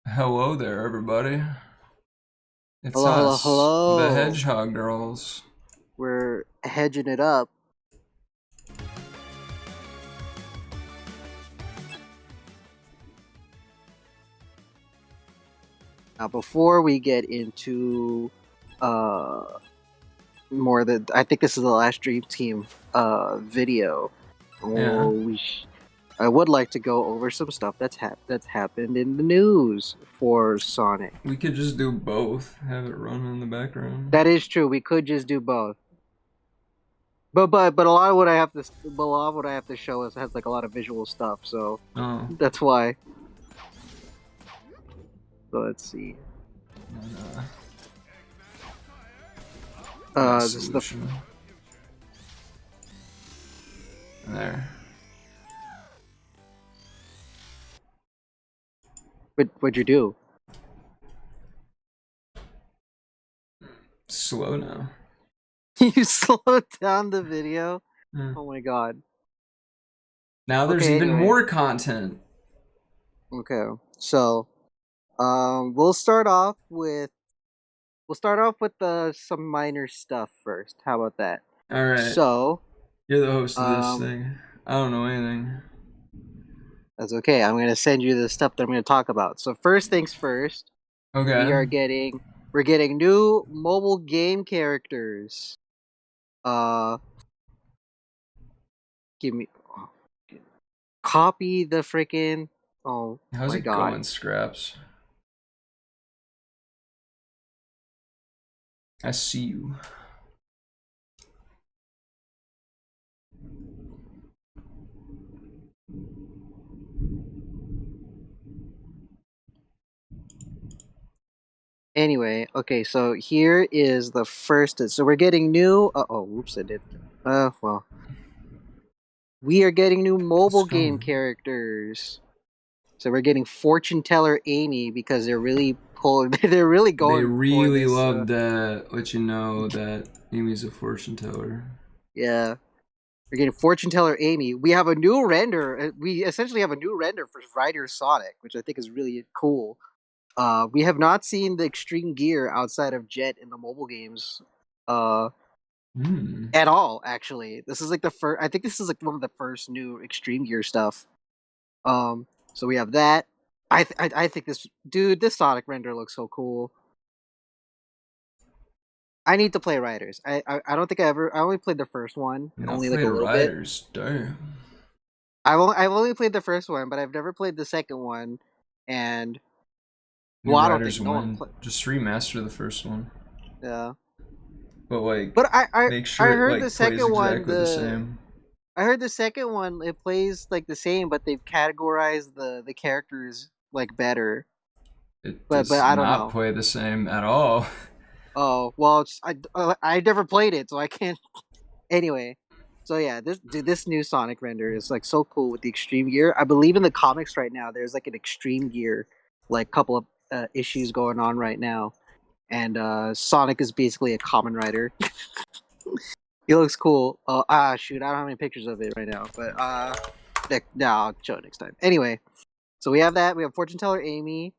Hello there, everybody. It's Hello, hello, us, the hello. Hedgehog girls. We're hedging it up. Now, before we get into uh more than I think this is the last Dream Team video. Yeah, We I would like to go over some stuff that's happened in the news for Sonic. we could just do both. Have it run in the background. That is true. We could just do both. But a lot of what I have to but a lot of what I have to show has like a lot of visual stuff, so Oh, that's why. So let's see. and, I got a This is the solution. There. what'd you do? Slow now. You slowed down the video? Hmm. Oh my god. Now there's Okay, even anyway. more content. Okay. So, we'll start off with some minor stuff first. How about that? Alright, So, you're the host of this um, thing. I don't know anything. that's okay. I'm gonna send you the stuff that I'm gonna talk about. So first things first, we Okay. are getting we're getting new mobile game characters. Uh, give me copy the freaking. Oh How's my it god. going, Scraps? I see you. Anyway, okay, so here is the first. So we're getting new. Oh, whoops, I did. Well, we are getting new It's mobile game coming. characters. So we're getting Fortune Teller Amy because they're really pulling. They're really They going for really this. love that, let you know that Amy's a fortune teller. Yeah, we're getting Fortune Teller Amy. We have a new render. We essentially have a new render for Ryder Sonic, which I think is really cool. We have not seen the extreme gear outside of Jet in the mobile games. Hmm. At all, actually. This is like the first. I think this is like one of the first new Extreme Gear stuff. So we have that. I think this Sonic render looks so cool. I need to play Riders. I don't think I ever. I only played the first one, You not only like a played little bit. Riders, damn. I've only played the first one, but I've never played the second one. And New well, I don't think Riders no one win. play. Just remaster the first one. Yeah, But but like make I sure it heard the like plays second one exactly the the same. I heard the second one it plays like the same, but they've categorized the characters like better. It But does I don't not know. play the same at all. Oh well, I never played it, so I can't. Anyway, so yeah, this new Sonic render is like so cool with the extreme gear. I believe in the comics right now, there's like an extreme gear, like couple of issues going on right now, and Sonic is basically a common rider. He looks cool. Shoot, I don't have any pictures of it right now, but no, I'll show it next time. Anyway, so we have that. We have Fortune Teller Amy,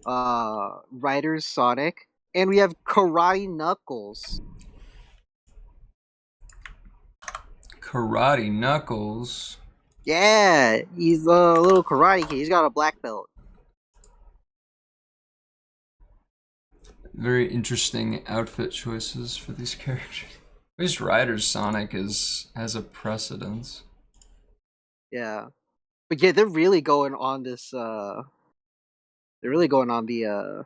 Riders Sonic, and we have Karate Knuckles. Karate Knuckles. Yeah, he's a little karate kid. He's got a black belt. Very interesting outfit choices for these characters. At least Riders Sonic is has a precedence. Yeah, but yeah, they're really going on this. They're really going on the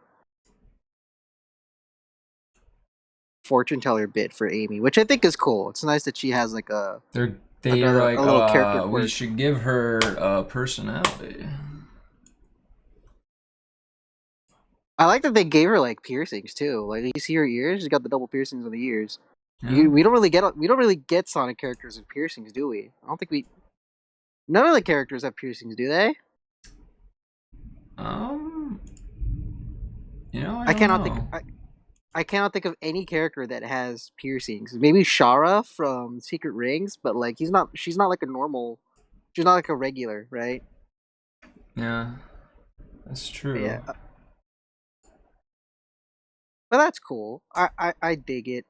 fortune teller bit for Amy, which I think is cool. It's nice that she has like They're like, a little character we quirk. should give her a personality. I like that they gave her like piercings too. Like you see her ears, she's got the double piercings on the ears. Yeah. We don't really get Sonic characters with piercings, do we? I don't think we. None of the characters have piercings, do they? Um, I I don't cannot think. know. I cannot think of any character that has piercings. Maybe Shara from Secret Rings, but like he's not. She's not like a normal. She's not like a regular, right? Yeah, that's But true. yeah. but that's cool. I dig it.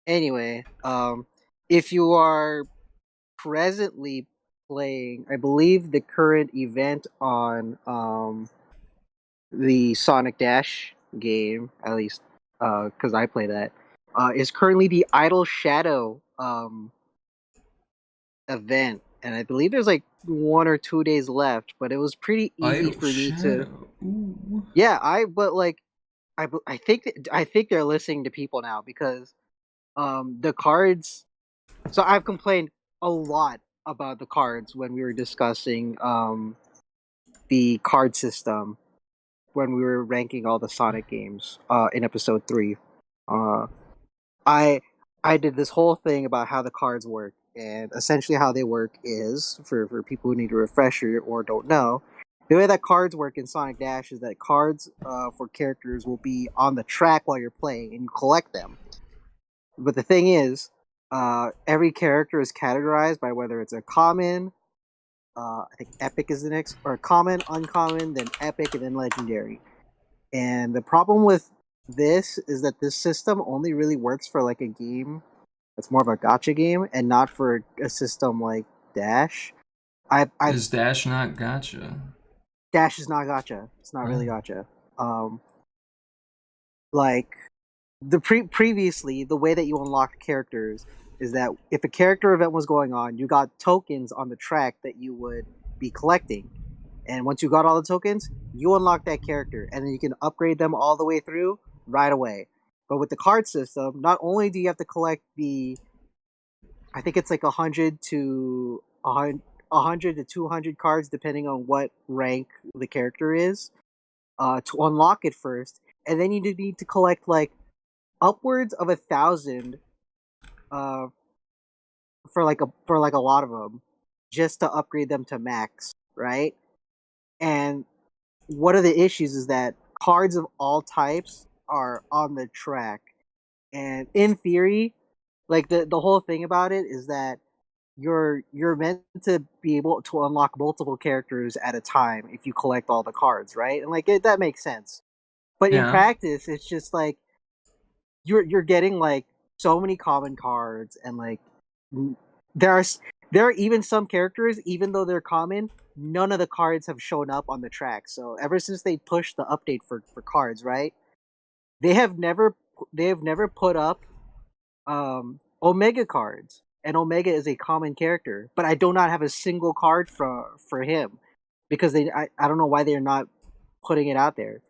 Anyway, if you are presently playing, I believe the current event on the Sonic Dash game, at least because I play that, is currently the Idle Shadow event, and I believe there's like 1 or 2 days left. But it was pretty easy Idle for me to, Shadow. Ooh. yeah. But like I think they're listening to people now because the cards. So I've complained a lot about the cards when we were discussing the card system when we were ranking all the Sonic games in episode 3. Uh, I I did this whole thing about how the cards work, and essentially how they work is for people who need a refresher or don't know. The way that cards work in Sonic Dash is that cards for characters will be on the track while you're playing, and you collect them. But the thing is, every character is categorized by whether it's a common, I think epic is the next, or common, uncommon, then epic, and then legendary. And the problem with this is that this system only really works for like a game that's more of a gotcha game and not for a system like Dash. I Is Dash not gotcha? Dash is not gotcha. It's not really Oh. gotcha. Um, like previously, the way that you unlocked characters is that if a character event was going on, you got tokens on the track that you would be collecting. And once you got all the tokens, you unlock that character, and then you can upgrade them all the way through right away. But with the card system, not only do you have to collect I think it's like 100 to 200 cards, depending on what rank the character is, to unlock it first, and then you need to collect like upwards of 1,000 uh, for like a lot of them, just to upgrade them to max, right? And one of the issues is that cards of all types are on the track. And in theory, like the whole thing about it is that you're meant to be able to unlock multiple characters at a time if you collect all the cards, right? And like that makes sense. But in Yeah. practice, it's just like you're getting like so many common cards, and like n- there are there are even some characters, even though they're common, none of the cards have shown up on the track. So ever since they pushed the update for cards, right? They have never they have never put up Omega cards, and Omega is a common character, but I do not have a single card for him because I don't know why they're not putting it out there.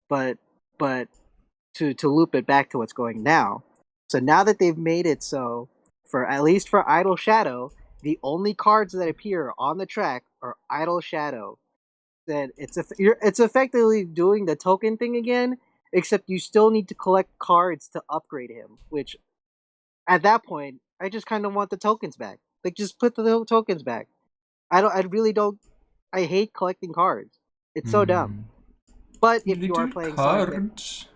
But but to loop it back to what's going now. So now that they've made it so, for at least for Idle Shadow, the only cards that appear on the track are Idle Shadow. That it's effectively doing the token thing again, except you still need to collect cards to upgrade him. Which at that point, I just kind of want the tokens back. Like just put the tokens back. I don't. I really don't. I hate collecting cards. It's so dumb. Hmm. But if you are Little playing Sonic cards.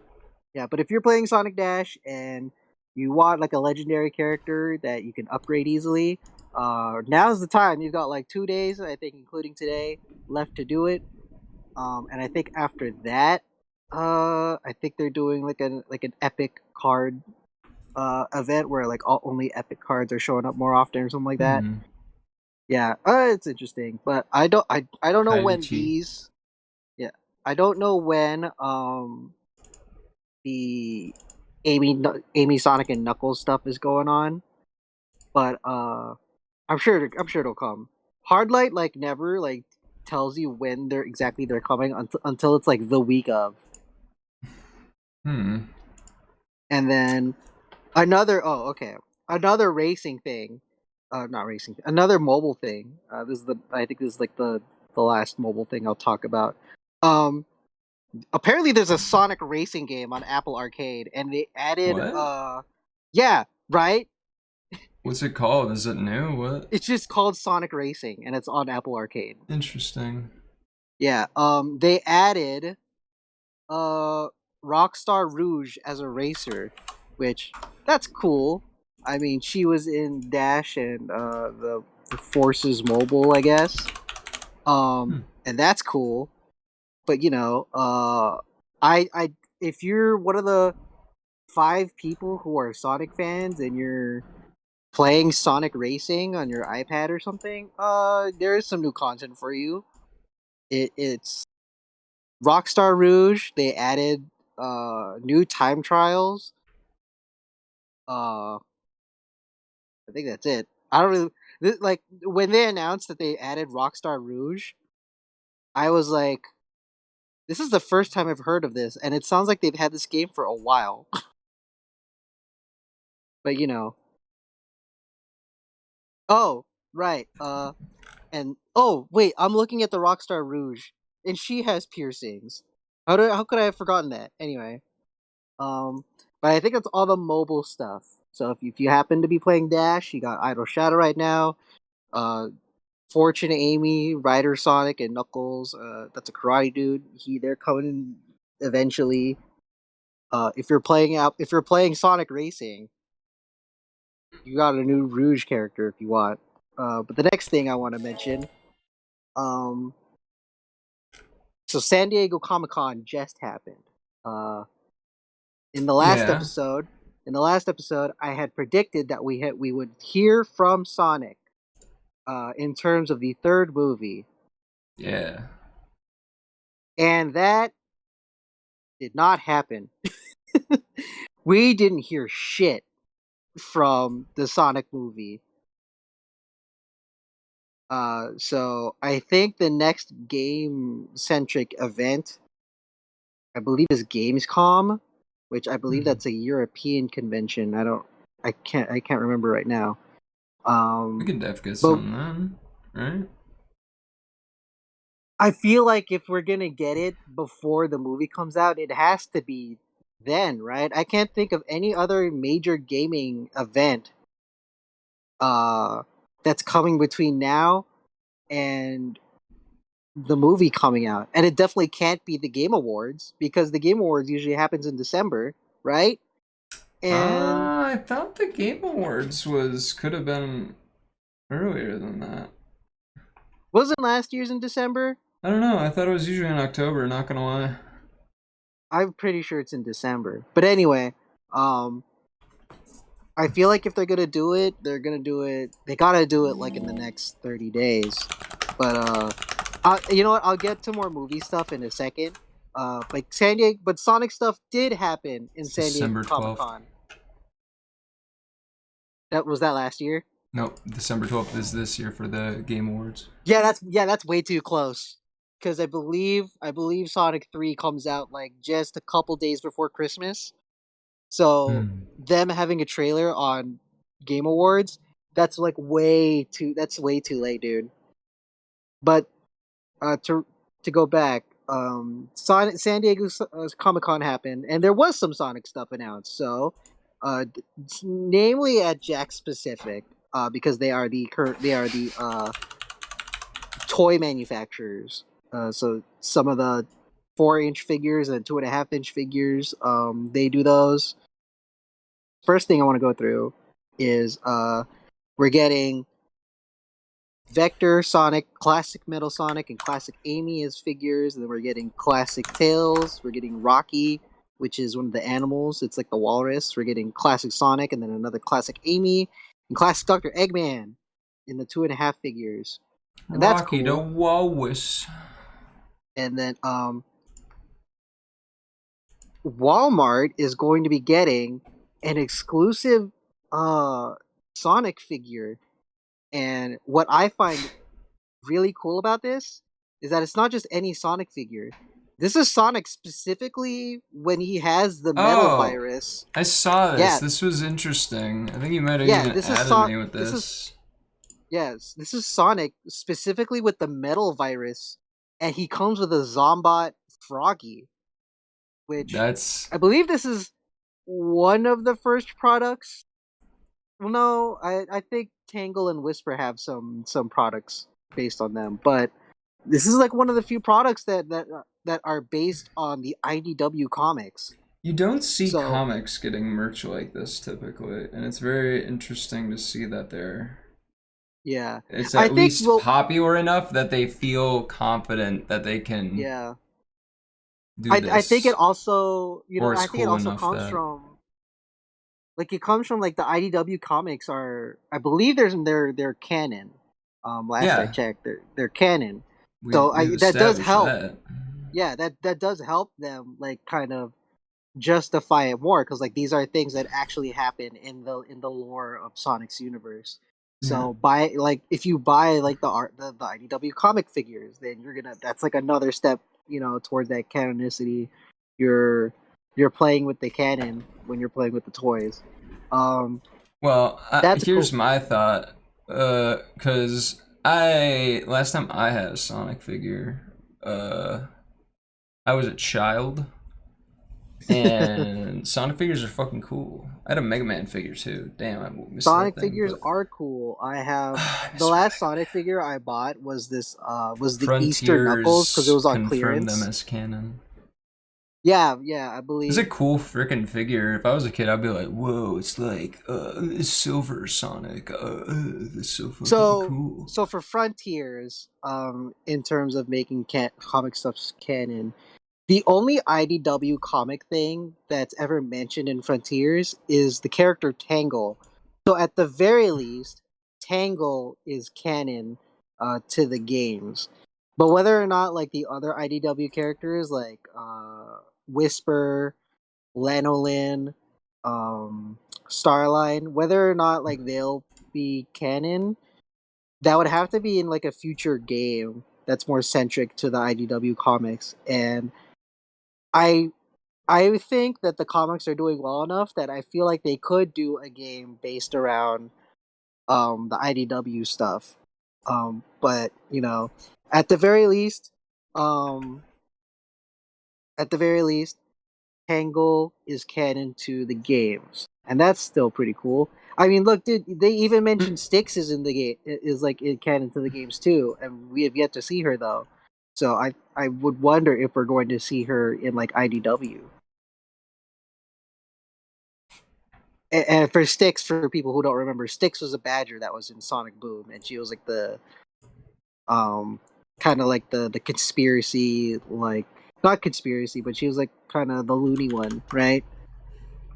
Yeah, but if you're playing Sonic Dash and you want like a legendary character that you can upgrade easily, now's the time. You've got like 2 days, I think, including today, left to do it. And I think after that, I think they're doing like an epic card event where like only epic cards are showing up more often or something like that. Hmm. Yeah, it's interesting, but I don't know when Goujitchi. these. Yeah, I don't know when the Amy Sonic and Knuckles stuff is going on, but I'm sure it'll come. Hardlight like never like tells you when they're coming until it's like the week of, Hmm. and then another another racing thing, not racing, another mobile thing. This is the I think this is like the last mobile thing I'll talk about. Um, Apparently there's a Sonic racing game on Apple Arcade, and they added What? yeah, right. What's it called? Is it new? What? It's just called Sonic Racing, and it's on Apple Arcade. Interesting. Yeah. They added uh Rockstar Rouge as a racer, which that's cool. I mean, she was in Dash and the Forces Mobile, I guess. Hmm. And that's cool. But I if you're one of the 5 people who are Sonic fans and you're playing Sonic Racing on your iPad or something, there is some new content for you. It's Rockstar Rouge. They added new time trials. Uh, I think that's it. I don't really like when they announced that they added Rockstar Rouge. I was like, this is the first time I've heard of this, and it sounds like they've had this game for a while. But oh right. And oh wait, I'm looking at the Rockstar Rouge, and she has piercings. How could I have forgotten that? Anyway, um, but I think that's all the mobile stuff. So if you happen to be playing Dash, you got Idle Shadow right now. Uh, Fortune Amy, Ryder Sonic, and Knuckles. That's a karate dude. They're coming eventually. If you're playing Sonic Racing, you got a new Rouge character if you want. But the next thing I want to mention, um, so San Diego Comic Con just happened. Uh, in the last Yeah. episode, I had predicted that we would hear from Sonic, in terms of the third movie, Yeah. and that did not happen. We didn't hear shit from the Sonic movie. So I think the next game centric event, I believe, is Gamescom, which I believe Hmm. that's a European convention. I can't remember right now. We could def get But some then, right? I feel like if we're gonna get it before the movie comes out, it has to be then, right? I can't think of any other major gaming event uh that's coming between now and the movie coming out. And it definitely can't be the Game Awards because the Game Awards usually happens in December, right? And I thought the Game Awards was could have been earlier than that. wasn't last year's in December? I don't know. I thought it was usually in October. Not gonna lie. I'm pretty sure it's in December. But anyway, um I feel like if they're gonna do it, they're gonna do it. They gotta do it like in the next 30 days. But you know what? I'll get to more movie stuff in a second. But Sonic stuff did happen in It's San Diego December Comic 12th. Con. That last year. Nope, December 12th is this year for the Game Awards. Yeah, that's way too close. Because I believe Sonic 3 comes out like just a couple days before Christmas. So Hmm. them having a trailer on Game Awards, that's way too late, dude. But to go back, San Diego Comic Con happened, and there was some Sonic stuff announced. So, namely at Jack Specific, because they are the toy manufacturers. So some of the 4-inch figures and 2.5-inch figures, they do those. First thing I want to go through is we're getting Vector, Sonic, Classic Metal Sonic, and Classic Amy as figures. And then we're getting Classic Tails. We're getting Rocky, which is one of the animals. It's like the walrus. We're getting Classic Sonic, and then another Classic Amy, and Classic Dr. Eggman in the 2.5 figures. And that's Rocky the cool. Walrus. And then Walmart is going to be getting an exclusive Sonic figure. And what I find really cool about this is that it's not just any Sonic figure. This is Sonic specifically when he has the metal Oh, virus. I saw this. Yeah, This was interesting. I think you might have yeah. even This is added me with This is this. yes. This is Sonic specifically with the metal virus, and he comes with a Zombot Froggy, which That's I believe this is one of the first products. Well, no, I think Tangle and Whisper have some products based on them, but this is like one of the few products that are based on the IDW comics. you don't see So comics getting merch like this typically, and it's very interesting to see that yeah, it's I at think least well popular enough that they feel confident that they can yeah do I think it this, also, or it's I think it cool also enough comes that from like the IDW comics are, I believe they're canon. Last I yeah, checked, they're canon. So we've I that does established help. that. Yeah, that does help them like kind of justify it more because like these are things that actually happen in the lore of Sonic's universe. Yeah. So buy like if you buy like the IDW comic figures, then you're gonna that's like another step, towards that canonicity. You're you're playing with the canon when you're playing with the toys. Um, Well, that's here's cool. my thought. Cause I last time I had a Sonic figure, I was a child, and Sonic figures are fucking cool. I had a Mega Man figure too. Damn, I missed that Sonic thing. figures But are cool. I have I the miss my last Mega Sonic Man. figure I bought was the Easter Knuckles because it Frontiers was on confirm them clearance. as canon. Yeah, I It's believe. a cool freaking figure. If I was a kid, I'd be like, "Whoa, it's like it's Silver Sonic. That's so fucking So cool." so for Frontiers, in terms of making comic stuff canon, the only IDW comic thing that's ever mentioned in Frontiers is the character Tangle. So at the very least, Tangle is canon to the games. But whether or not like the other IDW characters like Whisper, Lanolin, um, Starline, whether or not like they'll be canon, that would have to be in like a future game that's more centric to the IDW comics. And I I think that the comics are doing well enough that I feel like they could do a game based around the IDW stuff. But at the very least, um at the very least, Tangle is canon to the games, and that's still pretty cool. I mean, look, dude, they even mentioned Styx is in the game, is like in canon to the games too, and we have yet to see her though. So I would wonder if we're going to see her in like IDW. And for Styx, for people who don't remember, Styx was a badger that was in Sonic Boom, and she was like the um kind of like the conspiracy, like not conspiracy, but she was like kind of the loony one, right?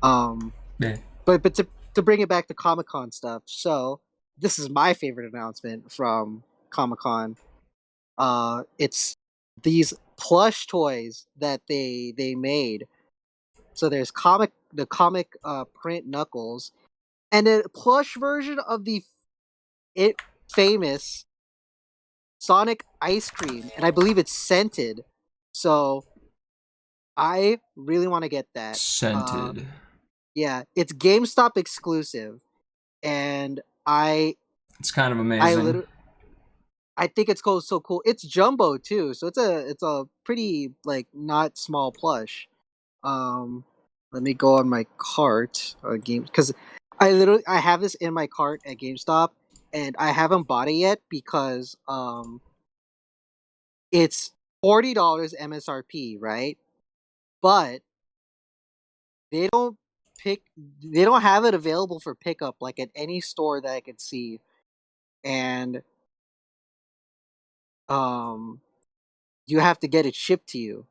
Um, Yeah. but to bring it back to Comic Con stuff, so this is my favorite announcement from Comic Con. It's these plush toys that they made. So there's the comic print Knuckles, and a plush version of the it famous Sonic ice cream, and I believe it's scented. So I really want to get that. Uh, Scented. yeah, it's GameStop exclusive, and It's kind of I amazing. literally I think it's so cool. It's jumbo too, so it's a pretty like not small plush. Um, Let me go on my cart game because I have this in my cart at GameStop, and I haven't bought it yet because it's $40 MSRP, right? But they don't pick they don't have it available for pickup like at any store that I could see, and um you have to get it shipped to you,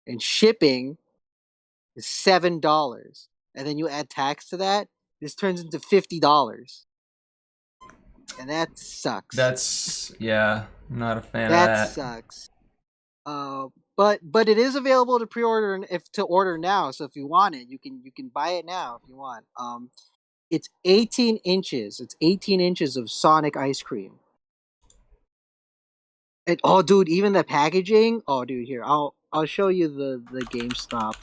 and shipping is $7, and then you add tax to that, this turns into $50, and that sucks. That's yeah. I'm not a fan of That that. sucks. But it is available to pre-order and if to order now. So if you want it, you can buy it now if you want. It's 18 inches. It's 18 inches of Sonic ice cream. And oh, dude, even the packaging. Oh, dude, here I'll show you the GameStop.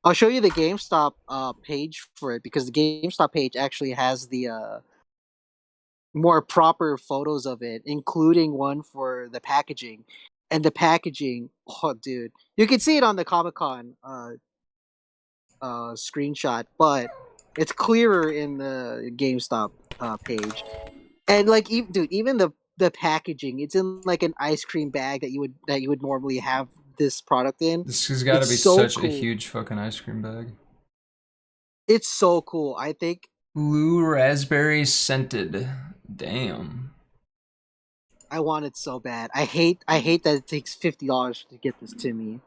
I'll show you the GameStop page for it because the GameStop page actually has the more proper photos of it, including one for the packaging. And the packaging, oh, dude, you can see it on the Comic Con screenshot, but it's clearer in the GameStop page. And like, dude, even the packaging, it's in like an ice cream bag that you would normally have this product in. This has got to It's be so such a cool. huge fucking ice cream bag. It's so cool. I think Blue raspberry scented. Damn. I want it so bad. I hate that it takes $50 to get this to me.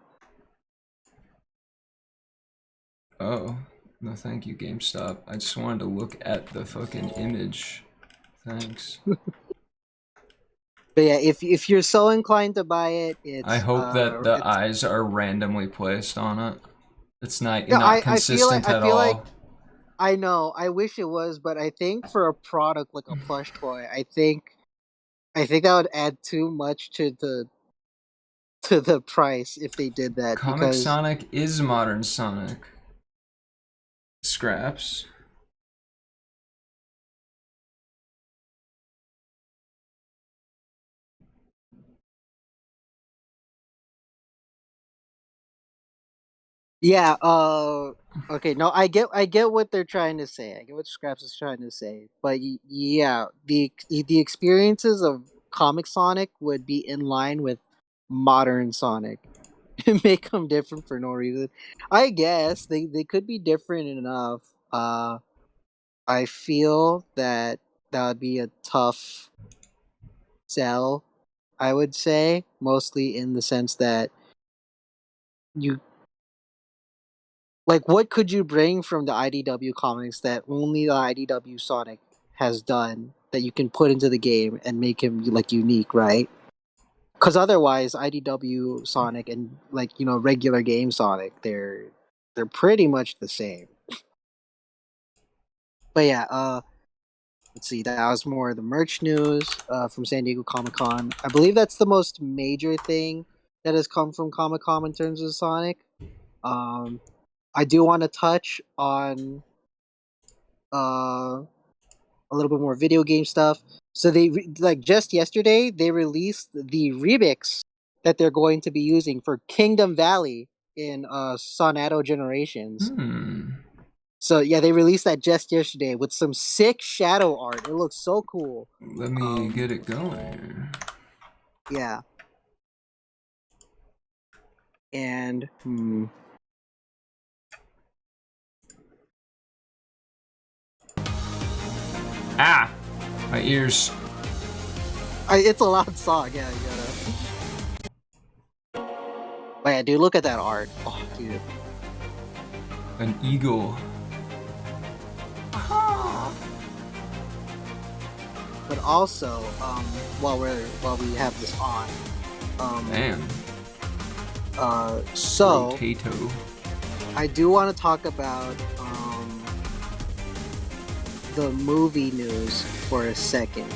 Oh, no, thank you, GameStop. I just wanted to look at the fucking image. Thanks. But yeah, if you're so inclined to buy it, I hope that the it's eyes are randomly placed on it. It's yeah. not I consistent at feel like all. I know. I wish it was, but I think for a product like a plush toy, I think that would add too much to the price if they did that Comic because Sonic is modern Sonic. Scraps. yeah. Okay. No, I get what they're trying to say. I get what Scraps is trying to say, but yeah, the experiences of Comic Sonic would be in line with modern Sonic. Make them different for no reason. I guess they could be different enough. I feel that that would be a tough sell. I would say mostly in the sense that you like what could you bring from the IDW comics that only the IDW Sonic has done that you can put into the game and make him like unique, right? Because otherwise, IDW Sonic and like regular game Sonic, they're pretty much the same. But yeah, let's see. That was more of the merch news from San Diego Comic Con. I believe that's the most major thing that has come from Comic Con in terms of Sonic. Um, I do want to touch on a little bit more video game stuff. So like just yesterday they released the remix that they're going to be using for Kingdom Valley in Sonato Generations. Hmm. So yeah, they released that just yesterday with some sick shadow art. It looks so cool. Let me Um, get it going here. yeah, and Ah! My ears. it's a loud song. Yeah, you gotta. But yeah, dude, look at that art. Oh, dude. An eagle. But also, while we have this on, Damn. so Potato. I do want to talk about the movie news for a second.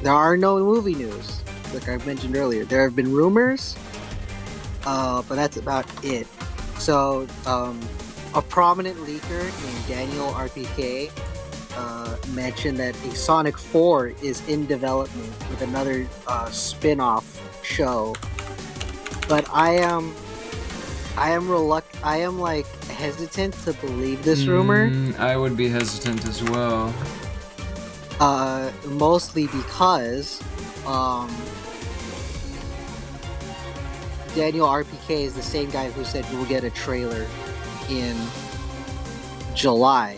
There are no movie news, like I mentioned earlier. There have been rumors, but that's about it. So, a prominent leaker named Daniel RPK mentioned that a Sonic 4 is in development with another spin-off show. But I am like hesitant to believe this rumor. I would be hesitant as well. Mostly because um, Daniel RPK is the same guy who said we'll get a trailer in July,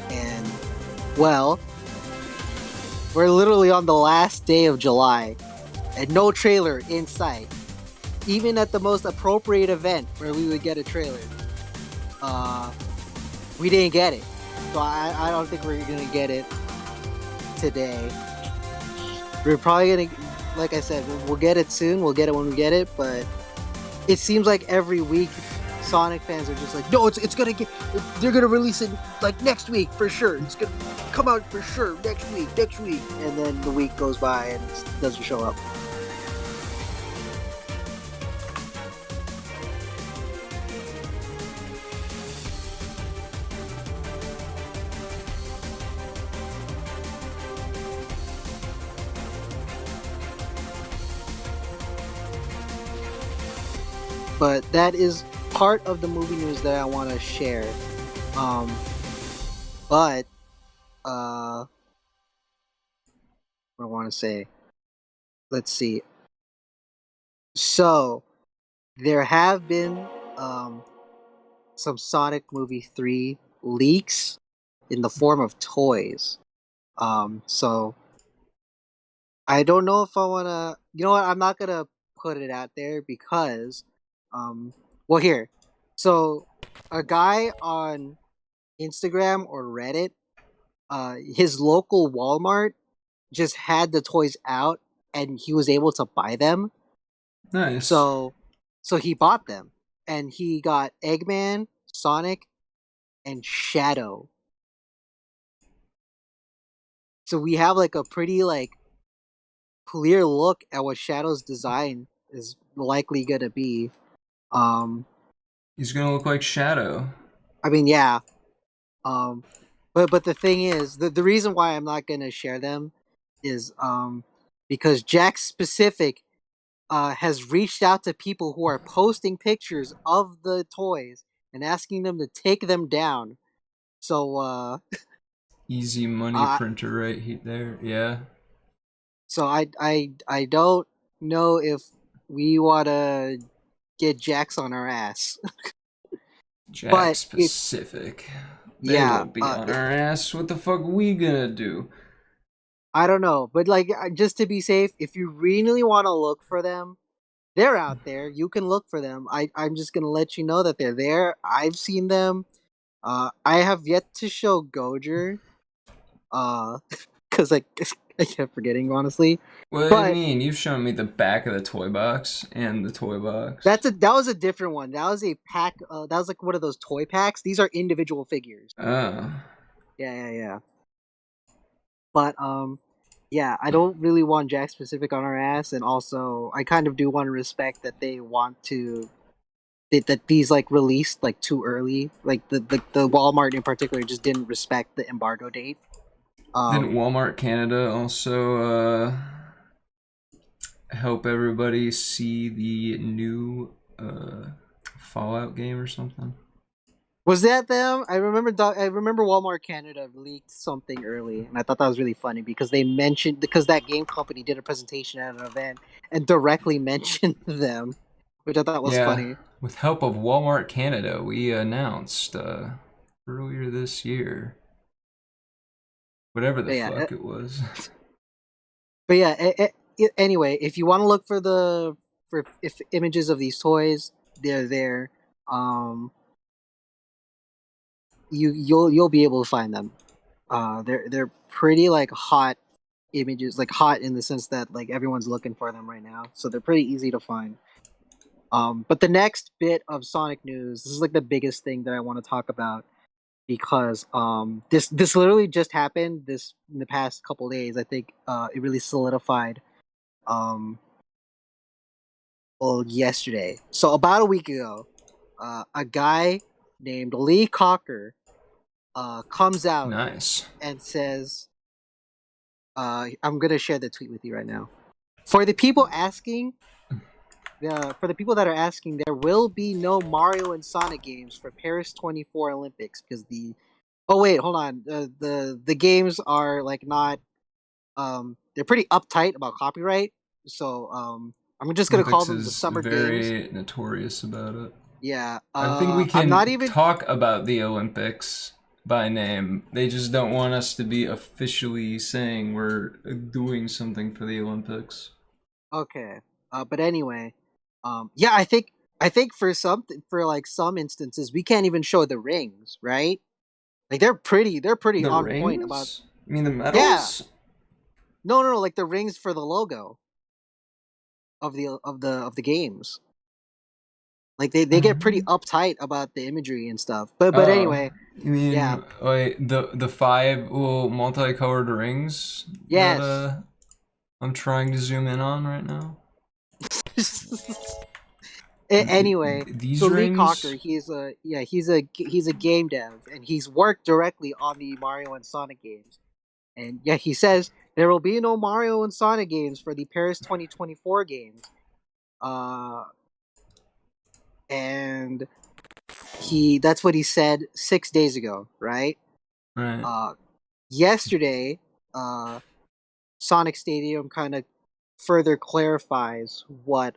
and well, we're literally on the last day of July, and no trailer in sight. Even at the most appropriate event where we would get a trailer, we didn't get it. So I don't think we're gonna get it today. We're probably gonna, like I said, we'll get it soon. We'll get it when we get it. But it seems like every week, Sonic fans are just like, no, it's gonna get. They're gonna release it like next week for sure. It's gonna come out for sure next week, and then the week goes by and it doesn't show up. But that is part of the movie news that I want to share. Um, but what I want to say. Let's see. So there have been um, some Sonic Movie 3 leaks in the form of toys. So I don't know if I wanna. You know what? I'm not gonna put it out there because, um, well, here. So, a guy on Instagram or Reddit, his local Walmart just had the toys out, and he was able to buy them. Nice. So, so he bought them, and he got Eggman, Sonic, and Shadow. So we have like a pretty like clear look at what Shadow's design is likely gonna be. Um, He's gonna look like Shadow. I mean, yeah. Um, but the thing is, the reason why I'm not gonna share them is because Jack Specific has reached out to people who are posting pictures of the toys and asking them to take them down. So Easy money uh, printer right there. Yeah. I don't know if we wanna get Jax on our ass. Jack But if specific. They yeah, won't be on our ass. What the fuck we gonna do? I don't know, but like just to be safe, if you really want to look for them, they're out there. You can look for them. I'm just gonna let you know that they're there. I've seen them. I have yet to show Goujer, uh, because like I kept forgetting honestly. What do you But mean? You've shown me the back of the toy box and the toy box. that was a different one. That was a pack. That was like one of those toy packs. These are individual figures. Oh. Yeah. But yeah, I don't really want Jack Specific on our ass, and also I kind of do want to respect that they want to that these like released like too early. Like the Walmart in particular just didn't respect the embargo date. Didn't Um, Walmart Canada also help everybody see the new Fallout game or something? was that them? I remember Walmart Canada leaked something early, and I thought that was really funny because they mentioned because that game company did a presentation at an event and directly mentioned them, which I thought was Yeah, funny. with help of Walmart Canada, we announced earlier this year, whatever the But yeah, fuck it was. but yeah. Anyway, if you want to look for for if images of these toys, they're there. Um, you'll be able to find them. They're pretty like hot images, like hot in the sense that like everyone's looking for them right now, so they're pretty easy to find. But the next bit of Sonic news, this is like the biggest thing that I want to talk about because this literally just happened this in the past couple days. I think it really solidified um well yesterday. So about a week ago, a guy named Lee Cocker comes out Nice. and says, I'm gonna share the tweet with you right now. For the people asking, for the people that are asking, there will be no Mario and Sonic games for Paris 24 Olympics because the oh wait, hold on, the games are like not they're pretty uptight about copyright, so I'm just gonna call Olympics them the is Summer Games. very notorious about it. Yeah, I think we I'm not can even talk about the Olympics by name. They just don't want us to be officially saying we're doing something for the Olympics. okay. But anyway, yeah, I think for like some instances we can't even show the rings, right? Like they're pretty The on point about rings? You mean the yeah. medals? No, like the rings for the logo of the games. Like they get pretty Um, uptight about the imagery and stuff. But oh, anyway, you yeah. mean like the five little multicolored rings that Yes. I'm trying to zoom in on right now? Anyway, so These Lee Cocker, rings? he's a game dev and he's worked directly on the Mario and Sonic games. And yeah, he says there will be no Mario and Sonic games for the Paris 2024 games. Uh and he that's what he said 6 days ago, right? Right. Uh yesterday, uh Sonic Stadium kind of further clarifies what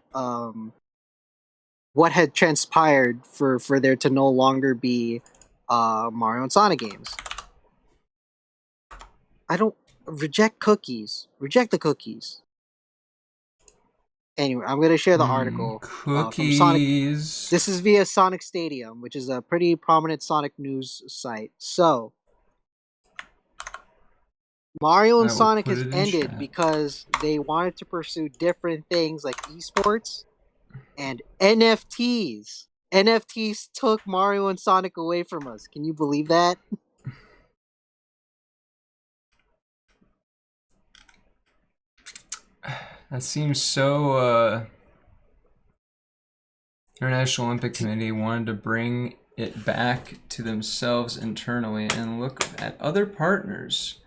had transpired for there to no longer be Mario and Sonic games. I don't. reject cookies. Reject the cookies. Anyway, I'm gonna share the article from Sonic. Cookies. This is via Sonic Stadium, which is a pretty prominent Sonic news site. So, Mario and I will Sonic put has it in ended chat. because they wanted to pursue different things like esports and NFTs. NFTs took Mario and Sonic away from us. Can you believe that? That seems so. International Olympic Committee wanted to bring it back to themselves internally and look at other partners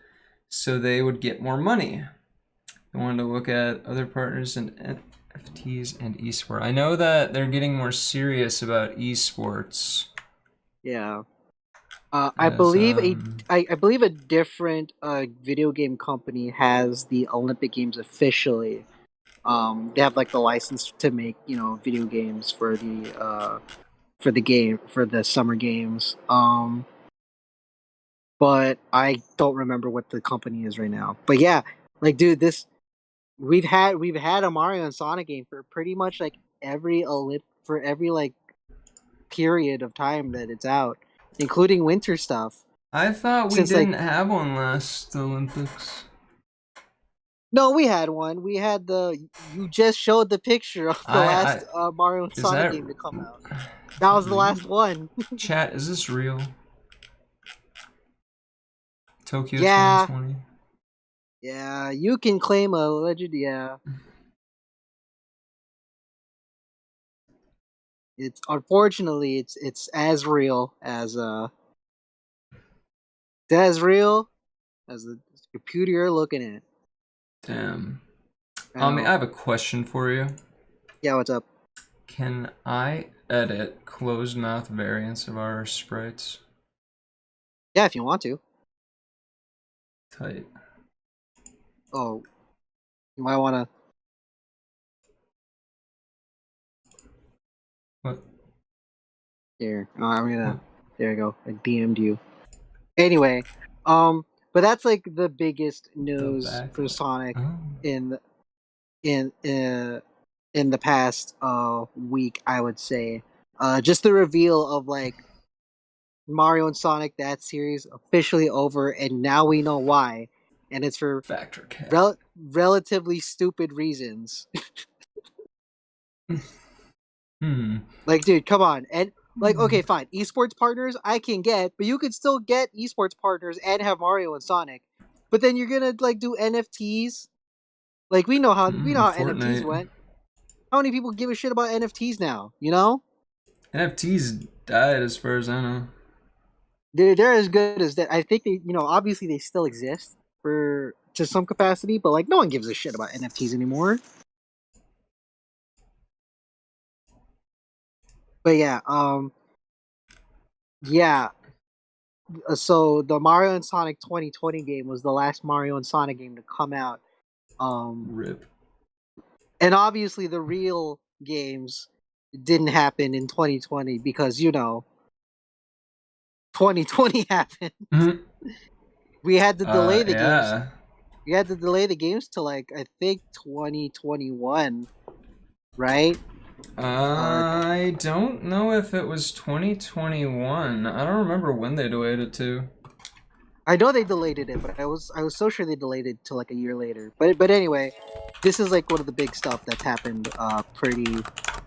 so they would get more money. They wanted to look at other partners in NFTs and esports. I know that they're getting more serious about esports. Yeah. I As believe I believe a different video game company has the Olympic Games officially. They have like the license to make video games for the game for the summer games. But I don't remember what the company is right now. But yeah, like dude, this we've had a Mario and Sonic game for pretty much like for every like period of time that it's out, including winter stuff. I thought we Since like didn't have one last Olympics. no, we had one. We had the you just showed the picture of the I last Mario and is Sonic that game to come out. That was the real? last one. Chat, is this real? Tokyo Yeah, 2020. yeah, you can claim a legend. Yeah, it's unfortunately it's as real as the computer you're looking at. Damn. I I know. have a question for you. Yeah, what's up? Can I edit closed mouth variants of our sprites? Yeah, if you want to. Tight. Oh, you might want to. What? Here, I'm gonna. What? There you go. I DM'd you. Anyway, but that's like the biggest The news for backlit. Sonic Oh. in in uh in the past week, I would say. Just the reveal of like Mario and Sonic that series officially over, and now we know why, and it's for Factor cat. relatively stupid reasons. Hmm. Like, dude, come on, and like, okay, fine, esports partners I can get, but you could still get esports partners and have Mario and Sonic, but then you're gonna like do NFTs. Like we know how NFTs Fortnite. went. How many people give a shit about NFTs now? You know, NFTs died as far as I know. they're as good as that. I think obviously they still exist for to some capacity, but like no one gives a shit about NFTs anymore. But yeah, yeah. So the Mario and Sonic 2020 game was the last Mario and Sonic game to come out. Um, Rip. and obviously the real games didn't happen in 2020 because 2020 happened. Mhm. We had to delay the games. Yeah. We had to delay the games to like I think 2021, right? Uh, I don't know if it was 2021. I don't remember when they delayed it to. I know they delayed it, but I was so sure they delayed it to like a year later. But anyway, this is like one of the big stuff that's happened.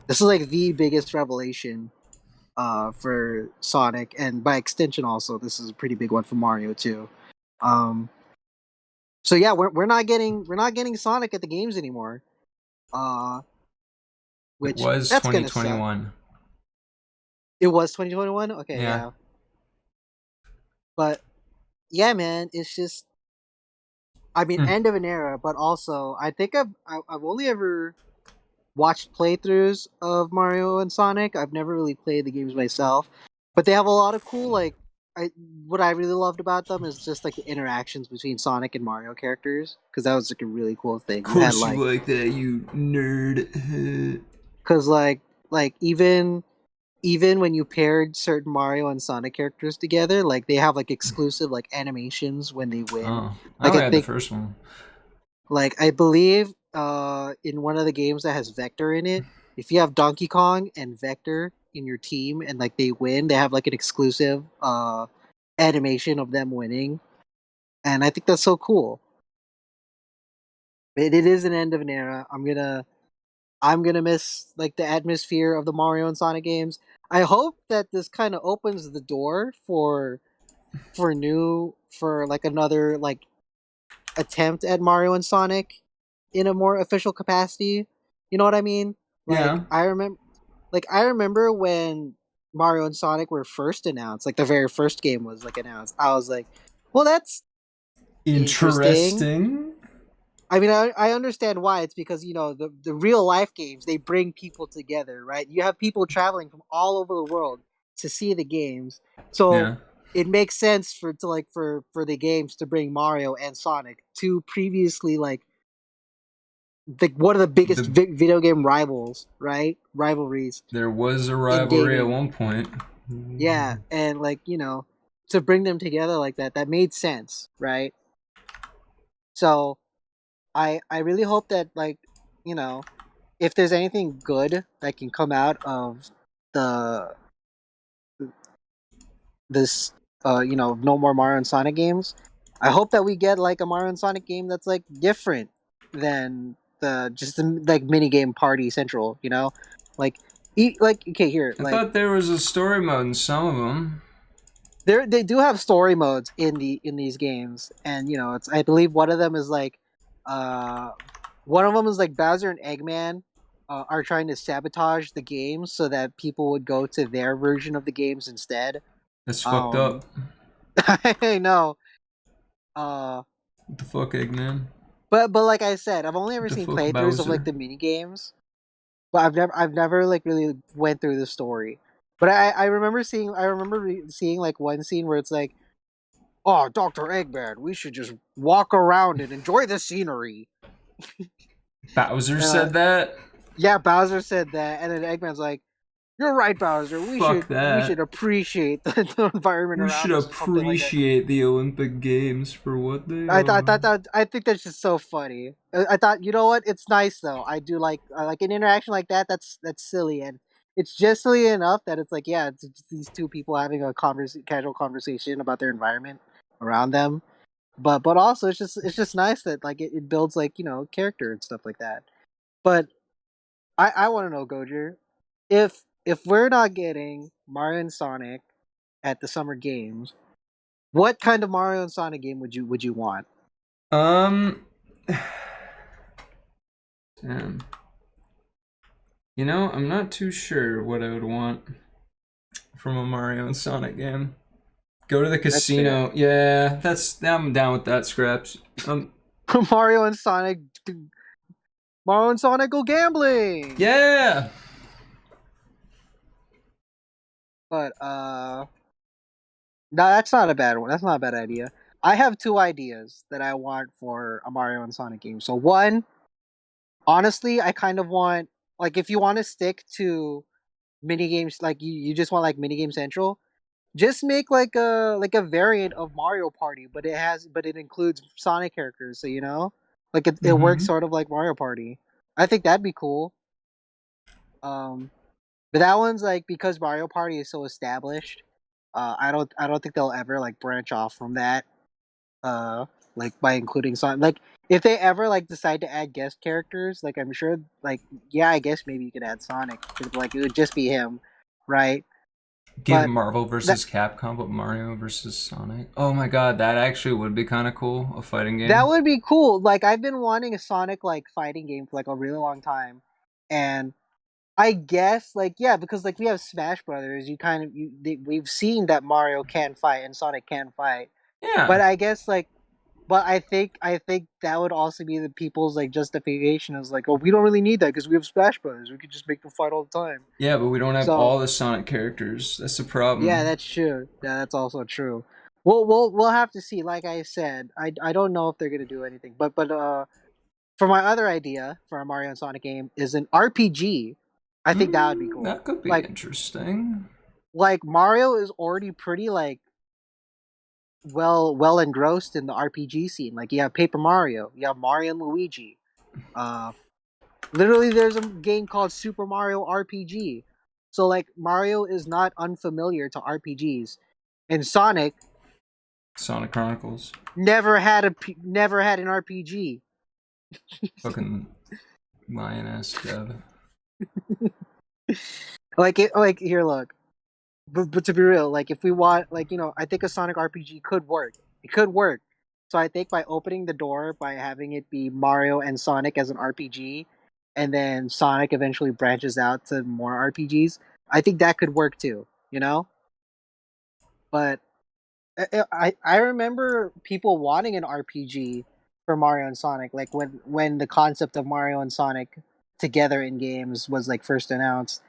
This is like the biggest revelation for Sonic, and by extension, also this is a pretty big one for Mario too. Um, so yeah, we're not getting Sonic at the games anymore. Uh, It which was that's gonna suck. 2021. It was 2021. Okay, Yeah. yeah, but yeah, man, it's just I mean Hmm. end of an era, but also I think I've only ever watched playthroughs of Mario and Sonic. I've never really played the games myself, but they have a lot of cool like. What I really loved about them is just like the interactions between Sonic and Mario characters because that was like a really cool Of thing. You had course you like like that, you nerd. because like even even when you paired certain Mario and Sonic characters together, like they have like exclusive like animations when they win. Oh, I Like I only had the think, first one. like I believe, in one of the games that has Vector in it, if you have Donkey Kong and Vector in your team and like they win, they have like an exclusive animation of them winning, and I think that's so cool. It is an end of an era. I'm gonna miss like the atmosphere of the Mario and Sonic games. I hope that this kind of opens the door for like another like attempt at Mario and Sonic in a more official capacity. You know what I mean? Like Yeah. I remember when Mario and Sonic were first announced, like the very first game was like announced. I was like, well, that's interesting. Interesting. I mean, I understand why. It's because the real life games they bring people together, right? You have people traveling from all over the world to see the games, so Yeah. it makes sense for the games to bring Mario and Sonic, two previously like one of the biggest The video game rivals, right? Rivalries There was a in rivalry at gaming, one point. yeah, and like to bring them together like that made sense, right? So I really hope that like you know if there's anything good that can come out of the this no more Mario and Sonic games, I hope that we get like a Mario and Sonic game that's like different than the like mini game party central, like like okay here I like thought there was a story mode in some of them. they do have story modes in these games, and it's I believe one of them is like uh one of them is like Bowser and Eggman are trying to sabotage the games so that people would go to their version of the games instead. That's fucked um up. I know. uh What the fuck, Eggman? but like I said, I've only What ever the seen fuck, playthroughs of like Bowser? the mini games, but I've never like really went through the story. But I remember seeing like one scene where it's like, oh, Dr. Eggman, we should just walk around and enjoy the scenery. Bowser Uh, said that? yeah, Bowser said that, and then Eggman's like, "You're right, Bowser. We Fuck should we should that. appreciate the environment We should around us, or something like that." appreciate the Olympic Games for what they I thought are. that I think that's just so funny. I thought, you know what? It's nice though. I do like an interaction like that. That's silly, and it's just silly enough that it's like, yeah, it's just these two people having a casual conversation about their environment around them. But also it's just nice that like it builds like character and stuff like that. But I want to know, Gojer, if we're not getting Mario and Sonic at the summer games, what kind of Mario and Sonic game would you want? Um, damn. I'm not too sure what I would want from a Mario and Sonic game. Go to the That's fair. casino. Yeah, I'm down with that, Scraps. Mario and Sonic, Mario and Sonic go gambling. Yeah. But no, that's not a bad one. That's not a bad idea. I have two ideas that I want for a Mario and Sonic game. So one, honestly, I kind of want like if you want to stick to mini games, like you just want like mini game central, just make like a variant of Mario Party, but it includes Sonic characters, so like it works Mm-hmm. sort of like Mario Party. I think that'd be cool. Um, but that one's like because Mario Party is so established. I don't think they'll ever like branch off from that. Like by including Sonic. Like if they ever like decide to add guest characters, like I'm sure, like yeah, I guess maybe you could add Sonic, but like it would just be him, right? Give But Marvel that versus Capcom, but Mario versus Sonic. Oh my god, that actually would be kind of cool. A fighting that game. would be cool. Like I've been wanting a Sonic like fighting game for like a really long time, and I guess like yeah, because like we have Smash Brothers, we've seen that Mario can fight and Sonic can fight, Yeah. but I guess like but I think that would also be the people's like justification is like, oh, we don't really need that because we have Smash Brothers, we could just make them fight all the time. Yeah, but we don't have So all the Sonic characters. That's the yeah, problem. that's true. Yeah, that's also true. We'll have to see. Like I said, I don't know if they're gonna do anything, but for my other idea for a Mario and Sonic game is an RPG. I think that would be cool. That could be Like interesting. Mario is already pretty like well engrossed in the RPG scene. Like you have Paper Mario, you have Mario and Luigi. Uh, Literally, there's a game called Super Mario RPG. So like Mario is not unfamiliar to RPGs, and Sonic Sonic Chronicles. never had an RPG. Fucking lioness dev. Like here, look. But to be real, like if we want, like I think a Sonic RPG could work. It could work. So I think by opening the door by having it be Mario and Sonic as an RPG, and then Sonic eventually branches out to more RPGs, I think that could work too. But I remember people wanting an RPG for Mario and Sonic, like when the concept of Mario and Sonic together in games was like first announced.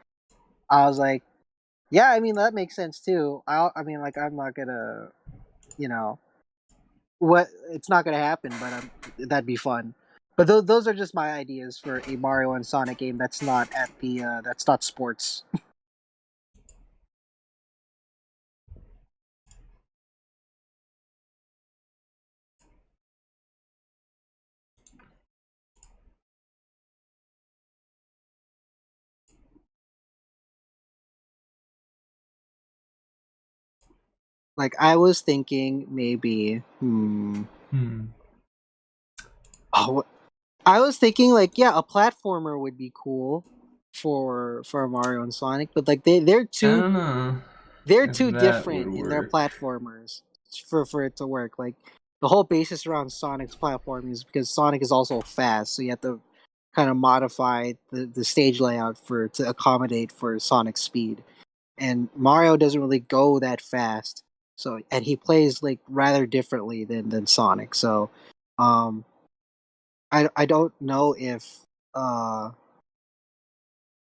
I was like, yeah, I mean that makes sense too. I mean, like I'm not gonna, you know, what it's not gonna happen, but that'd be fun. But those are just my ideas for a Mario and Sonic game that's not that's not sports. Like I was thinking maybe, oh, I was thinking like yeah, a platformer would be cool for Mario and Sonic, but like I don't know they're if too that would different in their work. platformers for it to work. Like the whole basis around Sonic's platform is because Sonic is also fast, so you have to kind of modify the stage layout for to accommodate for Sonic's speed. And Mario doesn't really go that fast, so and he plays like rather differently than Sonic. So um I don't know if uh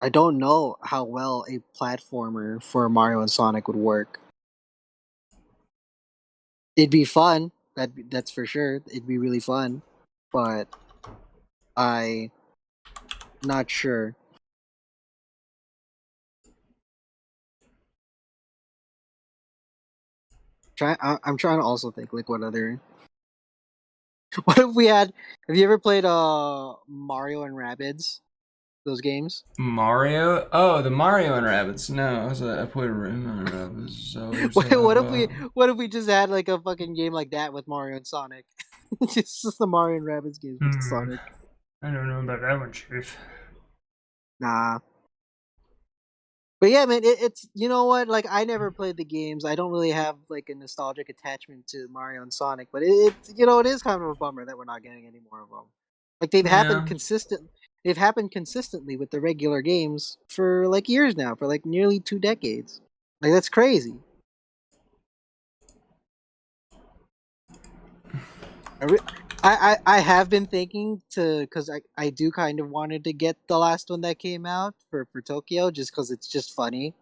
I don't know how well a platformer for Mario and Sonic would work. It'd be fun. That's for sure. It'd be really fun, but I not sure. I'm trying to also think like what other. What if we had? Have you ever played Mario and Rabbids? Those games. Mario? Oh, the Mario and Rabbits. No, I played Rayman and Rabbits. So there's What if we just had like a fucking game like that with Mario and Sonic? Just the Mario and Rabbids games with Sonic. I don't know about that one, Chief. Nah. But yeah, man, it's you know what? Like, I never played the games. I don't really have like a nostalgic attachment to Mario and Sonic. But it's it is kind of a bummer that we're not getting any more of them. Like Yeah. they've happened consistently with the regular games for like years now, for like nearly 2 decades. Like that's crazy. I, re- I have been thinking to because I do kind of wanted to get the last one that came out for Tokyo just because it's just funny.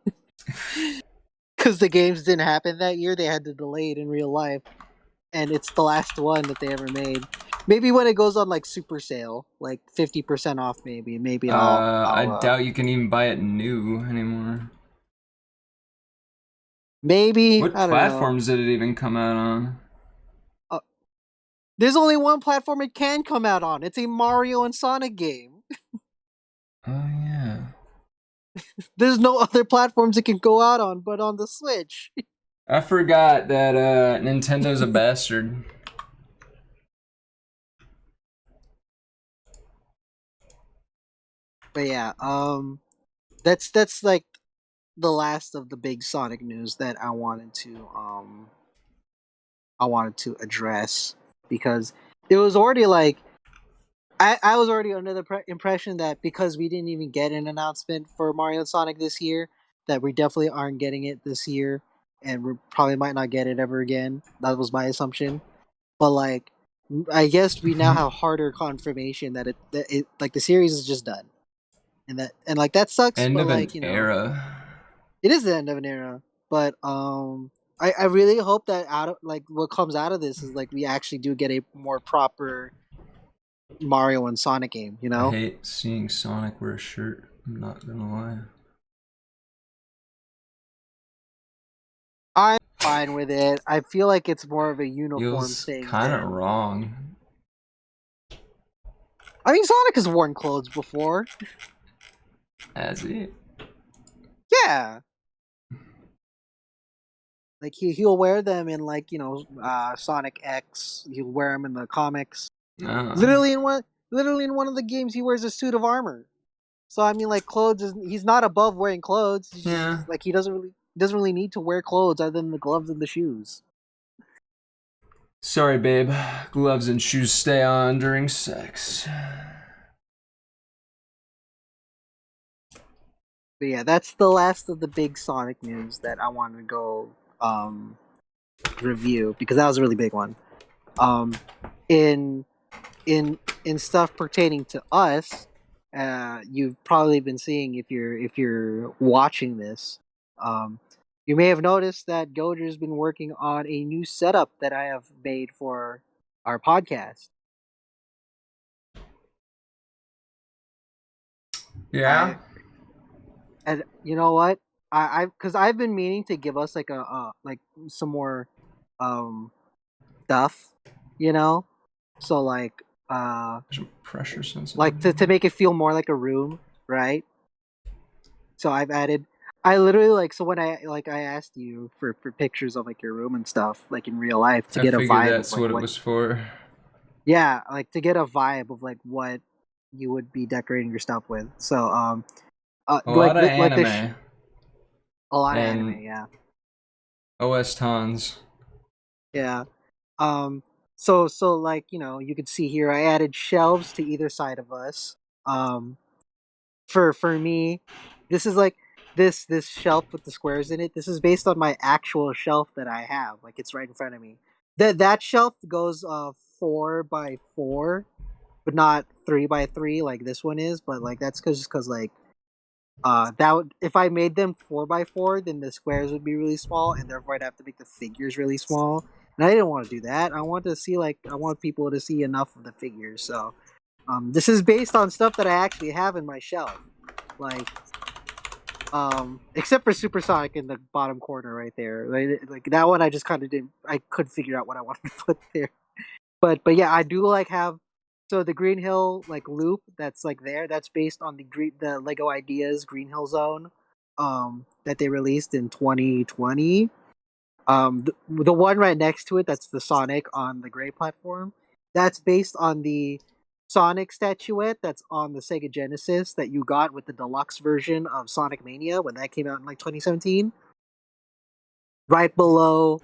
Because the games didn't happen that year, they had to delay it in real life, and it's the last one that they ever made. Maybe when it goes on like super sale, like 50% off, maybe I I'll doubt you can even buy it new anymore. maybe What I don't know. platforms did it even come out on? Uh, there's only one platform it can come out on. It's a Mario and Sonic game. Oh yeah. There's no other platforms it can go out on but on the Switch. I forgot that Nintendo's a bastard. But yeah, that's like the last of the big Sonic news that I wanted to address because it was already like I was already under the impression that because we didn't even get an announcement for Mario and Sonic this year, that we definitely aren't getting it this year, and we probably might not get it ever again. That was my assumption. But like, I guess we now have harder confirmation that it like the series is just done, and like that sucks. End But of an like era. it is the end of an era. But I really hope that out of like what comes out of this is like we actually do get a more proper Mario and Sonic game. You I know. hate seeing Sonic wear a shirt. I'm not gonna lie. I'm fine with it. I feel like it's more of a uniform Feels thing kind of than. wrong. I mean, Sonic has worn clothes before. Has he? Yeah, like he'll wear them in like Sonic X. He'll wear them in the comics. Oh. Literally in one of the games, he wears a suit of armor. So I mean, like clothes is he's not above wearing clothes. He's just Yeah. like he doesn't really need to wear clothes other than the gloves and the shoes. Sorry, babe. Gloves and shoes stay on during sex. But yeah, that's the last of the big Sonic news that I wanted to go review because that was a really big one. In in stuff pertaining to us, you've probably been seeing if you're watching this. Um, you may have noticed that Gouger's been working on a new setup that I have made for our podcast. Yeah? I and you know what? Because I've been meaning to give us like like some more um stuff, you know. So There's pressure like sensitive. to make it feel more like a room, right? So I've added. I literally so when I asked you for pictures of like your room and stuff like in real life to I get a figured vibe of that's like what it what. was for. Yeah, like to get a vibe of like what you would be decorating your stuff with. So A lot of like this anime a lot of anime. and Yeah, OS tons. yeah. Um, so like you could see here I added shelves to either side of us. Um, for me, this is like this shelf with the squares in it. This is based on my actual shelf that I have. Like it's right in front of me. That shelf goes 4 by 4, but not 3 by 3 like this one is. But like that's because like that would, if I made them 4 by 4, then the squares would be really small, and therefore I'd have to make the figures really small. And I didn't want to do that. I want people to see enough of the figures. So this is based on stuff that I actually have in my shelf, like except for Supersonic in the bottom corner right there. Like that one, I just kind of didn't. I couldn't figure out what I wanted to put there. But yeah, I do like have. So the Green Hill like loop that's like there. That's based on the Lego Ideas Green Hill Zone, that they released in 2020. The one right next to it, that's the Sonic on the gray platform. That's based on the Sonic statuette that's on the Sega Genesis that you got with the deluxe version of Sonic Mania when that came out in like 2017. Right below,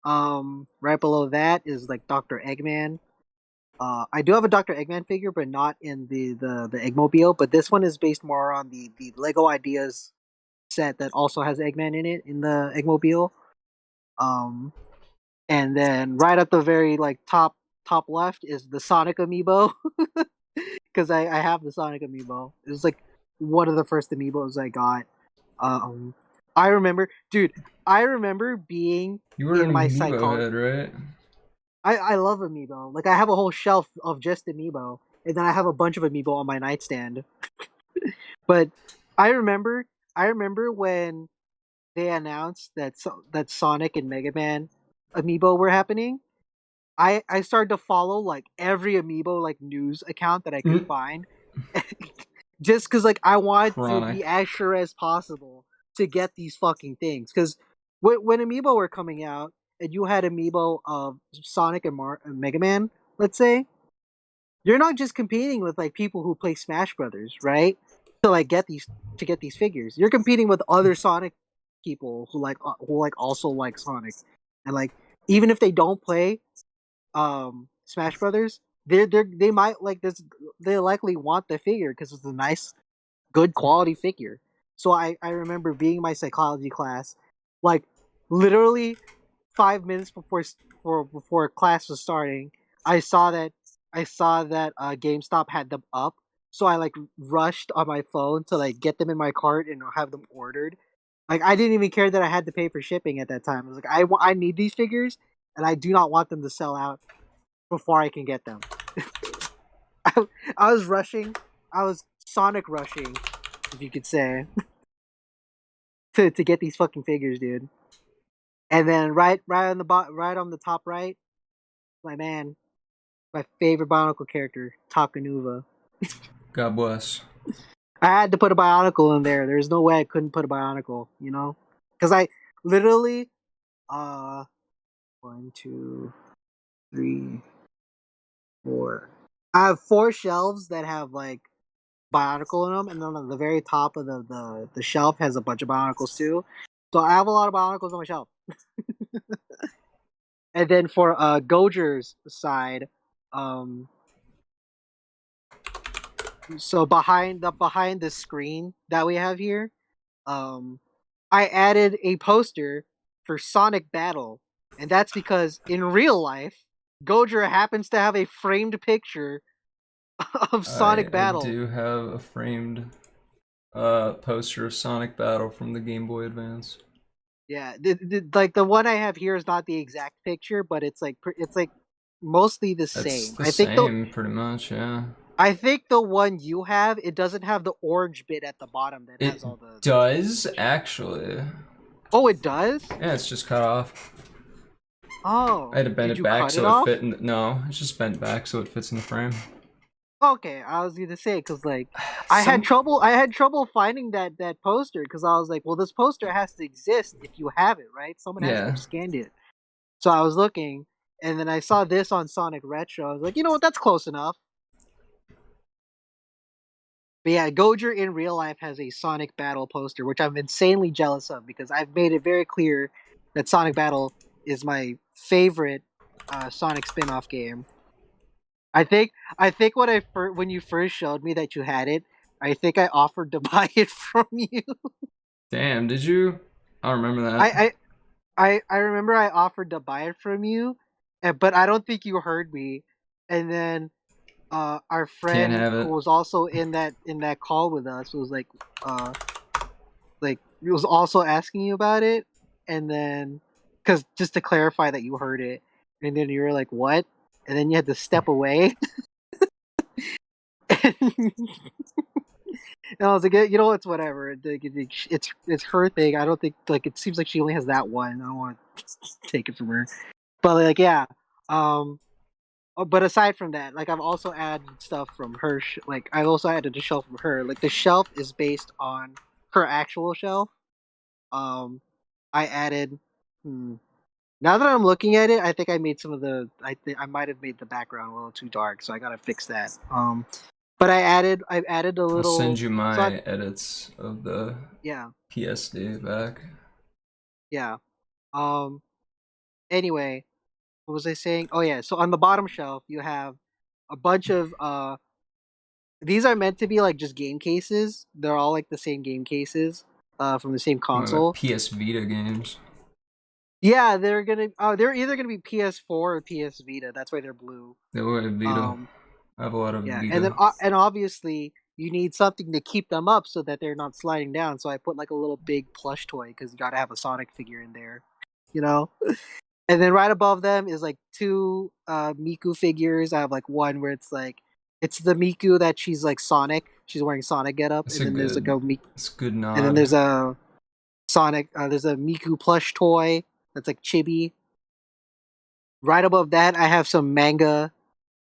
right below that is like Dr. Eggman. I do have a Dr. Eggman figure, but not in the Eggmobile. But this one is based more on the Lego Ideas set that also has Eggman in it in the Eggmobile. Um, and then right at the very like top left is the Sonic amiibo because I have the Sonic amiibo. It was like one of the first amiibos I got. Um, I remember, dude. I remember being You were an in my amiibo psychology. head, right? I love amiibo. Like I have a whole shelf of just amiibo, and then I have a bunch of amiibo on my nightstand. But I remember, I remember when they announced that Sonic and Mega Man amiibo were happening. I started to follow like every amiibo like news account that I could Mm. find, just because like I wanted to Chronic. be as sure as possible to get these fucking things. Because when amiibo were coming out, and you had amiibo of Sonic and Mega Man, let's say, you're not just competing with like people who play Smash Brothers, right? To like get these figures, you're competing with other Sonic people who like also like Sonic, and like even if they don't play Smash Brothers, they might like this. They likely want the figure because it's a nice, good quality figure. So I remember being in my psychology class, like literally 5 minutes before class was starting. I saw that GameStop had them up, so I like rushed on my phone to like get them in my cart and have them ordered. Like I didn't even care that I had to pay for shipping at that time. I was like, I need these figures, and I do not want them to sell out before I can get them. I, I was rushing. I was Sonic rushing if you could say, to get these fucking figures, dude. And then right on the top right, my man, my favorite Bionicle character, Takanuva. God bless. I had to put a Bionicle in there. There's no way I couldn't put a Bionicle, you know? Because I literally, uh, 1, 2, 3, 4. I have 4 shelves that have like Bionicle in them, and then on the very top of the shelf has a bunch of Bionicles too. So I have a lot of Bionicles on my shelf. And then for Goujer's side, um, so behind the screen that we have here, um, I added a poster for Sonic Battle, and that's because in real life, Goujer happens to have a framed picture of Sonic I Battle. do have a framed poster of Sonic Battle from the Game Boy Advance. Yeah, like the one I have here is not the exact picture, but it's like mostly the It's same. the same, pretty much, yeah. I think the one you have, it doesn't have the orange bit at the bottom that It has all the. does, actually. Oh, it does. Yeah, it's just cut off. I Oh, had to bend did it you back cut it so it off? fit in. No, it's just bent back so it fits in the frame. Okay, I was gonna say because like I had Some trouble. I had trouble finding that poster because I was like, well, this poster has to exist if you have it, right? Someone has to Yeah. have scanned it. So I was looking, and then I saw this on Sonic Retro. I was like, you know what? That's close enough. But yeah, Goujer in real life has a Sonic Battle poster, which I'm insanely jealous of because I've made it very clear that Sonic Battle is my favorite Sonic spin-off game. I think when you first showed me that you had it, I think I offered to buy it from you. Damn, did you? I don't remember that. I remember I offered to buy it from you, but I don't think you heard me. And then our Can't friend have who it. was also in that call with us was uh like he was also asking you about it, and then because just to clarify that you heard it, and then you were like, "What?" And then you had to step away. And I was like, you know, it's whatever. It's her thing. I don't think like it seems like she only has that one. I don't want to take it from her. But like, yeah. Um. But aside from that, like I've also added stuff from her. Like I also added a shelf from her. Like the shelf is based on her actual shelf. Um. I added. Hmm, now that I'm looking at it, I think I made some of the. I might have made the background a little too dark, so I gotta fix that. But I've added a I'll send little. you So my edits of the yeah, PSD back. yeah. Um. Anyway, what was I saying? Oh yeah. So on the bottom shelf, you have a bunch of. These are meant to be like just game cases. They're all like the same game cases. From the same One of my console. PS Vita games. Yeah, they're gonna. They're either gonna be PS4 or PS Vita. That's why they're blue. They were Vita. Um. I have a lot of Yeah, Vita. and obviously you need something to keep them up so that they're not sliding down. So I put like a little big plush toy because you got to have a Sonic figure in there, you know. And then right above them is like 2 Miku figures. I have like one where it's the Miku that she's like Sonic. She's wearing Sonic getup, It's and a then there's like good. It's a good and then nod. there's a Sonic. There's a Miku plush toy that's like Chibi. Right above that, I have some manga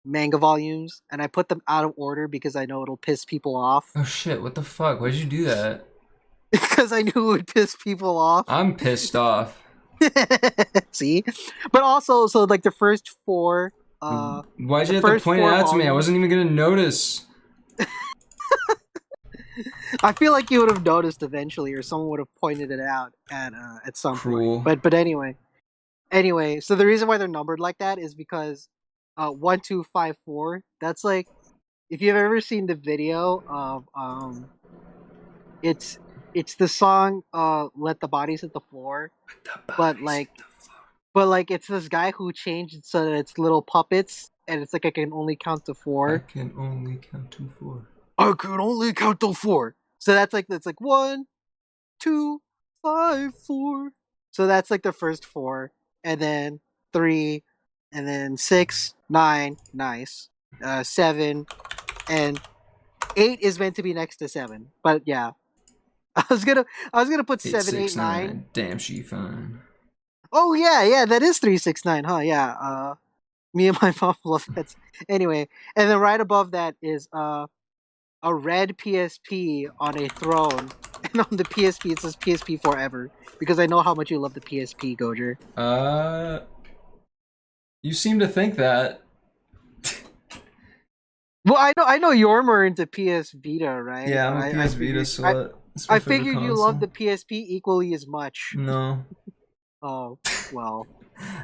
volumes, and I put them out of order because I know it'll piss people off. Oh shit! What the fuck? Why'd you do that? Because I knew it would piss people off. I'm pissed off. See, but also, so like Why'd the you have to first point it four out to me? I volumes. wasn't even gonna notice. I feel like you would have noticed eventually, or someone would have pointed it out at some point. Cruel. But anyway, so the reason why they're numbered like that is because 1, 2, 5, 4. That's like if you've ever seen the video of it's the song "Let the Bodies Hit the Floor," but like it's this guy who changed it so that it's little puppets, and it's like I can only count to I 4. can only count to 4. I can only count to 4. So that's like 1, 2, 5, 4. So that's like the first 4, and then 3, and then 6, 9, nice, 7, and 8 is meant to be next to 7, but yeah, I was gonna put 7, 8, 9. 869. Damn, she fine. Oh yeah, that is 369, huh? Yeah. Me and my mom love that. Anyway, and then right above that is a red PSP on a throne, and on the PSP it says PSP forever because I know how much you love the PSP, Goujer. You seem to think that. Well, I know you're more into PS Vita, right? Yeah, But I'm a I PS Vita figured slut. It's my I favorite figured you love console. the PSP equally as much. No. Oh well.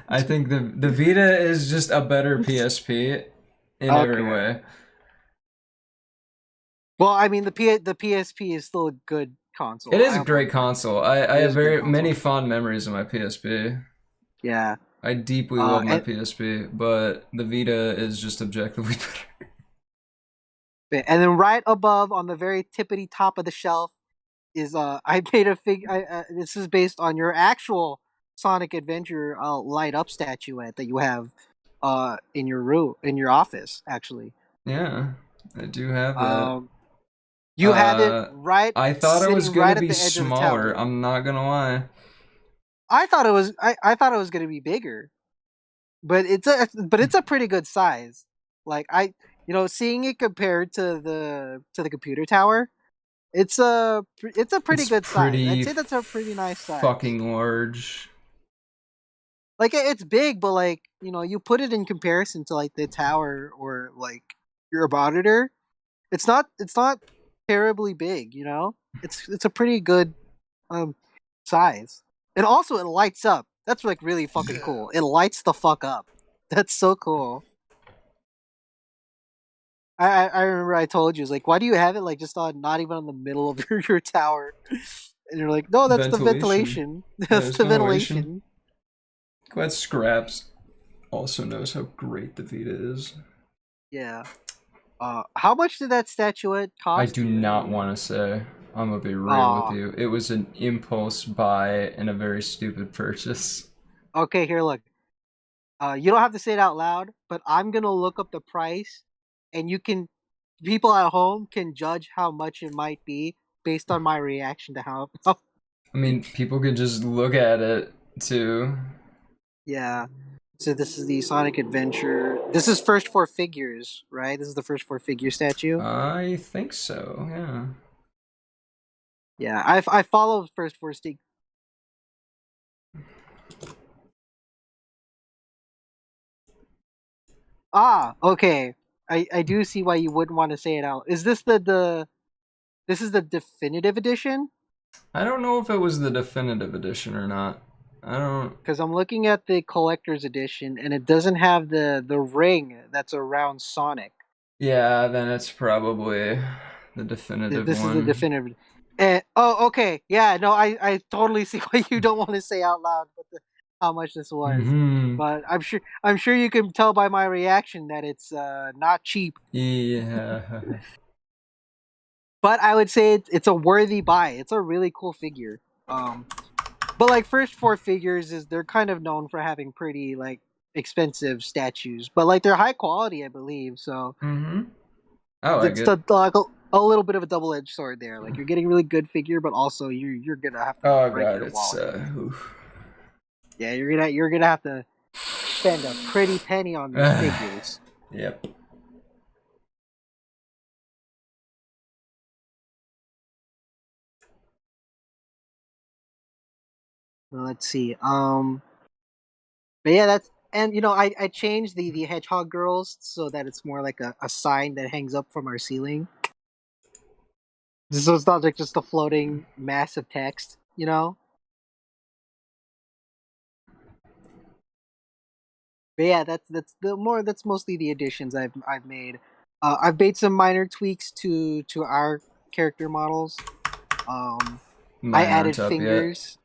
I think the Vita is just a better PSP in every Okay. way. Well, I mean the PSP is still a good It console. is I a have no great argument. console. I It have is a good very console. many fond memories of my PSP. Yeah. I deeply love my And PSP, but the Vita is just objectively better. then right above on the very tippity top of the shelf is I made a this is based on your actual Sonic Adventure light up statuette that you have in your room in your office actually. Yeah, I do have that. Um you have it Uh, right I thought it was sitting gonna right at be the edge of the smaller. tower. I'm not gonna lie. I thought it was going to be bigger, but it's a pretty good size. Like seeing it compared to the computer tower, it's a pretty It's good size. I'd pretty say that's a pretty nice size. fucking large. Like it's big, but like you put it in comparison to like the tower or like your monitor, it's not terribly big. It's a pretty good um size, and also it lights up. That's like really fucking cool. It lights the fuck up. That's so cool. I remember I told you, it's like, why do you have it like just on not even on the middle of your tower? And you're like, no, that's the Ventilation. ventilation. Yeah, That's there's the ventilation. ventilation. Glad Scraps also knows how great the Vita is. Yeah. How much did that statuette I cost do you? not want to say. I'm gonna be real with Oh, you. It was an impulse buy and a very stupid purchase. okay. Here, look. You don't have to say it out loud, but I'm gonna look up the price, and people at home can judge how much it might be based on my reaction to how. I mean, people could just look at it too. Yeah. So this is the Sonic Adventure. This is first four figures, right? This is the first four figure statue. I think so, yeah. Yeah, I follow first four stick. Ah, okay. I do see why you wouldn't want to say it out. Is this this is the definitive edition? I don't know if it was the definitive edition or not. I don't. Because I'm looking at the collector's edition, and it doesn't have the ring that's around Sonic. Yeah, then it's probably the definitive This is the one. definitive. Okay. Yeah, no, I totally see why you don't want to say out loud how much this was. Hmm. But I'm sure you can tell by my reaction that it's not cheap. Yeah. But I would say it's a worthy buy. It's a really cool figure. Um, but like first four figures is they're kind of known for having pretty like expensive statues, but like they're high quality, I believe. So Mm-hmm. I like it's it. like a little bit of a double edged sword there. Like you're getting a really good figure, but also you're gonna have to Oh break god, your it's wallet. oof. Yeah, you're gonna have to spend a pretty penny on these figures. Yep. Well, let's see. But yeah, that's and I changed the Hedgehog girls so that it's more like a sign that hangs up from our ceiling. So it's not like just a floating mass of text. But yeah, that's mostly the additions I've made. I've made some minor tweaks to our character models. Um, I Mine added aren't up yet. fingers.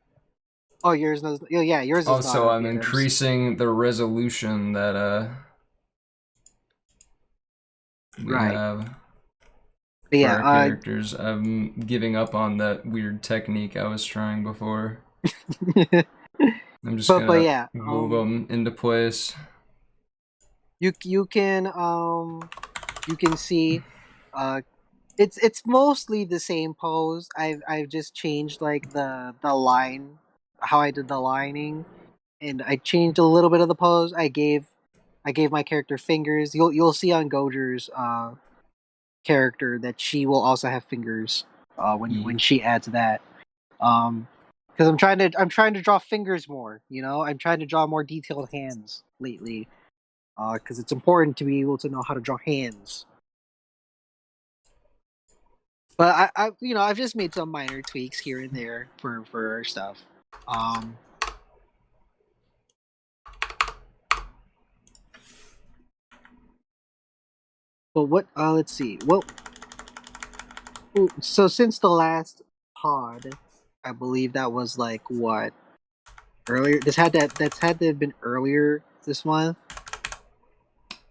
Oh, yours knows. Yeah, yours is not Also, up I'm yet. increasing the resolution that we Right. have But for yeah. our characters. I'm giving up on that weird technique I was trying before. I'm just but gonna yeah. move them into place. You can see, uh it's mostly the same pose. I've just changed like the line, how I did the lining, and I changed a little bit of the pose. I gave my character fingers. You'll see on Gouger's character that she will also have fingers when Yeah. she adds that. Um, because I'm trying to draw fingers more. I'm trying to draw more detailed hands lately. Because it's important to be able to know how to draw hands. But I've just made some minor tweaks here and there for stuff. Um, but what? Let's see. Well, so since the last pod, I believe that was like what earlier. That's had to have been earlier this month.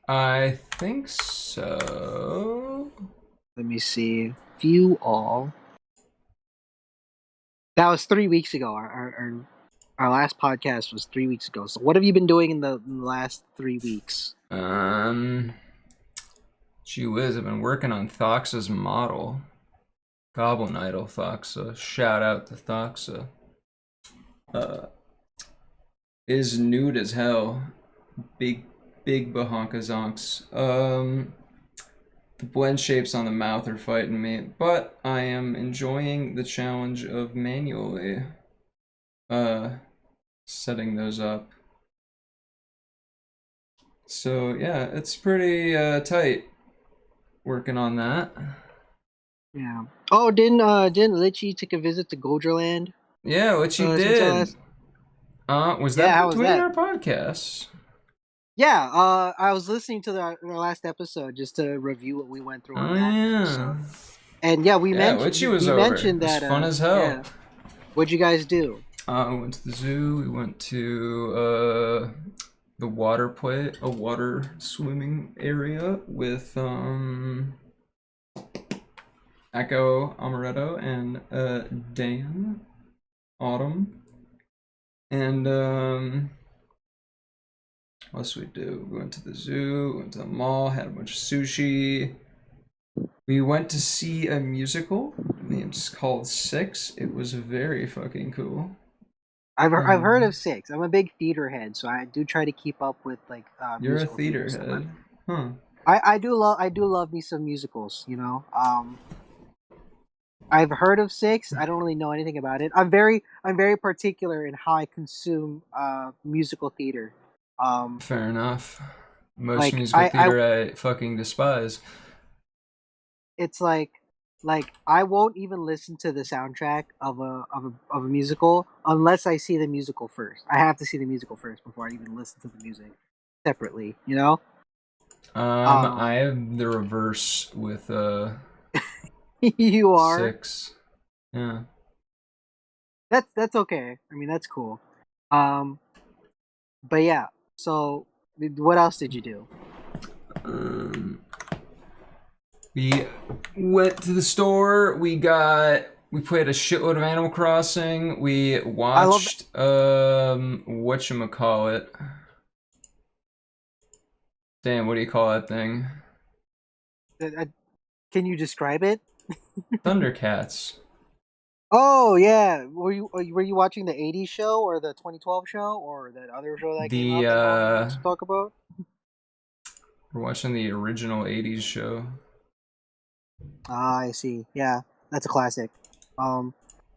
I think so. Let me see. View all. That was 3 weeks ago. Our last podcast was 3 weeks ago. So what have you been doing in the last 3 weeks? Gee whiz, I've been working on Thoxa's model. Goblin Idol Thoxa. Shout out to Thoxa. Uh, is nude as hell. Big, big bahonka zonks. The blend shapes on the mouth are fighting me, but I am enjoying the challenge of manually uh, setting those up. So yeah, it's pretty tight working on that. Yeah. Oh, didn't Litchi take a visit to Gojerland? Yeah, what you Since our did. last. Was Yeah, that how was between that? our podcasts? Yeah. I was listening to the last episode just to review what we went through on Oh that yeah. episode. And yeah, we Yeah, mentioned Witchy we, was we over. It mentioned was that. fun as hell. Yeah. What'd you guys do? We went to the zoo. We went to the water play, a water swimming area with Echo Amaretto and Dan Autumn. And what else we do? We went to the zoo, went to the mall, had a bunch of sushi. We went to see a musical. It's called Six. It was very fucking cool. I've heard Um, of Six. I'm a big theater head, so I do try to keep up with like you're a musical theater theater stuff. head, huh? I do love me some musicals. I've heard of Six. I don't really know anything about it. I'm very particular in how I consume musical theater. Um, Fair enough. Most like musical I theater I fucking despise. it's like I won't even listen to the soundtrack of a musical unless I see the musical first. I have to see the musical first before I even listen to the music separately. I Um, have the reverse with you are. Six. Yeah. That's okay. I mean, that's cool. Um, but yeah. So, what else did you do? Um, we went to the store. We played a shitload of Animal Crossing. We I love watched whatchamacallit. Damn, what do you call that thing? that. Can you describe it? Thundercats. Oh yeah, were you watching the '80s show or the 2012 show or that other show that came The out that no one wants to talk about? we're watching the original '80s show. Ah, I see. Yeah, that's a classic. Um,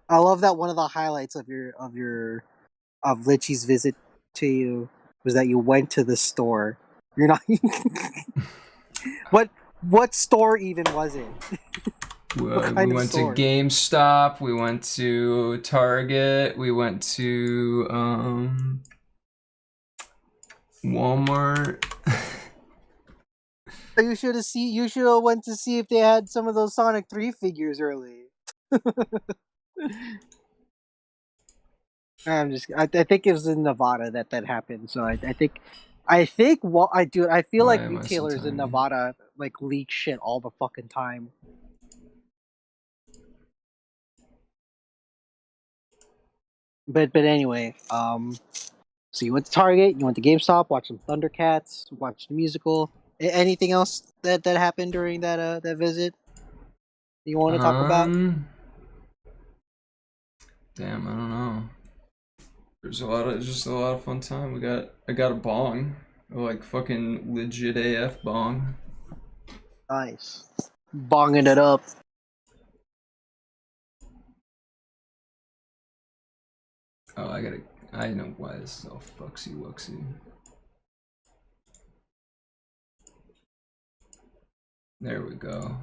I love that one of the highlights of Litchi's visit to you was that you went to the store. You're not. what what store even was it? What We kind of went to store? GameStop. We went to Target. We went to Walmart. You should have went to see if they had some of those Sonic 3 figures early. I think it was in Nevada that happened. So I think what I do I feel Why like am I so retailers in tiny? Nevada like leak shit all the fucking time. But anyway, so you went to Target, you went to GameStop, watched some Thundercats, watched the musical. Anything else that happened during that visit? You want to talk about? Damn, I don't know. There's just a lot of fun time. I got a bong, like fucking legit AF bong. Nice. Bonging it up. Oh, I know why this is all fucksy wucksy. There we go.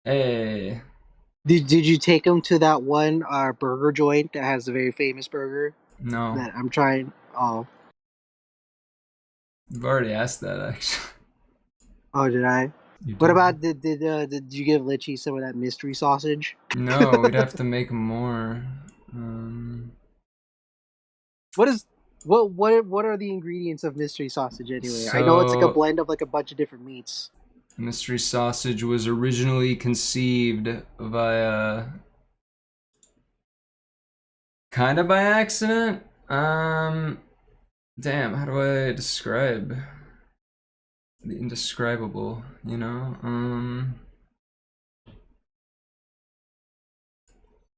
Hey. Did you take him to that one burger joint that has a very famous burger No. that I'm trying? Oh, You've already asked that, actually. oh, did I? You What did. about did you give Litchi some of that mystery sausage? No, we'd have to make more. What is what are the ingredients of mystery sausage anyway? I know it's like a So, blend of like a bunch of different meats. mystery sausage was originally conceived via kind of by accident. Damn, how do I describe the indescribable, you know?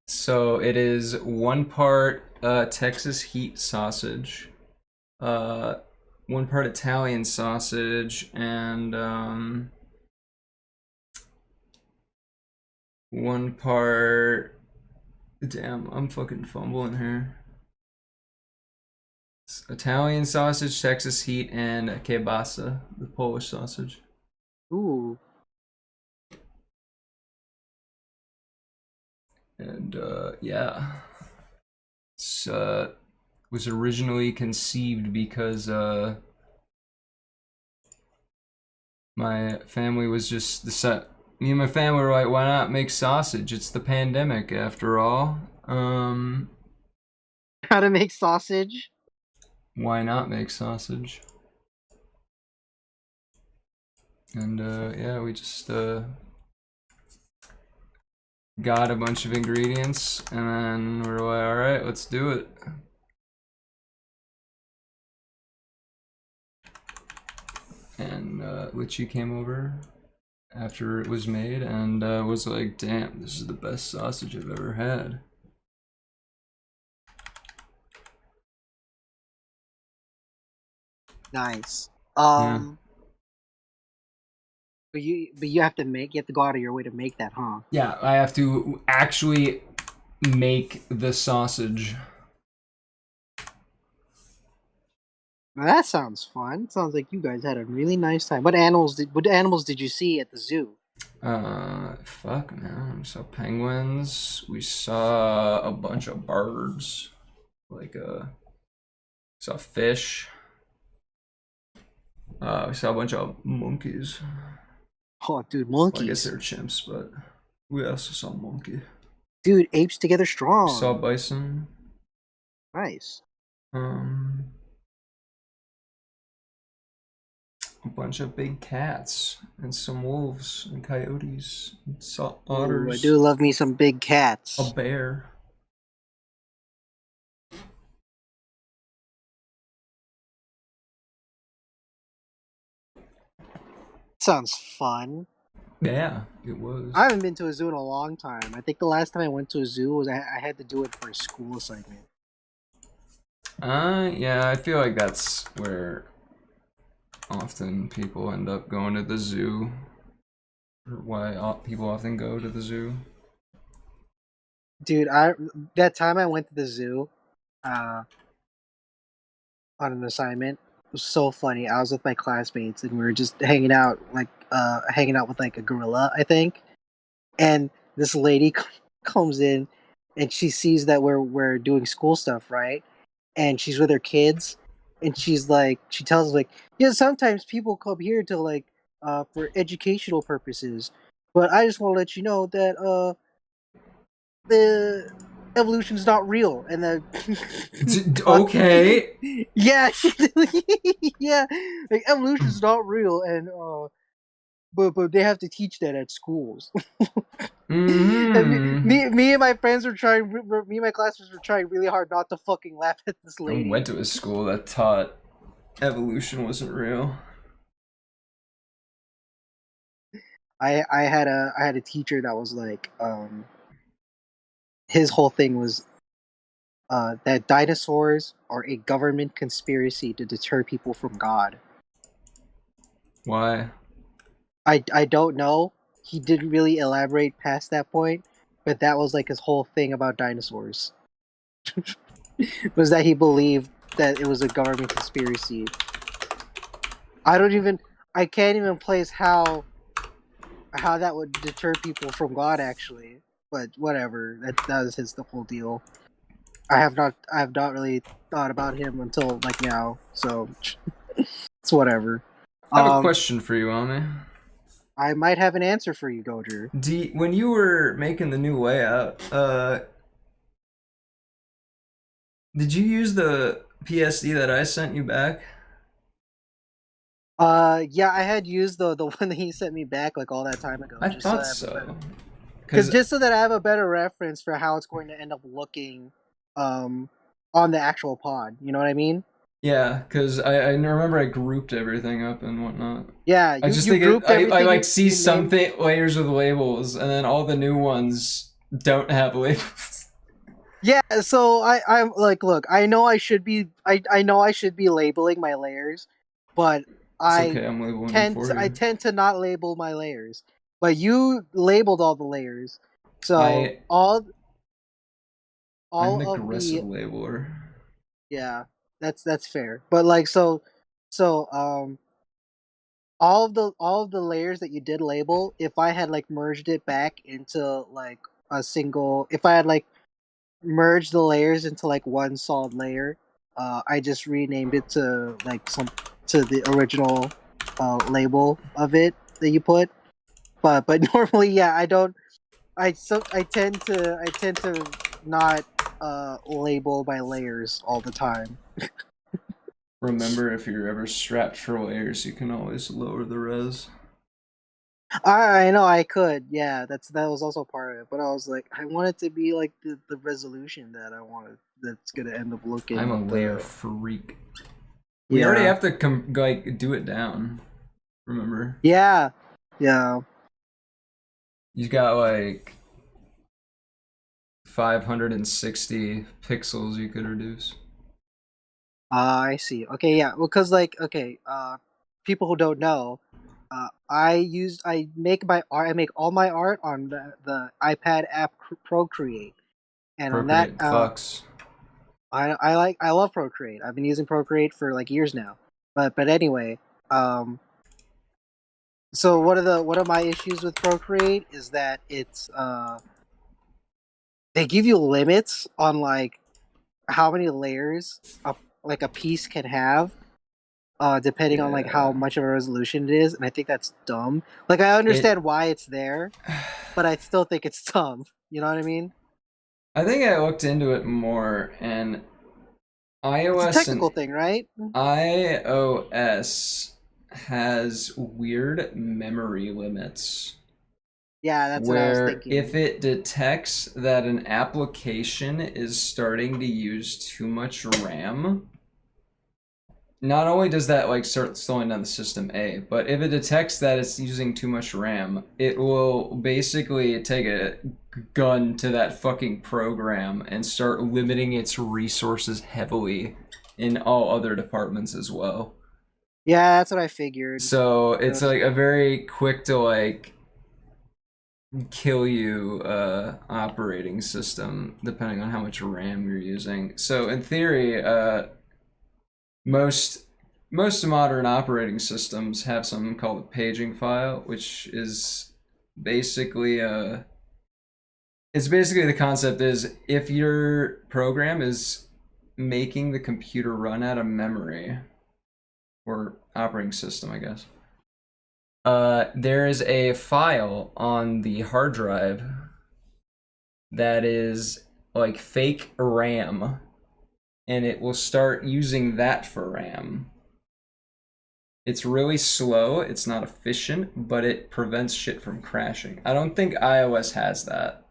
So it is 1 part Texas heat sausage, uh, 1 part Italian sausage, and 1 part. Damn, I'm fucking fumbling here. It's Italian sausage, Texas heat, and kielbasa, the Polish sausage. Ooh, And yeah, it's was originally conceived because my family was just the set. Me and my family were like, why not make sausage? It's the pandemic after all. how to make sausage? Why not make sausage? And yeah, we just got a bunch of ingredients, and then we're like, all right, let's do it. And Litchi came over after it was made and was like, damn, this is the best sausage I've ever had. Nice. Yeah. But you have to go out of your way to make that, huh? Yeah, I have to actually make the sausage. Now that sounds fun. Sounds like you guys had a really nice time. What animals did you see at the zoo? Fuck, man. We saw penguins. We saw a bunch of birds. Like, saw fish. We saw a bunch of monkeys. Oh, dude, Well, I guess monkeys. they're chimps, but we also saw monkey. Dude, apes together We saw strong. bison. Nice. Um, a bunch of big cats and some wolves and coyotes and saw Ooh, I otters. do love me some big A cats. bear. Sounds fun. Yeah, it was. I haven't been to a zoo in a long time. I think the last time I went to a zoo was I had to do it for a school assignment. Yeah, I feel like that's where often people end up going to the zoo. Or why people often go to the zoo. Dude, that time I went to the zoo, uh, on an assignment. It was so funny. I was with my classmates and we were just hanging out with like a gorilla, I think. And this lady comes in and she sees that we're doing school stuff, right? And she's with her kids and she tells us like, yeah, sometimes people come here to like for educational purposes. But I just want to let you know that the evolution's not real and the Okay. yeah, yeah, like evolution's not real and but they have to teach that at schools. And Mm-hmm. me and my friends were trying me and my classmates were trying really hard not to fucking laugh at this I lady. went to a school that taught evolution wasn't real. I had a teacher that was like his whole thing was that dinosaurs are a government conspiracy to deter people from God. Why? I don't know. He didn't really elaborate past that point, but that was like his whole thing about dinosaurs. Was that he believed that it was a government conspiracy. I don't even I can't even place how that would deter people from God actually. But whatever. That is his the whole deal. I have not really thought about him until like now, so it's whatever. I have a Um question for you, Ami. I might have an answer for you, Gojer. When you were making the new layout, did you use the PSD that I sent you back? Yeah, I had used the one that he sent me back like all that time ago, I just so thought I have a better so. because Cause just so that I have a better reference for how it's going to end up looking, on the actual pod. You know what I mean? yeah, cause I remember I grouped everything up and whatnot. Yeah, I just you think grouped I everything. like see You some named. layers with labels, and then all the new ones don't have labels. Yeah, so I'm like, look, I know I should be labeling my layers, but It's I okay, I'm labeling them for I you. tend to not label my layers. But you labeled all the layers, so I I'm an all of aggressive the labeler. yeah, that's fair. But like so all of the layers that you did label, if I had like merged it back into like a single, if I had like merged the layers into like one solid layer, I just renamed it to like some to the original label of it that you put. But normally, yeah, I don't. I tend to not label my layers all the time. Remember, if you're ever strapped for layers, you can always lower the res. I know I could, yeah. That was also part of it. But I was like, I want it to be like the resolution that I wanted. That's gonna end up looking I'm a with layer the freak. We already yeah have to like do it down. Remember, yeah yeah. you got like 560 pixels you could reduce. I see. Okay, yeah. Well, cause like okay, people who don't know, I make my art. I make all my art on the iPad app Procreate, and on that Procreate fucks. I love Procreate. I've been using Procreate for like years now. But anyway, um, so one of my issues with Procreate is that it's they give you limits on like how many layers like a piece can have, depending on like how Yeah. much of a resolution it is, and I think that's dumb. Like I It. understand why it's there, but I still think it's dumb. You know what I mean? I think I looked into it more, and It's a iOS technical and thing, right? iOS has weird memory limits Yeah, that's what I was where if thinking. it detects that an application is starting to use too much RAM, not only does that like start slowing down the system A, but if it detects that it's using too much RAM, it will basically take a gun to that fucking program and start limiting its resources heavily in all other departments as well. Yeah, that's what I figured. So it's That's like a very quick to like kill you operating system depending on how much RAM you're using. So in theory, most most modern operating systems have something called a paging file, which is basically it's basically the concept is if your program is making the computer run out of memory or operating system, I guess. There is a file on the hard drive that is like fake RAM, and it will start using that for RAM. It's really slow, it's not efficient, but it prevents shit from crashing. I don't think iOS has that.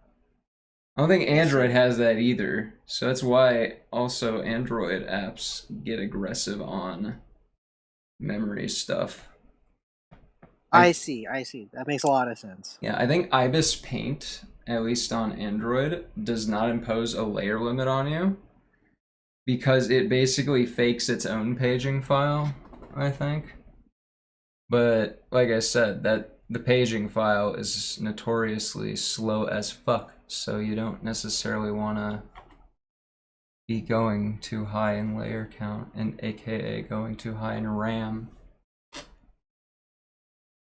I don't think I Android see. has that either. So that's why also Android apps get aggressive on memory stuff. I see. That makes a lot of sense. Yeah, I think Ibis Paint, at least on Android, does not impose a layer limit on you because it basically fakes its own paging file, I think. But like I said, that the paging file is notoriously slow as fuck, so you don't necessarily want to be going too high in layer count, and aka going too high in RAM.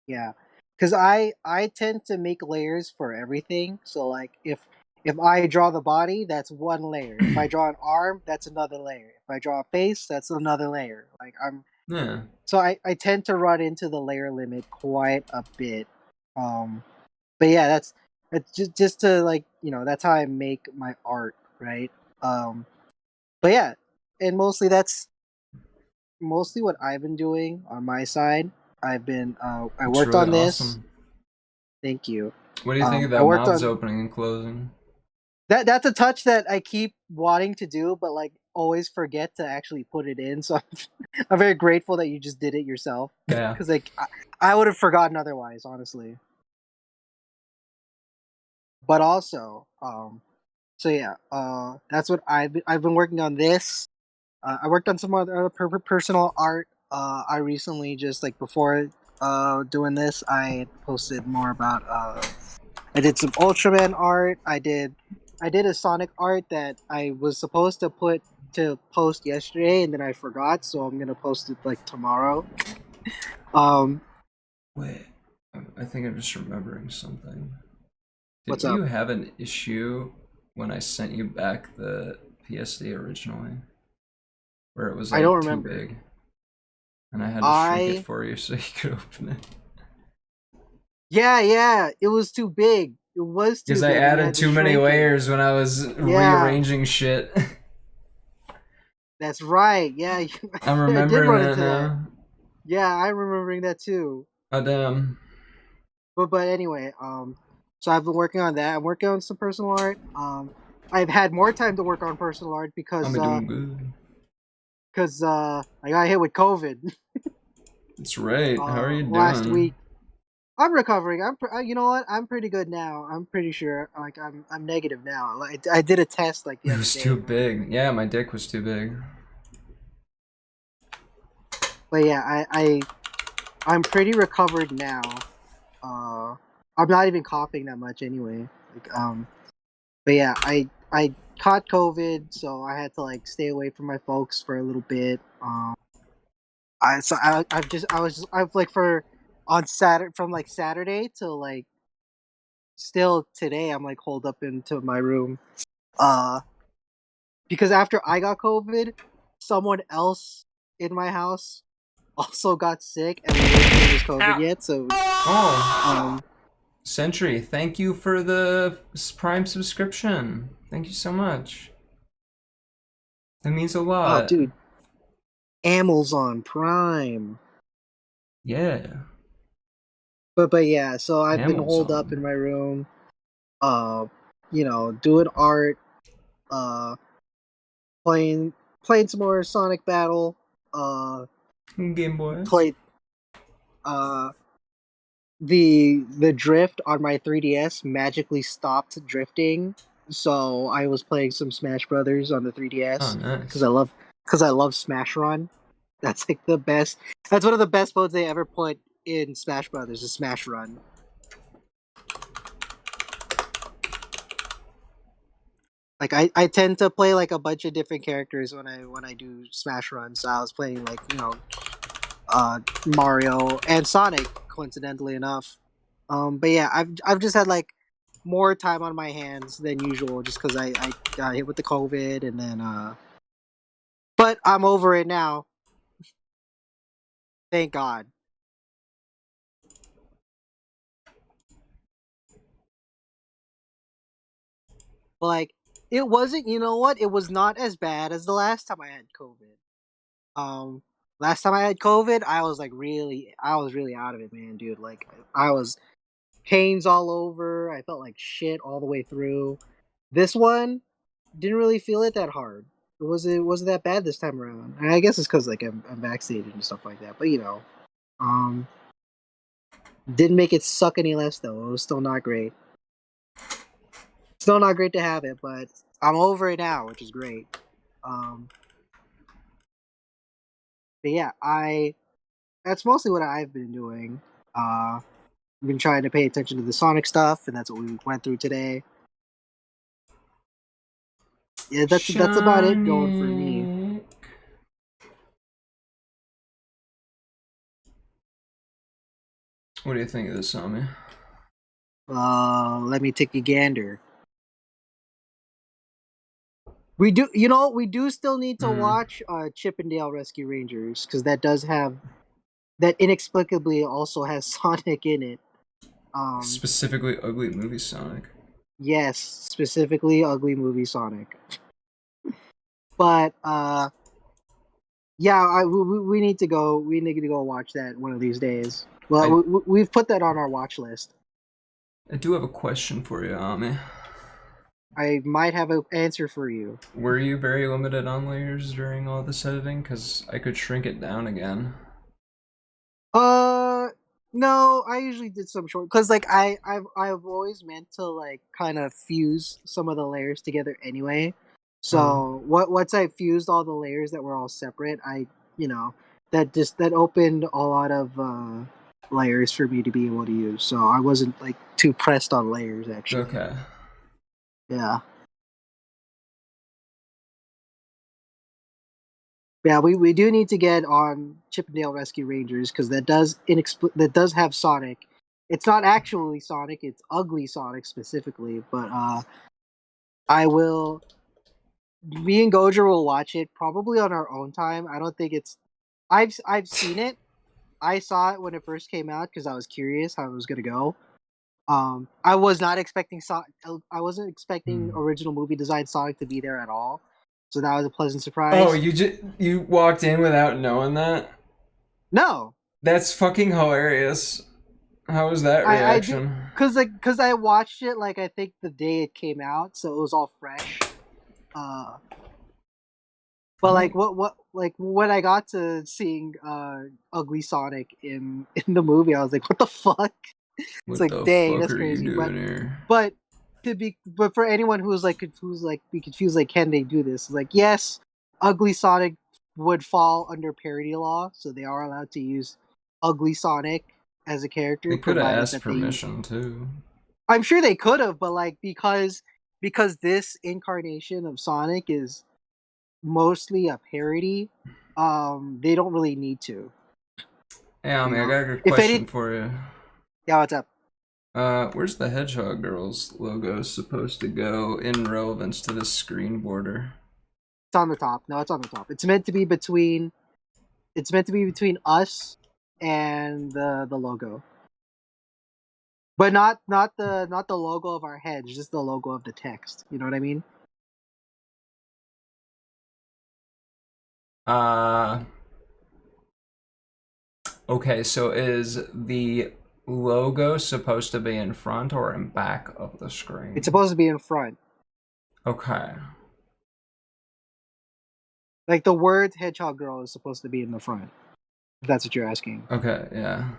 Yeah, because I tend to make layers for everything. So like if I draw the body, that's one layer. If I draw an arm, that's another layer. If I draw a face, that's another layer. Like Yeah, so I tend to run into the layer limit quite a bit. Um, but yeah, that's just to like that's how I make my art, right? Um, but yeah, and that's mostly what I've been doing on my side. I it's worked really on this. awesome. Thank you. What do you think of I that worked mouths on opening and closing? that's a touch that I keep wanting to do, but like always forget to actually put it in. So I'm very grateful that you just did it yourself, Yeah, because like I would have forgotten otherwise, honestly. But also, so yeah, that's what I've been working on this. I worked on some other personal art. I recently just like before doing this, I posted more about I did some Ultraman art. I did a Sonic art that I was supposed to post yesterday, and then I forgot, so I'm gonna post it like tomorrow. Um, wait, I think I'm just remembering something. what's Didn't up? you have an issue when I sent you back the PSD originally, where it was I don't like too remember. big, and I had to shrink it I for you so you could open it? Yeah, it was too big. It was Because too I big, and you added had to too many shrink it. layers when I was Yeah, rearranging shit. that's right. Yeah, I'm I did remembering run that into that. now. Yeah, I'm remembering that too. Oh damn. But anyway, so I've been working on that. I'm working on some personal art. I've had more time to work on personal art I'm doing good. I got hit with COVID That's right. How are you last doing? week. I'm recovering. You know what? I'm pretty good now. I'm pretty sure. Like I'm negative now. Like I did a test like the It other was too day. big. Yeah, my dick was too big. But yeah, I'm pretty recovered now. Uh, I'm not even coughing that much anyway. Like but yeah, I caught COVID, so I had to like stay away from my folks for a little bit. I've like for on Saturday from like Saturday till like still today I'm like holed up into my room. Uh, because after I got COVID, someone else in my house also got sick, and we weren't sure it was COVID yet. So Oh, um, Sentry, thank you for the Prime subscription. Thank you so much. That means a oh lot. dude, Amazon Prime. Yeah, But yeah, so I've been holed up in Amazon. my room, uh, doing art, uh, playing playing some more Sonic Battle, uh, Game Boys. played uh the drift on my 3DS magically stopped drifting, so I was playing some Smash Brothers on the Oh, 3DS because nice. I love Smash Run. That's like the best. That's one of the best modes they ever put in Smash Brothers. Is Smash Run. Like I tend to play like a bunch of different characters when I do Smash Run. So I was playing like Mario and Sonic, coincidentally enough. But yeah, I've just had like more time on my hands than usual just because I got hit with the COVID, and then but I'm over it now. Thank God. But like it wasn't, you know what? It was not as bad as the last time I had COVID. Um, last time I had COVID, I was really out of it, man, dude. Like I was pains all over. I felt like shit all the way through. This one didn't really feel it that hard. It wasn't that bad this time around. I guess it's because like I'm vaccinated and stuff like that. But um, Didn't make it suck any less though. It was still not great. Still not great to have it, but I'm over it now, which is great. Um, but yeah, I that's mostly what I've been doing. I've been trying to pay attention to the Sonic stuff, and that's what we went through today. Yeah, that's about it going for me. Shiny. What do you think of this, Sammy? Let me take a gander. We do still need to Mm. watch Chippendale Rescue Rangers because that inexplicably also has Sonic in it. Um, Specifically, ugly movie Sonic. yes, specifically Ugly Movie Sonic. But yeah, we need to go. We need to go watch that one of these days. Well, I we've put that on our watch list. I do have a question for you, Ami. I might have an answer for you. Were you very limited on layers during all this editing? Because I could shrink it down again. Uh, no, I usually did some short because like I've always meant to like kind of fuse some of the layers together anyway. Oh. So once I fused all the layers that were all separate, you know that opened a lot of layers for me to be able to use. So I wasn't like too pressed on layers actually. Okay. Yeah. Yeah, we do need to get on Chippendale Rescue Rangers because that does have Sonic. It's not actually Sonic; it's ugly Sonic specifically. But I will. Me and Gojer will watch it probably on our own time. I don't think it's. I've seen it. I saw it when it first came out because I was curious how it was gonna go. I was not expecting I wasn't expecting Hmm. original movie design Sonic to be there at all. So that was a pleasant Oh, surprise. you walked in without knowing that? No, That's fucking hilarious. How was that I do reaction? because I watched it like I think the day it came out, so it was all fresh. Uh, but like Oh, what like when I got to seeing Ugly Sonic in the movie, I was like, what the fuck? It's what like, the dang, fuck that's are you crazy. doing here? But but for anyone who's like be confused, like, can they do this? Like, yes, Ugly Sonic would fall under parody law, so they are allowed to use Ugly Sonic as a character, They could have provided asked that they use. permission too. I'm sure they could have, but like because this incarnation of Sonic is mostly a parody, they don't really need to. Hey, Ami, I got a good If question any, for you. yeah, what's up? Where's the Hedgehog Girls logo supposed to go in relevance to this screen border? It's on the top. No, it's on the top. It's meant to be between. It's meant to be between us and the logo, but not the logo of our heads, just the logo of the text. You know what I mean? Uh, okay, so is the logo supposed to be in front or in back of the It's screen? supposed to be in front. Okay. Like the word Hedgehog Girl is supposed to be in the front. If that's what you're asking. Okay, yeah.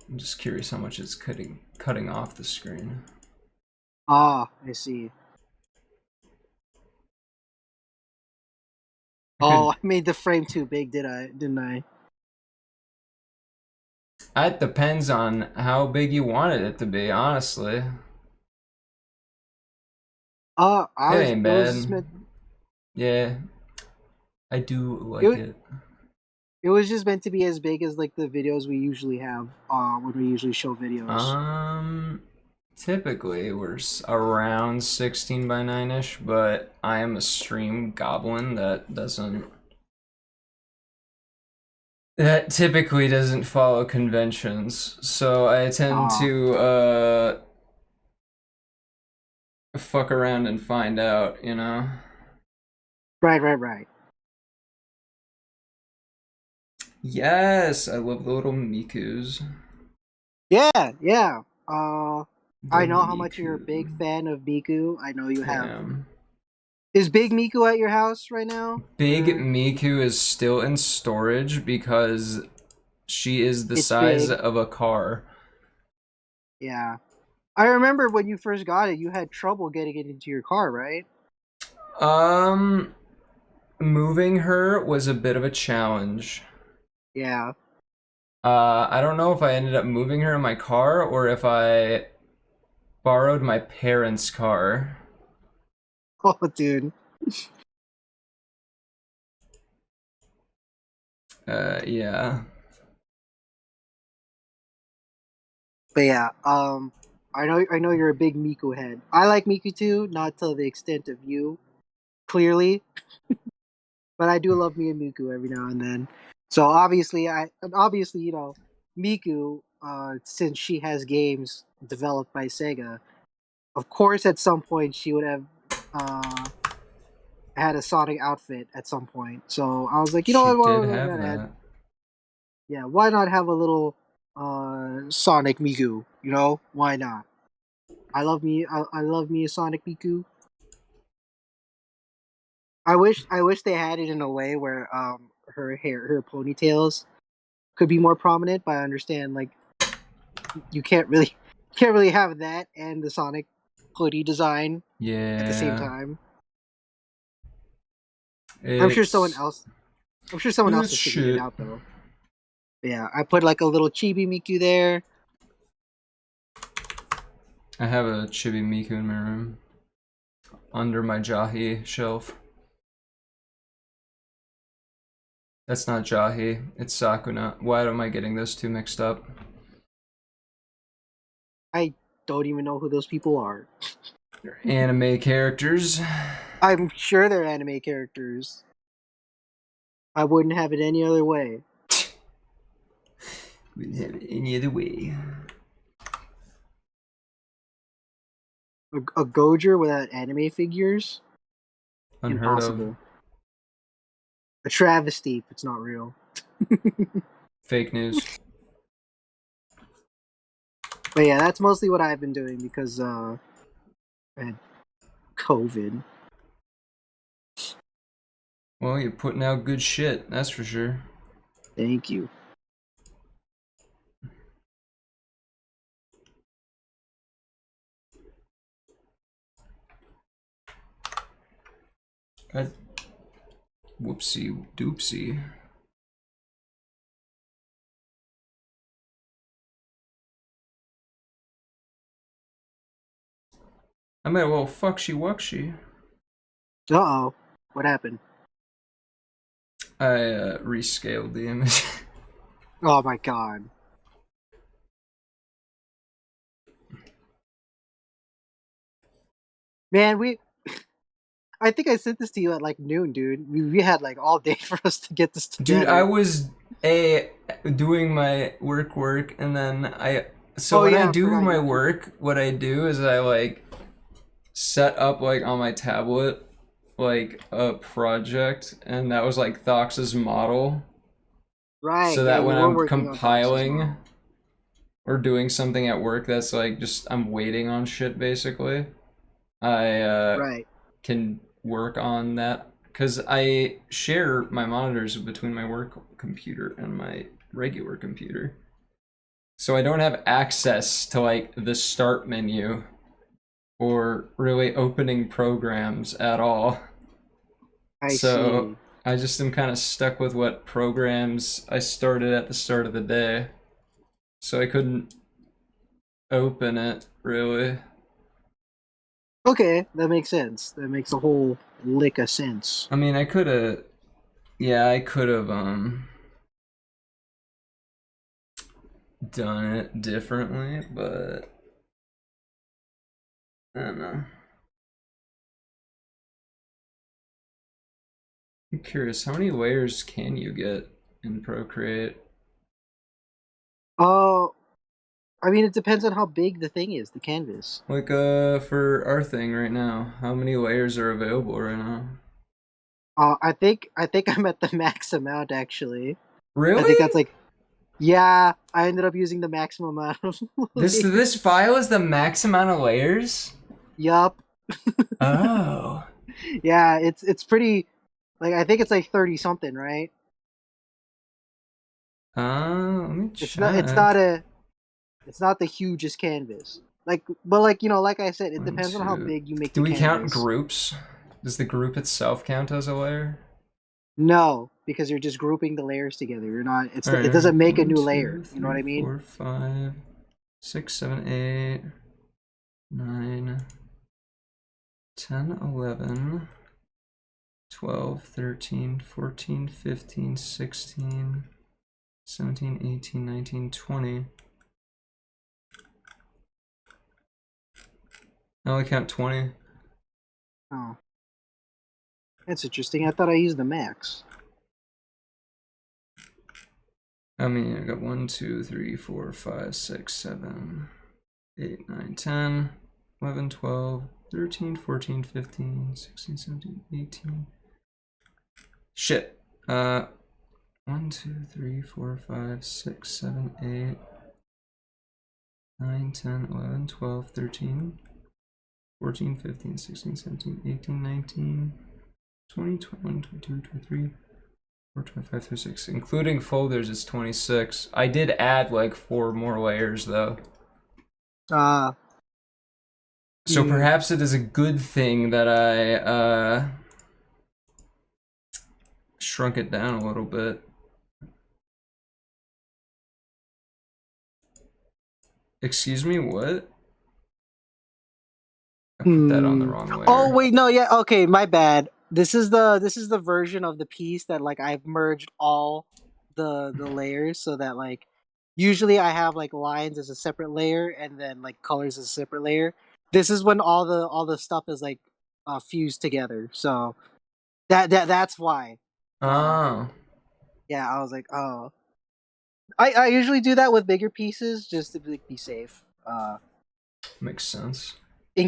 I'm just curious how much it's cutting off the screen. Ah, I see. I Oh, could. I made the frame too big, Didn't I? That depends on how big you wanted it to be, honestly. It ain't It was just bad. meant. Yeah, I do like It, it. it was just meant to be as big as like the videos we usually have when we usually show videos. Um, typically we're around 16 by 9-ish, but I am a stream goblin that typically doesn't follow conventions. So I tend Ah, to fuck around and find out, you know. right. Yes, I love the little Mikus. Yeah. Uh, The I know how much you're a big Miku. fan of Miku. I know you I have am. Is Big Miku at your house right now? Big Or Miku is still in storage because she is the it's size big? of a car. Yeah. I remember when you first got it, you had trouble getting it into your car, right? Um, moving her was a bit of a challenge. Yeah. I don't know if I ended up moving her in my car or if I borrowed my parents' car. Oh, dude. Yeah. But yeah, I know you're a big Miku head. I like Miku too, not to the extent of you, clearly, but I do love me a Miku every now and then. So obviously, Miku, since she has games developed by Sega, of course, at some point she would have uh, had a Sonic outfit at some point. So I was like, you know She what, did why have not add? that. Yeah, why not have a little Sonic Miku? You know, why not? I love me a Sonic Miku. I wish they had it in a way where her ponytails could be more prominent, but I understand like you can't really have that and the Sonic hoodie design at the same Yeah. time. I'm sure someone It's else I'm sure someone else it's has figured it shit. out though. Yeah, I put like a little chibi Miku there. I have a Chibi Miku in my room under my Jahi shelf. That's not Jahi, it's Sakuna. Why am I getting those two mixed up? I don't even know who those people are. Anime characters. I'm sure they're anime characters. I wouldn't have it any other way. Wouldn't have it any other way. A Goujer without anime figures? Unheard of. Impossible. A travesty if it's not real. Fake news. But yeah, that's mostly what I've been doing because I had COVID. Well, you're putting out good shit, that's for sure. Thank you. God. Whoopsie doopsie. I might well fucksy wucksy. Uh oh. What happened? I rescaled the image. Oh my god. Man, I think I sent this to you at like noon, dude. We had like all day for us to get this Dude, I together. was doing my work and then so Oh when I yeah, I do forgot my you. work, what I do is I like set up like on my tablet like a project, and that was like Thox's model, Right, so yeah, that you when were I'm working on Tox's compiling model. or doing something at work that's like just I'm waiting on shit basically, I Right. can work on that because I share my monitors between my work computer and my regular computer. So I don't have access to like the start menu or really opening programs at all. I So see. I just am kind of stuck with what programs I started at the start of the day. So I couldn't open it really. Okay, that makes sense. That makes a whole lick of sense. I mean, I could have, yeah, I could have done it differently, but I don't know. I'm curious, how many layers can you get in Procreate? Oh, I mean, it depends on how big the thing is, the canvas. Like for our thing right now, how many layers are available right now? I think I'm at the max amount actually. I think that's Really? like, yeah, I ended up using the maximum amount of This layers. file is the max amount of layers? Yup. Oh. Yeah, it's pretty. Like I think it's like 30 something, right? Let me It's not. check. It's not the hugest canvas. Like, but like like I said, it One, depends on how two. big you make Do the we count canvas. groups? Does the group itself count as a layer? No, because you're just grouping the layers together. You're not. It Alright. doesn't make a One, new layer. two, You know what three, I mean? 4, 5, 6, 7, 8, 9, 10, 11, 12, 13, 14, 15, 16, 17, 18, 19, 20. I only count 20. Oh, that's interesting. I thought I used the max. I mean, I got 1, 2, 3, 4, 5, 6, 7, 8, 9, 10, 11, 12, 13, 14, 15, 16, 17, 18. Shit. 1, 2, 3, 4, 5, 6, 7, 8, 9, 10, 11, 12, 13, 14, 15, 16, 17, 18, 19, 20, 21, 22, 23, 4, 25, 26. Including folders, it's 26. I did add like 4 more layers though. Uh, So you perhaps it is a good thing that I shrunk it down a little bit. Excuse me, what? I put that on the Hmm. wrong Oh layer. wait, no, yeah, okay, my bad. This is the version of the piece that like I've merged all the layers so that like usually I have like lines as a separate layer and then like colors as a separate layer. This is when all the stuff is like fused together. So that's why. Uh Oh, yeah, I was like, oh. I usually do that with bigger pieces just to be safe. makes sense. In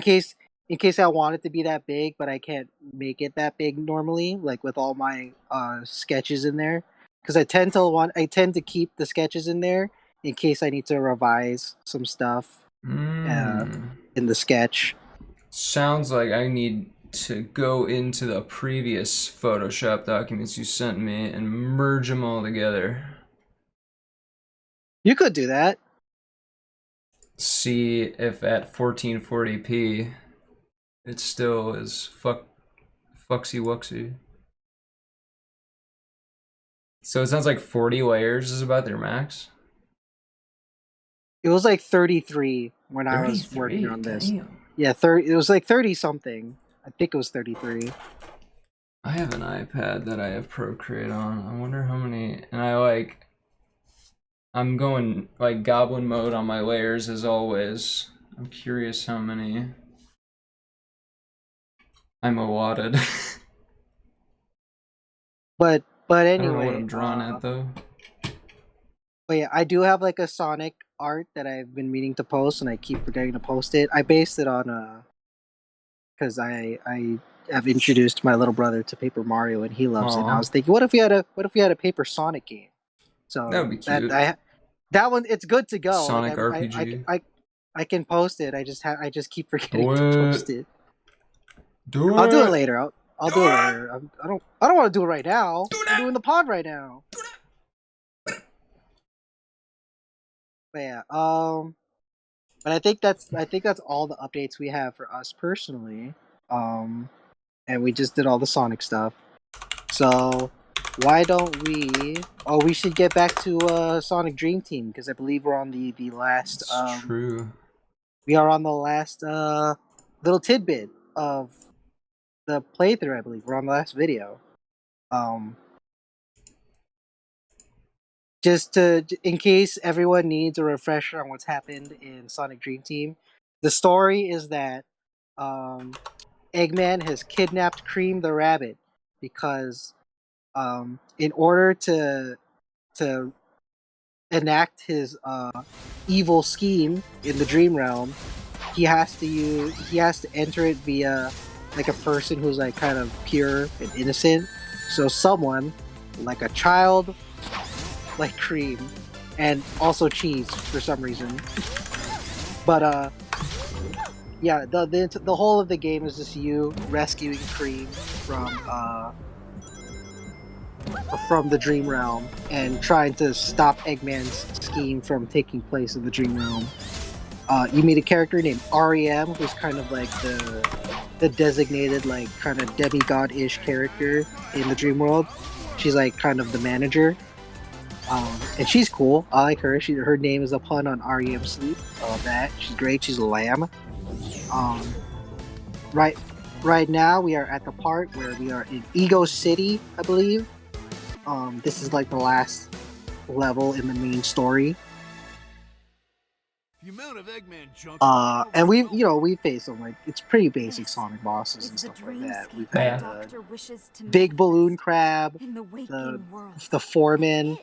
case I want it to be that big, but I can't make it that big normally, like with all my sketches in there, because I tend to keep the sketches in there in case I need to revise some stuff uh, Mmm. in the sketch. Sounds like I need to go into the previous Photoshop documents you sent me and merge them all together. You could do that. See if at 1440p it still is fucksy wucksy. So it sounds like 40 layers is about their max. It was like 33 when I was working 33, on this. damn. Yeah, 30. It was like 30 something. I think it was 33. I have an iPad that I have Procreate on. I wonder how many, and I'm going like goblin mode on my layers as always. I'm curious how many I'm allotted. But I don't know what anyway, I'm drawn at though. but yeah, I do have like a Sonic art that I've been meaning to post, and I keep forgetting to post it. I based it on because I have introduced my little brother to Paper Mario, and he loves it. And I Aw, was thinking, what if we had a Paper Sonic game? that So would be cute. that one it's good to go. Like Sonic RPG. I can post it. I just keep forgetting Do to it. post it. Do I'll do it it. later. I'll Do do it it. later. I don't want to do it right now. Do I'm that. doing the pod right now. But yeah, but I think that's all the updates we have for us personally. Um, and we just did all the Sonic stuff. So why don't we? Oh, we should get back to Sonic Dream Team because I believe we're on the last. It's true. We are on the last little tidbit of the playthrough. I believe we're on the last video. Um, just to in case everyone needs a refresher on what's happened in Sonic Dream Team, the story is that um, Eggman has kidnapped Cream the rabbit because in order to enact his evil scheme in the dream realm, he has to enter it via like a person who's like kind of pure and innocent. So someone like a child like Cream and also cheese for some reason. But yeah, the whole of the game is just you rescuing Cream from the Dream Realm and trying to stop Eggman's scheme from taking place in the Dream Realm. You meet a character named REM, who's kind of like the designated like kind of demigod-ish character in the Dream World. She's like kind of the manager, and she's cool. I like her. Her name is a pun on REM Sleep. I love that. She's great. She's a lamb. Um, right, right now we are at the part where we are in Ego City, I believe. This is like the last level in the main story. The amount of Eggman junk. And we faced some like it's pretty basic Sonic bosses and stuff like that. We've had big balloon crab, the foreman,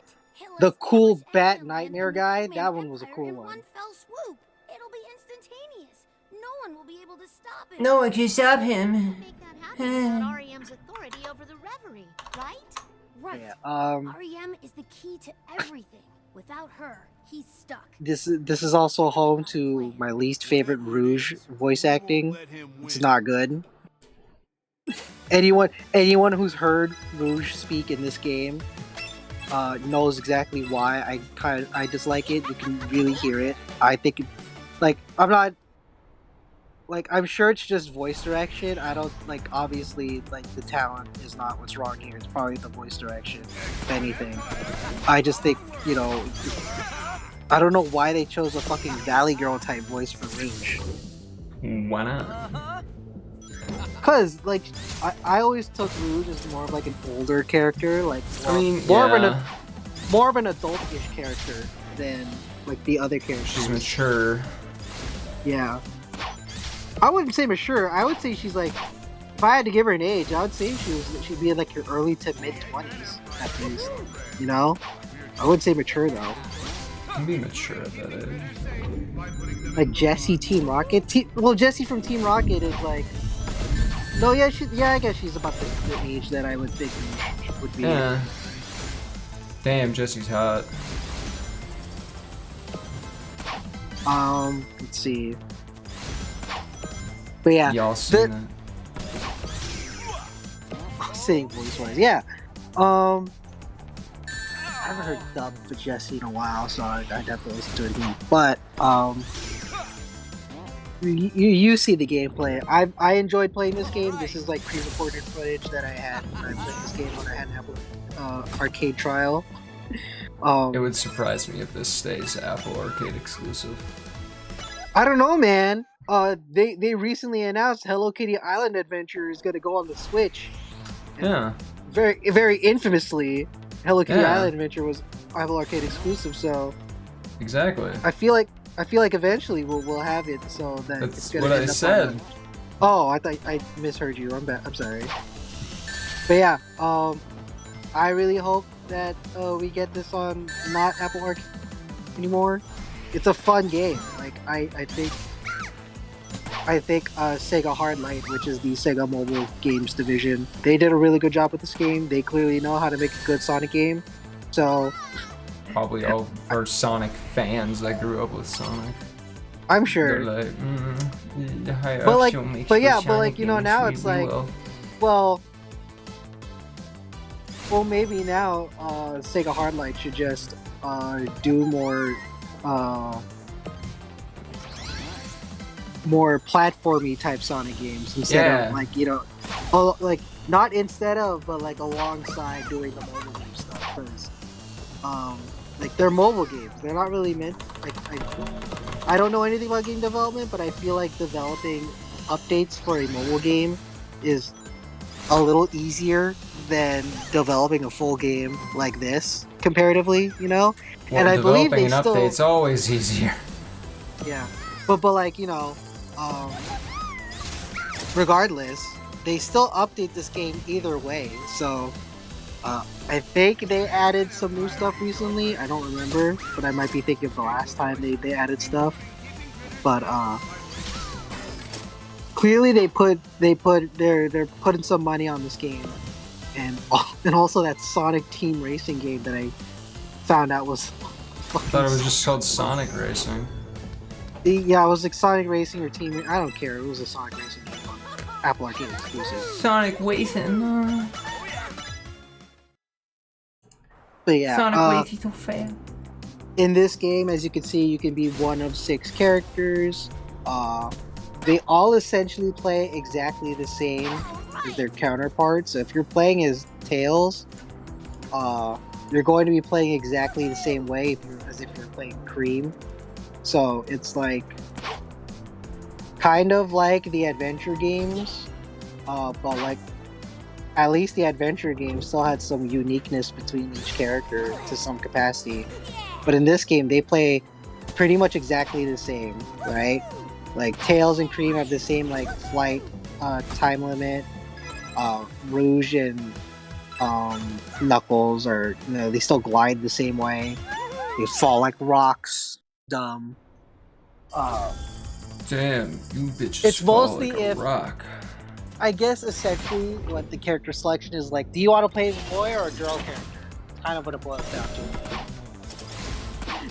the cool bat nightmare guy. That one was a cool one. It'll be instantaneous. No one will be able to stop it. No one can stop him. Make that happen without REM's authority over the reverie, right? Right. Yeah, REM is the key to everything. Without her, he's stuck. This is also home to my least favorite Rouge voice acting. It's not good. Anyone who's heard Rouge speak in this game knows exactly why I dislike it. You can really hear it. I think I'm sure it's just voice direction. I don't obviously the talent is not what's wrong here. It's probably the voice direction, if anything. I just think, I don't know why they chose a fucking Valley Girl type voice for Rouge. Why not? Cause I always took Rouge as more of an older character, more of an adult-ish character than the other characters. She's mature. Yeah. I wouldn't say mature. I would say she's if I had to give her an age, I would say she'd be in her early to mid 20s at least. I would say mature though. Can be mature at that age. Like Jessie Team Rocket. Jessie from Team Rocket is no, yeah, I guess she's about the age that I would think she would be. Yeah. Damn, Jessie's hot. Let's see. But yeah, y'all seen that? Saying voice wise, yeah. I haven't heard dub for Jessie in a while, so I'd have to listen to it again. But you see the gameplay. I enjoyed playing this game. This is pre-recorded footage that I had when I played this game when I had an Apple Arcade trial. It would surprise me if this stays Apple Arcade exclusive. I don't know, man. They recently announced Hello Kitty Island Adventure is going to go on the Switch. Yeah. Very, very infamously, Hello Kitty Island Adventure was Apple Arcade exclusive. So exactly. I feel like eventually we'll have it. So that that's it's gonna what end I up said. Oh, I thought I misheard you. I'm sorry. But yeah, I really hope that we get this on not Apple Arcade anymore. It's a fun game. I think Sega Hardlight, which is the Sega Mobile Games division, they did a really good job with this game. They clearly know how to make a good Sonic game. So probably all our Sonic fans that grew up with Sonic. I'm sure. They're but now it's well, maybe now Sega Hardlight should just do more platformy type Sonic games instead of not instead of but alongside doing the mobile game stuff, because they're mobile games. They're not really meant I don't know anything about game development, but I feel like developing updates for a mobile game is a little easier than developing a full game like this comparatively, Well, and I believe they still update's always easier. Yeah, but regardless, they still update this game either way. So I think they added some new stuff recently. I don't remember, but I might be thinking of the last time they added stuff. But clearly they're putting some money on this game, and also that Sonic Team Racing game that I found out was. I thought it was just called Sonic Racing. Yeah, it was like Sonic Racing or Team. I don't care. It was a Sonic Racing game on Apple Arcade exclusive. Sonic Racing. But yeah, Sonic Racing so fair. in this game, as you can see, you can be one of 6 characters. They all essentially play exactly the same as their counterparts. So if you're playing as Tails, you're going to be playing exactly the same way as if you're playing Cream. So it's like kind of like the adventure games, but like at least the adventure games still had some uniqueness between each character to some capacity. But in this game, they play pretty much exactly the same, right? Like Tails and Cream have the same like flight time limit. Rouge and Knuckles are, they still glide the same way. They fall like rocks. Dumb. Damn, you bitches It's fall mostly like a rock. I guess essentially what the character selection is like. Do you want to play as a boy or a girl character? It's kind of what it boils down to.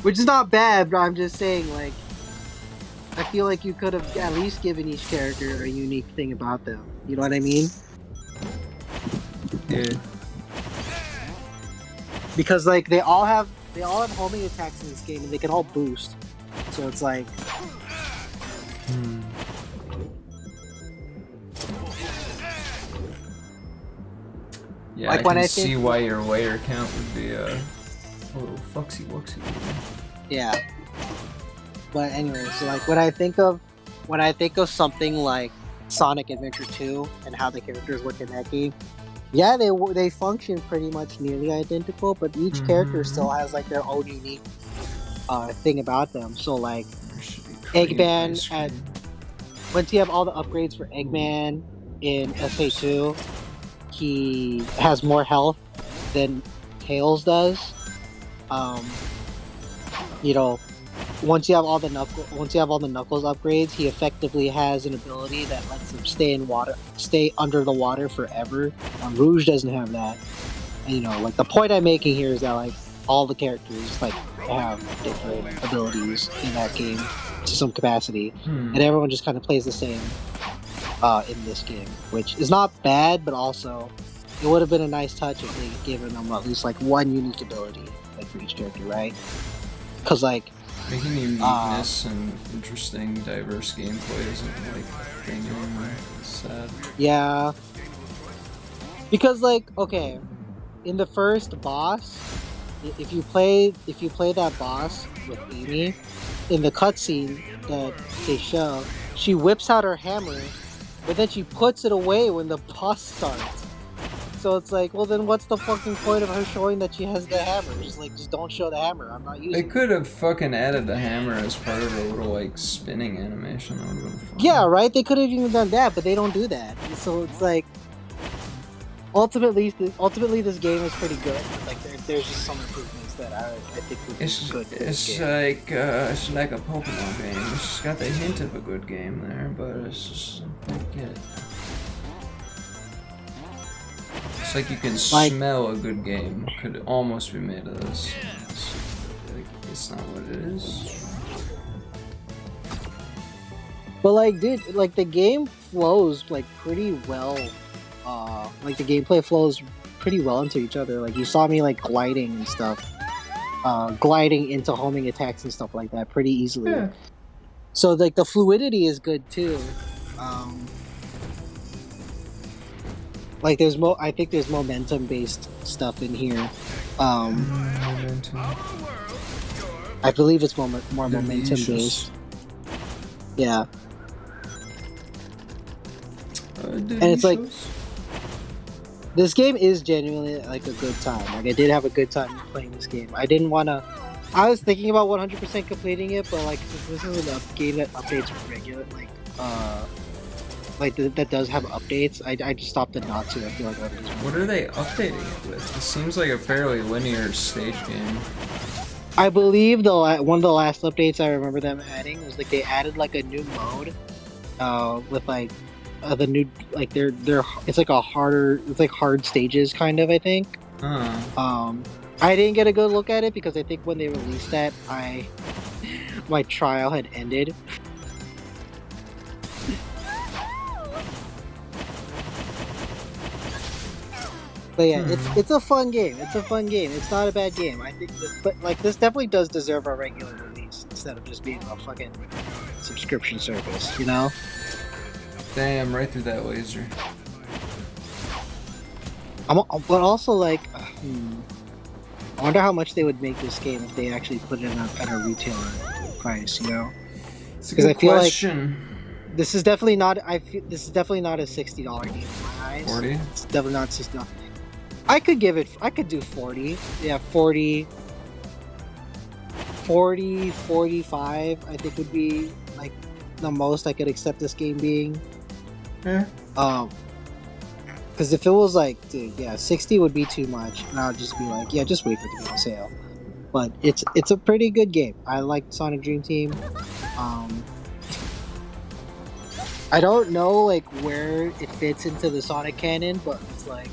Which is not bad, but I'm just saying, like, I feel like you could have at least given each character a unique thing about them. You know what I mean? Yeah. Because like they all have homing attacks in this game, and they can all boost. So it's like, Yeah, like I when can I see think- why your Wayer count would be a little fucksy wucksy. yeah. But anyway, so like when I think of something like Sonic Adventure 2 and how the characters work in that game, yeah, they function pretty much nearly identical, but each character still has like their own unique thing about them. So like Eggman once you have all the upgrades for Eggman in SA2, he has more health than Tails does. You know, once you have all the Knuckles upgrades, he effectively has an ability that lets him stay under the water forever. Rouge doesn't have that. And, you know, like the point I'm making here is that like all the characters like have different abilities in that game to some capacity, and everyone just kind of plays the same in this game, which is not bad, but also it would have been a nice touch if they had given them at least like one unique ability like for each character, right? Because like making uniqueness and interesting, diverse gameplay isn't like a thing anymore. It's sad. Yeah. Because like, okay, in the first boss, if you play that boss with Amy, in the cutscene that they show, she whips out her hammer, but then she puts it away when the boss starts. So it's like, well then what's the fucking point of her showing that she has the hammer? Just don't show the hammer. I'm not using They it. could have fucking added the hammer as part of a little like spinning animation. That would have been fun. Yeah, right? They could have even done that, but they don't do that. So it's like, ultimately this game is pretty good. But like there's just some improvements that I think would be good for this game. It's like a Pokemon game. It's got the hint of a good game there, but it's just I don't get it. It's like you can smell a good game. Could almost be made of this. It's not what it is. But like, dude, like the game flows like pretty well. Like the gameplay flows pretty well into each other. Like you saw me like gliding and stuff, gliding into homing attacks and stuff like that pretty easily. Yeah. So like the fluidity is good too. Like I think there's momentum based stuff in here. Momentum. I believe it's more momentum based. Yeah. And it's like, this game is genuinely like a good time. Like I did have a good time playing this game. I was thinking about 100% completing it, but like since this is a game that updates regular, that does have updates, I just stopped at not to. I feel like what are they updating it with? It seems like a fairly linear stage game. I believe one of the last updates I remember them adding was like they added like a new mode, with like the new like it's like hard stages kind of, I think. I didn't get a good look at it because I think when they released that I my trial had ended. But yeah, it's a fun game. It's a fun game. It's not a bad game. I think, but like this definitely does deserve a regular release instead of just being a fucking subscription service. You know? Damn, right through that laser. But also like, I wonder how much they would make this game if they actually put it at a retailer price. You know? It's a good question. This is definitely not. This is definitely not a $60 game in my eyes. 40? It's definitely not $60. I could do 40. Yeah, 40, 45, I think would be like the most I could accept this game being. Yeah. Because if it was like, dude, yeah, 60 would be too much, and I'll just be like, yeah, just wait for it to be on sale. But it's a pretty good game. I like Sonic Dream Team. I don't know like where it fits into the Sonic canon, but it's like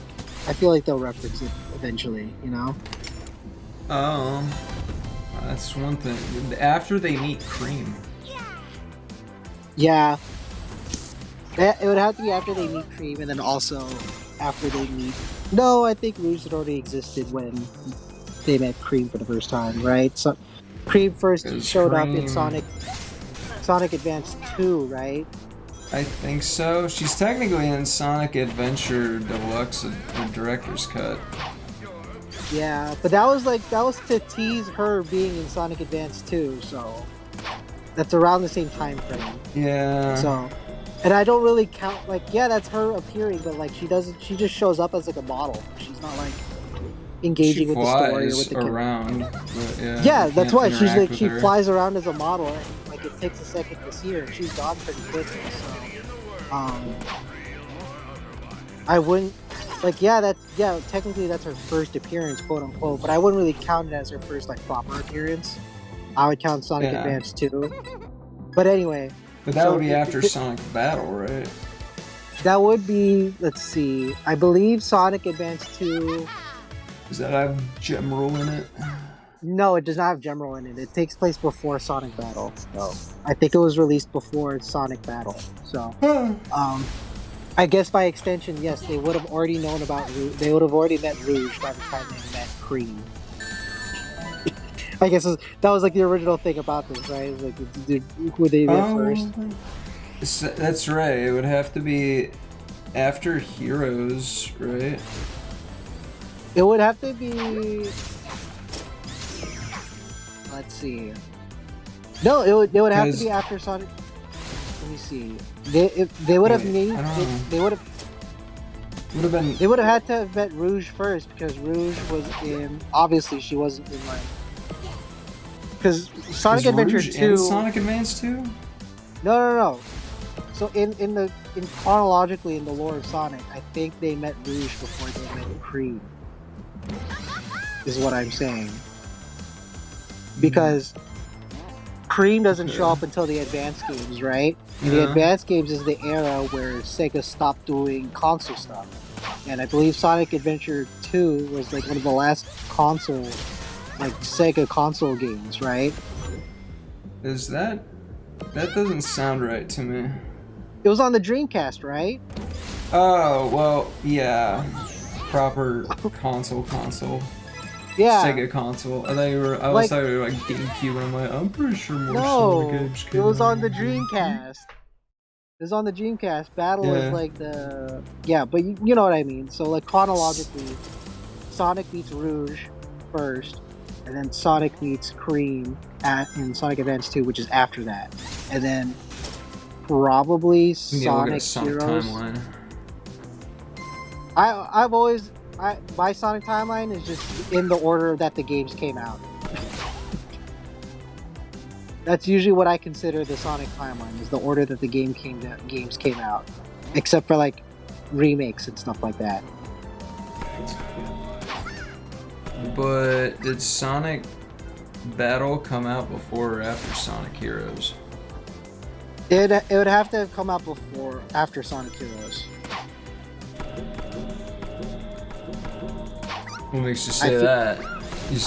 I feel like they'll reference it eventually, you know? Oh, that's one thing. After they meet Cream. Yeah. It would have to be after they meet Cream, and then also after they meet... No, I think Rouge had already existed when they met Cream for the first time, right? So Cream first showed up in Sonic Advance 2, right? I think so. She's technically in Sonic Adventure Deluxe, the director's cut. Yeah, but that was to tease her being in Sonic Advance 2, so that's around the same time frame. Yeah. So, and I don't really count like yeah, that's her appearing, but like she just shows up as like a model. She's not like engaging with the story or with the around. Yeah, that's why she flies around as a model. And, like it takes a second to see her, and she's gone pretty quickly. So, I wouldn't like technically that's her first appearance, quote unquote. But I wouldn't really count it as her first like proper appearance. I would count Sonic Advance 2. But anyway. But that would be after Sonic Battle, right? That would be. Let's see. I believe Sonic Advance 2. Does that have Gem Roll in it? No, it does not have Gem Roll in it. It takes place before Sonic Battle. So I think it was released before Sonic Battle. So, I guess by extension, yes, they would have already known about Rouge. They would have already met Rouge by the time they met Cream. I guess that was like the original thing about this, right? It was like, who they met first. That's right. It would have to be after Heroes, right? It would have to be. Let's see. No, it would have to be after Sonic. Let me see. They would have made. They would have. Would have been. They would have had to have met Rouge first because Rouge was in. Obviously, she wasn't in like. Because Sonic Adventure 2. In Sonic Advance 2? No. So in chronologically in the lore of Sonic, I think they met Rouge before they met Cream. Is what I'm saying. Because Cream doesn't show up until the Advanced games, right? And the Advanced games is the era where Sega stopped doing console stuff. And I believe Sonic Adventure 2 was like one of the last console, like Sega console games, right? Is that doesn't sound right to me. It was on the Dreamcast, right? Oh, well, yeah. Proper console. Yeah. Sega console. I thought you were like GameCube, and I'm like, I'm pretty sure more Sonic games came it was out. on the Dreamcast. It was on the Dreamcast. Battle was like the... Yeah, but you know what I mean. So, like, chronologically, Sonic meets Rouge first, and then Sonic meets Cream in Sonic Advance 2, which is after that. And then probably Sonic Heroes. Timeline. I've always... my Sonic timeline is just in the order that the games came out. That's usually what I consider the Sonic timeline, is the order that the games came out. Except for like remakes and stuff like that. But did Sonic Battle come out before or after Sonic Heroes? It would have to have come out after Sonic Heroes. What makes you say that?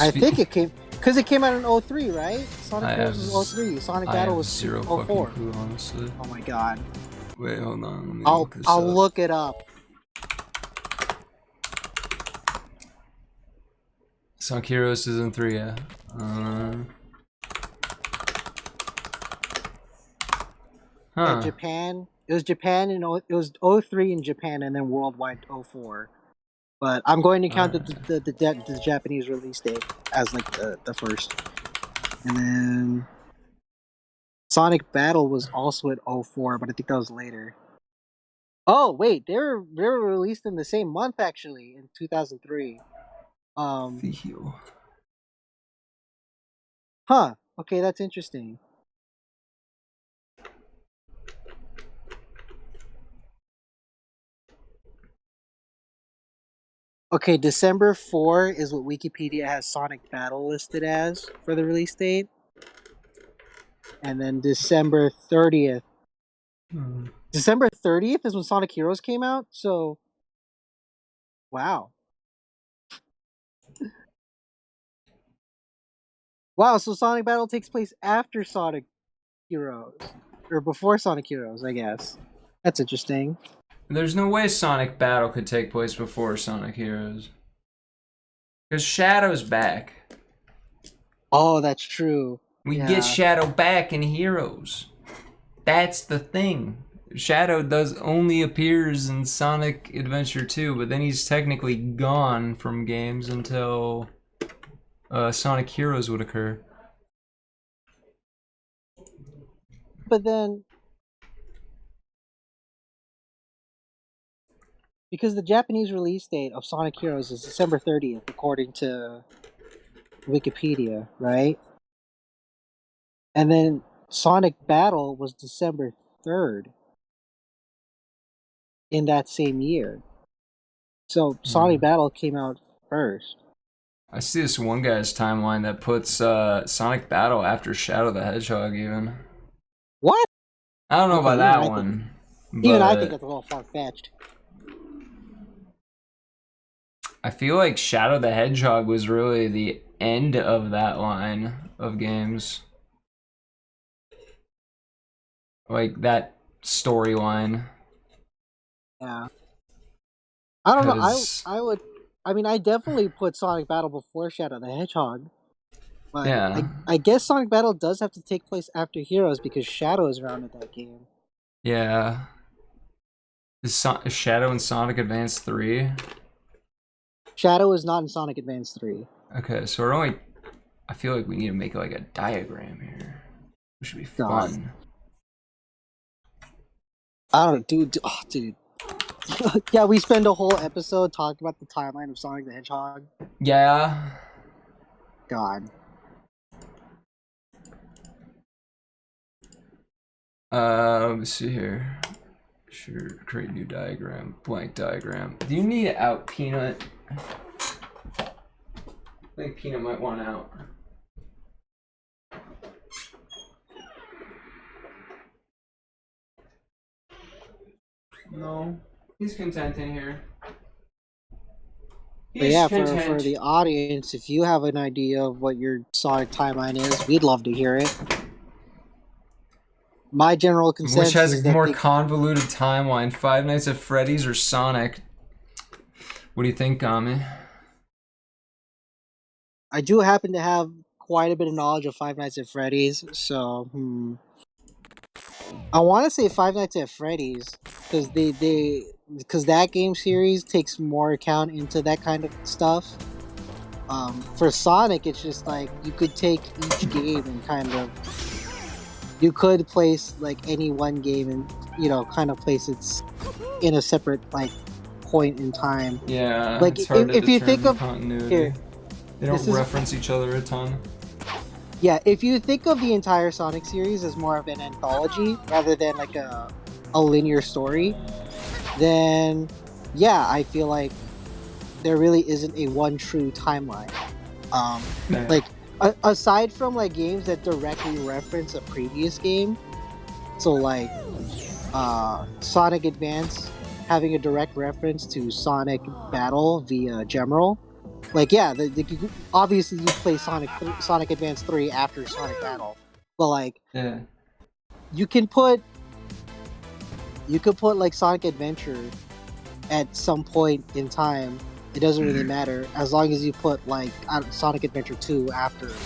I think it came... Because it came out in 03, right? Sonic I Heroes have was 03. Sonic I Battle have was zero 04. fucking clue, honestly. Oh my god. Wait, hold on. Let me I'll look this I'll up. look it up. Sonic Heroes Season 3, yeah. Yeah, Huh. Japan. It was Japan and it was 03 in Japan and then worldwide 04. But I'm going to count the Japanese release date as like the first. And then Sonic Battle was also at 04, but I think that was later. Oh wait, they were released in the same month actually in 2003. The heel. Huh. Okay, that's interesting. Okay, December 4 is what Wikipedia has Sonic Battle listed as for the release date. And then December 30th. December 30th is when Sonic Heroes came out, so wow. Wow, so Sonic Battle takes place after Sonic Heroes. Or before Sonic Heroes, I guess. That's interesting. There's no way Sonic Battle could take place before Sonic Heroes. Because Shadow's back. Oh, that's true. We Yeah. get Shadow back in Heroes. That's the thing. Shadow only appears in Sonic Adventure 2, but then he's technically gone from games until Sonic Heroes would occur. But then because the Japanese release date of Sonic Heroes is December 30th, according to Wikipedia, right? And then Sonic Battle was December 3rd in that same year. So Sonic Battle came out first. I see this one guy's timeline that puts Sonic Battle after Shadow the Hedgehog even. What? I don't know Okay, about that one. Even I think but that's a little far-fetched. I feel like Shadow the Hedgehog was really the end of that line of games. Like that storyline. Yeah. I don't know. 'Cause- I mean, I definitely put Sonic Battle before Shadow the Hedgehog. But Yeah. I guess Sonic Battle does have to take place after Heroes because Shadow is around in that game. Yeah. Is Shadow in Sonic Advance 3? Shadow is not in Sonic Advance 3. Okay, so we're only... I feel like we need to make like a diagram here. Which should be God. fun. I don't know, dude. Yeah, we spend a whole episode talking about the timeline of Sonic the Hedgehog. Yeah. God. Let me see here. Sure, create new diagram. Blank diagram. Do you need out, Peanut? I think Peanut might want out. No. He's content in here. But yeah, for the audience, if you have an idea of what your Sonic timeline is, we'd love to hear it. My general consensus Which has is a that more convoluted timeline, Five Nights at Freddy's or Sonic? What do you think, Gami? I do happen to have quite a bit of knowledge of Five Nights at Freddy's, so I want to say Five Nights at Freddy's because because that game series takes more account into that kind of stuff. For Sonic, it's just like you could take each game and kind of you could place like any one game and kind of place it in a separate like point in time. Yeah, Like it's hard to if you think determine of continuity. here, They don't reference each other a ton. yeah, if you think of the entire Sonic series as more of an anthology rather than like a linear story, then yeah, I feel like there really isn't a one true timeline. Like aside from like games that directly reference a previous game, so like Sonic Advance having a direct reference to Sonic Battle via Gemerald, Like, yeah, obviously you play Sonic Advance 3 after Sonic Battle, but like Yeah. you can put like Sonic Adventure at some point in time. It doesn't really matter as long as you put like Sonic Adventure 2 after it,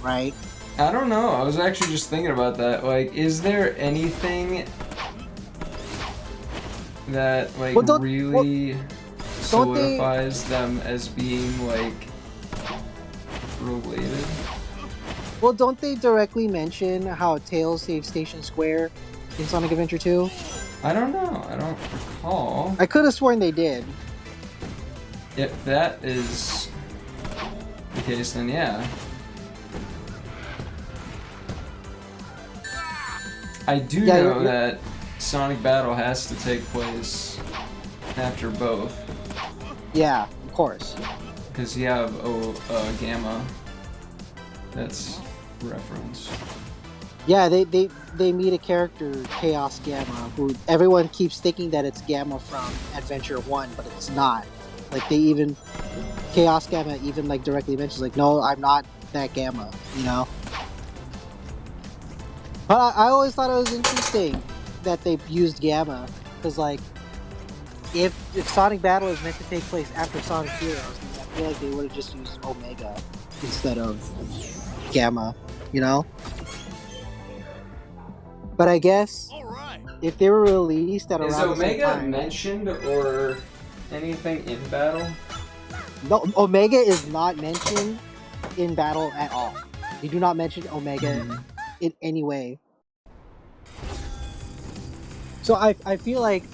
right? I don't know. I was actually just thinking about that. Like, is there anything that like really solidifies them as being like related? Well, don't they directly mention how Tails saves Station Square in Sonic Adventure 2? I don't know. I don't recall. I could have sworn they did. If that is the case, then yeah. I do know that Sonic Battle has to take place after both. Yeah, of course. Because you have Gamma that's referenced. Yeah, they meet a character, Chaos Gamma, who everyone keeps thinking that it's Gamma from Adventure 1, but it's not. Like, Chaos Gamma even, like, directly mentions, like, no, I'm not that Gamma, you know? But I always thought it was interesting that they used Gamma, because, like, if Sonic Battle is meant to take place after Sonic Heroes, then I feel like they would have just used Omega instead of Gamma, you know? But I guess if they were released at around the same time... Is Omega mentioned or anything in Battle? No, Omega is not mentioned in Battle at all. You do not mention Omega in any way. So I feel like...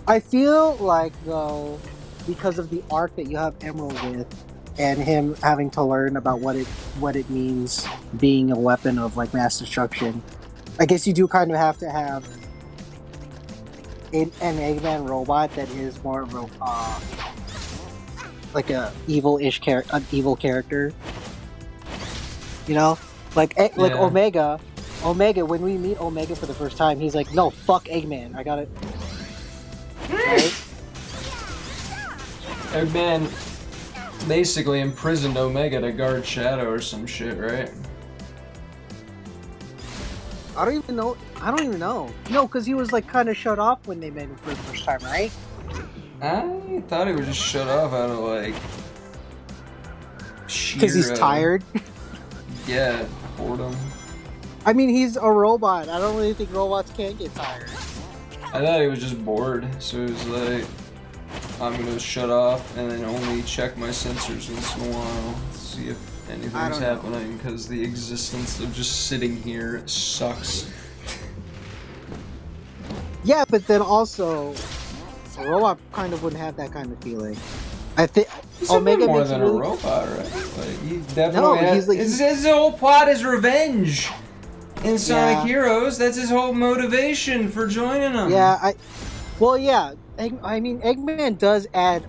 I feel like, though, because of the arc that you have Emerald with, and him having to learn about what it means being a weapon of like mass destruction, I guess you do kind of have to have an Eggman robot that is more of a like a evil character. You know, like Omega. When we meet Omega for the first time, he's like, "No, fuck Eggman. I got it." Right? Eggman basically imprisoned Omega to guard Shadow or some shit, right? I don't even know. No, because he was like kind of shut off when they met him for the first time, right? I thought he was just shut off out of like because he's tired. Yeah, boredom. I mean, he's a robot. I don't really think robots can get tired. I thought he was just bored, so he was like, I'm gonna shut off and then only check my sensors once in a while, see if anything's happening, because the existence of just sitting here sucks. Yeah, but then also, a robot kind of wouldn't have that kind of feeling. I think Omega more than a robot, right? Like, he definitely his whole plot is revenge. In Sonic Heroes, that's his whole motivation for joining them. Yeah, I mean, Eggman does add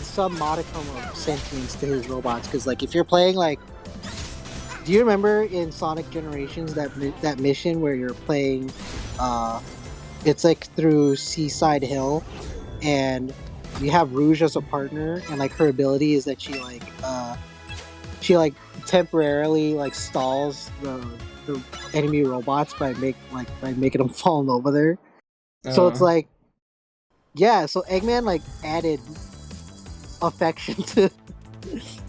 some modicum of sentience to his robots, because like if you're playing like, do you remember in Sonic Generations that mission where you're playing, it's like through Seaside Hill, and you have Rouge as a partner, and like her ability is that she temporarily like stalls the enemy robots by making them fall in love with her. So it's like, yeah, so Eggman like added affection to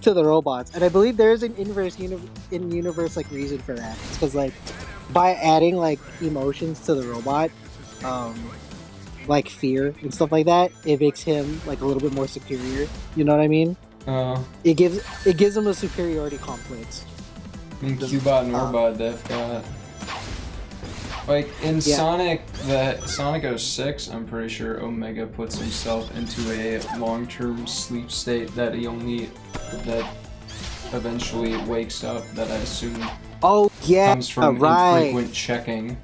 the robots, and I believe there is an in-universe like reason for that. It's because like by adding like emotions to the robot, like fear and stuff like that, it makes him like a little bit more superior. You know what I mean? It gives him a superiority complex. I mean, Cubot and Orbot they've got. Like, in Sonic 06, I'm pretty sure Omega puts himself into a long-term sleep state that eventually wakes up, that I assume comes from infrequent checking.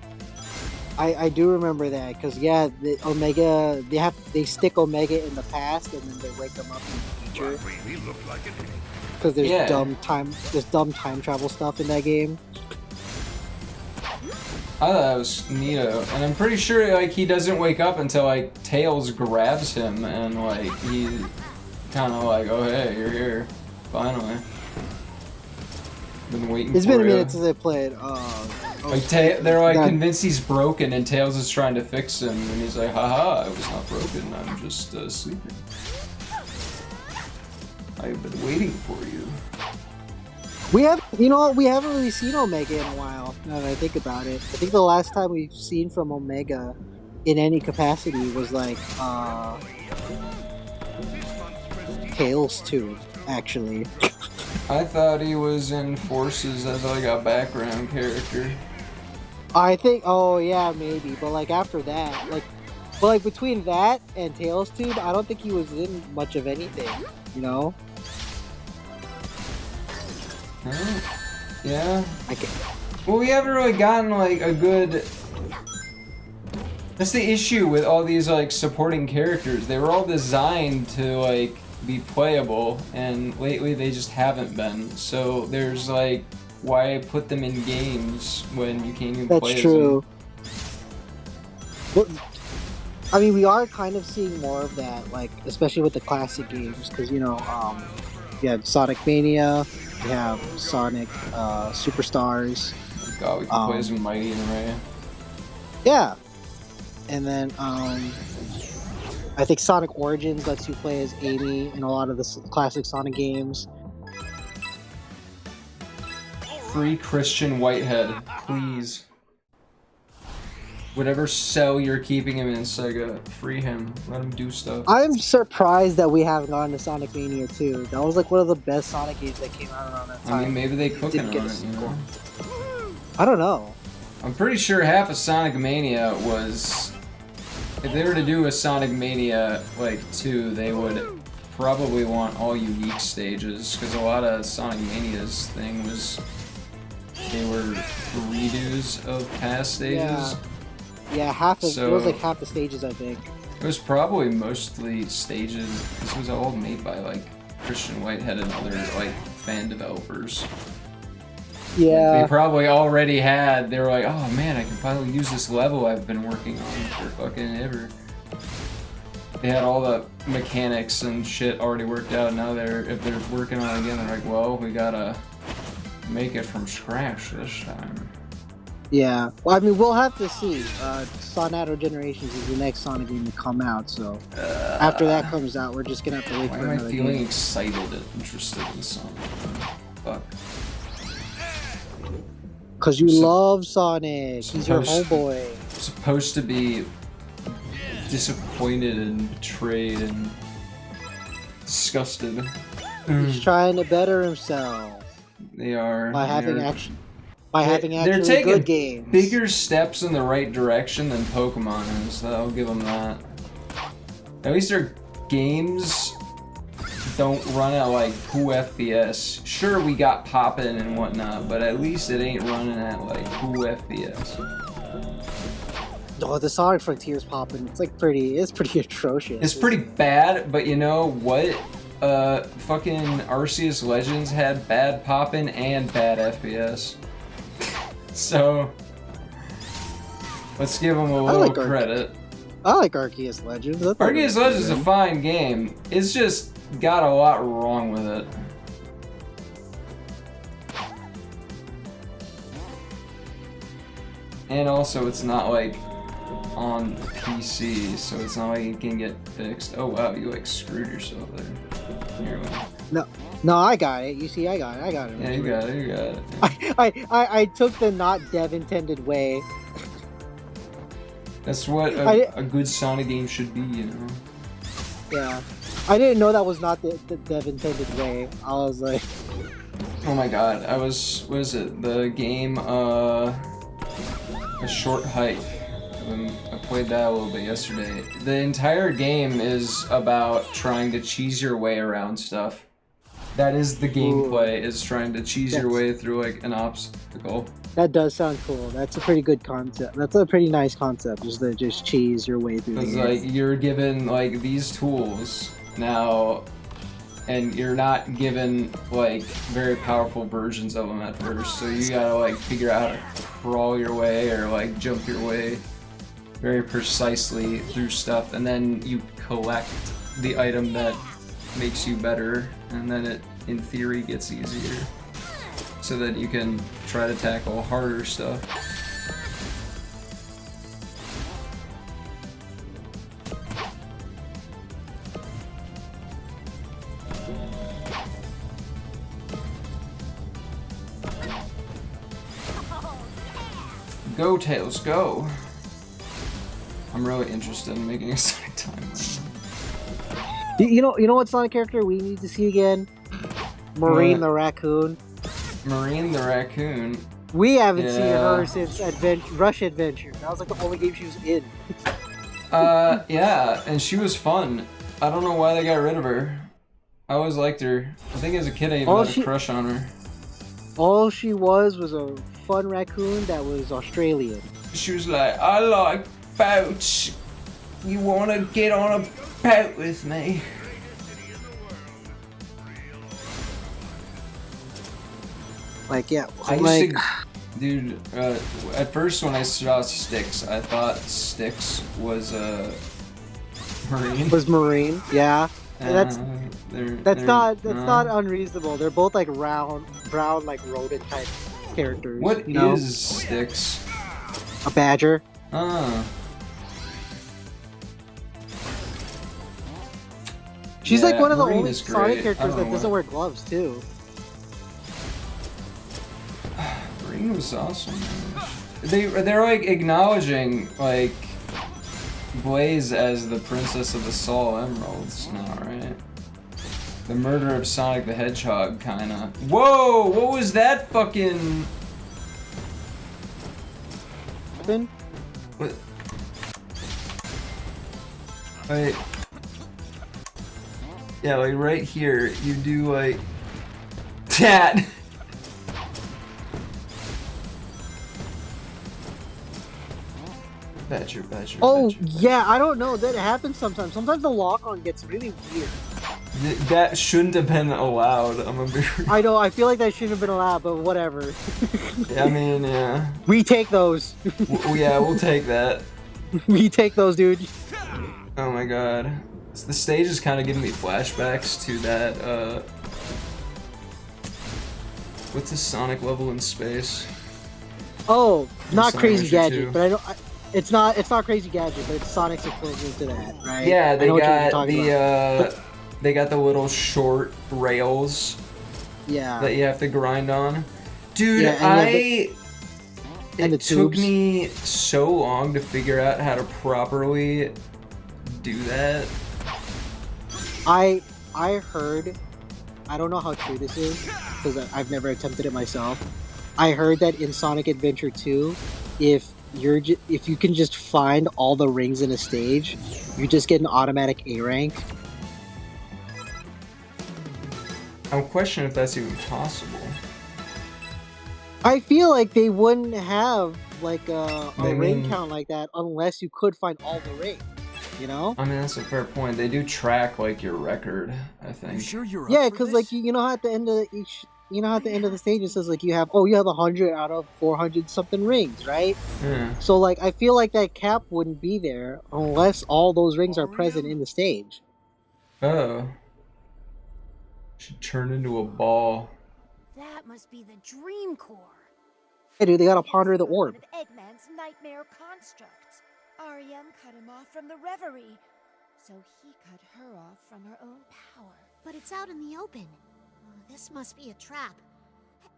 I do remember that, because the Omega, they stick Omega in the past and then they wake them up in the future. Because there's dumb time travel stuff in that game. I thought that was neato, and I'm pretty sure like he doesn't wake up until like Tails grabs him and like he kind of like, oh hey, you're here, finally. Been waiting. It's for been a you. minute since I played. Like they're like that- convinced he's broken, and Tails is trying to fix him, and he's like, haha, I was not broken, I'm just sleeping. I've been waiting for you. We have, you know, we haven't really seen Omega in a while. Now that I think about it, I think the last time we've seen from Omega in any capacity was like Tails 2, actually. I thought he was in Forces as like a background character. I think, oh yeah, maybe, but like after that, but like between that and Tails Tube, I don't think he was in much of anything, you know? Yeah. I can Well, we haven't really gotten like a good. That's the issue with all these like supporting characters. They were all designed to like be playable, and lately they just haven't been. So there's like, why put them in games when you can't even play That's true. as them? Well, I mean, we are kind of seeing more of that, like especially with the classic games, because you know, you have Sonic Mania, you have Sonic Superstars. God, we can play as Mighty and Ray. Yeah, and then I think Sonic Origins lets you play as Amy in a lot of the classic Sonic games. Free Christian Whitehead, please. Whatever cell you're keeping him in, Sega, free him. Let him do stuff. I'm surprised that we haven't gone to Sonic Mania 2. That was like one of the best Sonic games that came out around that time. I mean, maybe they cooking Didn't get on a it, you sequel. know? I don't know. I'm pretty sure half of Sonic Mania was... If they were to do a Sonic Mania, like, 2, they would probably want all unique stages, because a lot of Sonic Mania's thing was... They were redos of past stages. Yeah, half of So- it was like half the stages, I think. It was probably mostly stages. This was all made by, like, Christian Whitehead and other, like, fan developers. They Yeah, probably already had, they were like, oh man, I can finally use this level I've been working on for fucking ever. They had all the mechanics and shit already worked out, and now if they're working on it again, they're like, well, we gotta make it from scratch this time. yeah. Well, I mean, we'll have to see. Sonata Generations is the next Sonic game to come out, so after that comes out, we're just gonna have to wait Why for am I another feeling game. excited and interested in Sonic? Fuck. Because you So- love Sonic. He's your supposed- homeboy. Supposed to be disappointed and betrayed and disgusted. He's trying to better himself They are. by having they're- having they're actually taking good games. bigger steps in the right direction than Pokemon is. I'll give them that. At least their games don't run at like 2 FPS. Sure, we got poppin' and whatnot, but at least it ain't running at like 2 FPS. Oh, the Sonic Frontiers popping. It's pretty atrocious. It's pretty bad, but you know what? Fucking Arceus Legends had bad poppin' and bad FPS. So, let's give them a little like credit. I like Arceus Legends. I thought it Arceus was Legends is a good. fine game. It's just got a lot wrong with it. And also, it's not like on PC, so it's not like it can get fixed. Oh wow, you like screwed yourself there. Here we go. No, I got it. You see, I got it. Yeah, you got it, you got it. I took the not Dev intended way. That's what a good Sonic game should be, you know? Yeah. I didn't know that was not the Dev intended way. I was like, Oh my god, what is it? The game, A Short Hike. I played that a little bit yesterday. The entire game is about trying to cheese your way around stuff. That is the gameplay, is trying to cheese your way through like an obstacle. that does sound cool. That's a pretty good concept. That's a pretty nice concept, just to just cheese your way through the It's game. like you're given like these tools now, and you're not given like very powerful versions of them at first. So you gotta like figure out how to crawl your way or like jump your way very precisely through stuff, and then you collect the item that makes you better, and then it, in theory, gets easier. So that you can try to tackle harder stuff. Go, Tails, go! I'm really interested in making a Sonic timeline. You know what Sonic character we need to see again? Marine What? the Raccoon. Marine the Raccoon. We haven't seen Yeah. her since Rush Adventure. That was like the only game she was in. Yeah, and she was fun. I don't know why they got rid of her. I always liked her. I think as a kid I even had a crush on her. All she was a fun raccoon that was Australian. She was like, I like boats. You wanna get on a boat with me? Like, yeah. I like, used to, dude, at first when I saw Styx, I thought Styx was Marine. Was Marine, yeah. That's they're not unreasonable. They're both like brown like rodent type characters. What you know? is Styx? A badger. She's like one of the Marine only is Sonic great. characters that doesn't wear gloves too. Marine was awesome. They're like acknowledging like Blaze as the Princess of the Soul Emeralds now, right? The murder of Sonic the Hedgehog, kinda. Whoa! What was that fucking? What? Wait. Yeah, like right here, you do like that. Badger. Oh yeah, I don't know. That happens sometimes. Sometimes the lock-on gets really weird. That shouldn't have been allowed. I'm a bit. I know. I feel like that shouldn't have been allowed, but whatever. I mean, yeah. We take those. Yeah, we'll take that. We take those, dude. Oh my god. So the stage is kind of giving me flashbacks to that, what's the Sonic level in space? Oh, not Sonic Crazy Adventure Gadget, 2. but I don't. It's not Crazy Gadget, but it's Sonic's equivalent to that, right? Yeah, they I know what you're got talking about. they got the little short rails Yeah. that you have to grind on. Dude, Yeah, it the took tubes. me so long to figure out how to properly do that. I heard, I don't know how true this is because I've never attempted it myself. I heard that in Sonic Adventure 2, if you can just find all the rings in a stage, you just get an automatic A rank. I'm questioning if that's even possible. I feel like they wouldn't have like a I ring mean- count like that unless you could find all the rings. You know? I mean, that's a fair point. They do track like your record, I You think. sure you're Yeah, up for because this? like you know how at the end of each, you know how at the end of the stage it says like you have 100 out of 400 something rings, right? Yeah. So like I feel like that cap wouldn't be there unless all those rings are present in the stage. Oh. Should turn into a ball. That must be the dream core. Hey dude, they gotta ponder the orb. One of Eggman's nightmare constructs. REM cut him off from the reverie, so he cut her off from her own power. But it's out in the open. Oh, this must be a trap.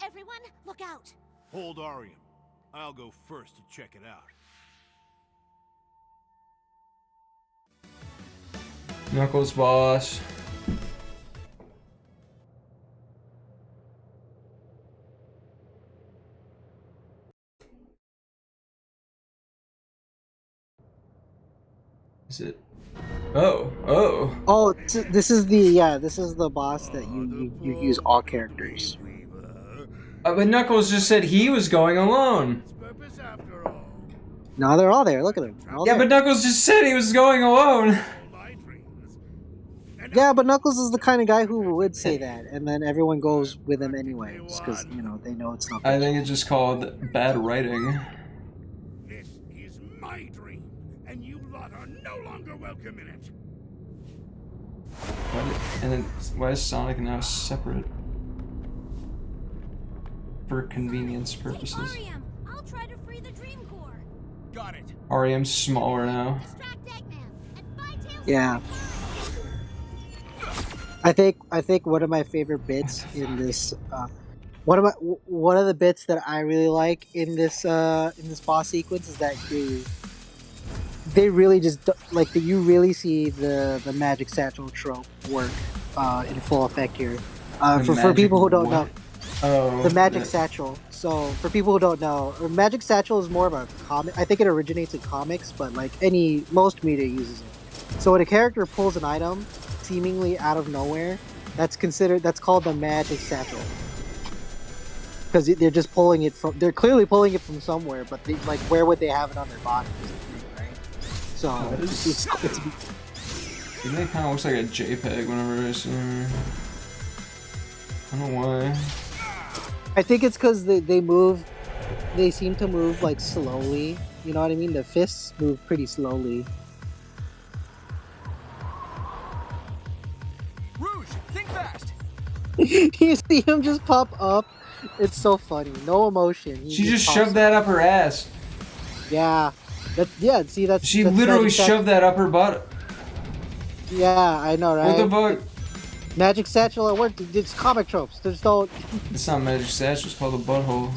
Everyone, look out! Hold Arium. I'll go first to check it out. Knuckles boss. Is it? Oh. Oh, this is the boss that you use all characters. But Knuckles just said he was going alone. Purpose after all. No, they're all there. Look at them. They're all Yeah, there. but Knuckles just said he was going alone. My dreams. Yeah, but Knuckles is the kind of guy who would say that, and then everyone goes with him anyway, just because you know they know it's not. I think it's just called bad writing. This is my dream, and you lot are no longer welcome in it. And then why is Sonic now separate? For convenience purposes. REM, I'll try to free the Dream Core. Got it. REM's smaller now. Distract Eggman and Bytail. Yeah. I think one of my favorite bits in this one of the bits that I really like in this boss sequence is that they really just like that you really see the magic satchel trope work in full effect here. For people who don't know, the magic satchel. So for people who don't know, magic satchel is more of a comic. I think it originates in comics, but like most media uses it. So when a character pulls an item seemingly out of nowhere, that's called the magic satchel. Because they're just pulling it from, they're clearly pulling it from somewhere, but like where would they have it on their body? Is the thing, right? So It kind of looks like a JPEG whenever I see her. I don't know why. I think it's because they seem to move like slowly. You know what I mean? The fists move pretty slowly. Rouge, think fast. You see him just pop up. It's so funny. No emotion. She just shoved that up her ass. Yeah. See, that's... She that's literally shoved that up her butt. Yeah, I know, right? What the fuck? Magic satchel at work. It's comic tropes. There's no... It's not magic satchel, it's called a butthole.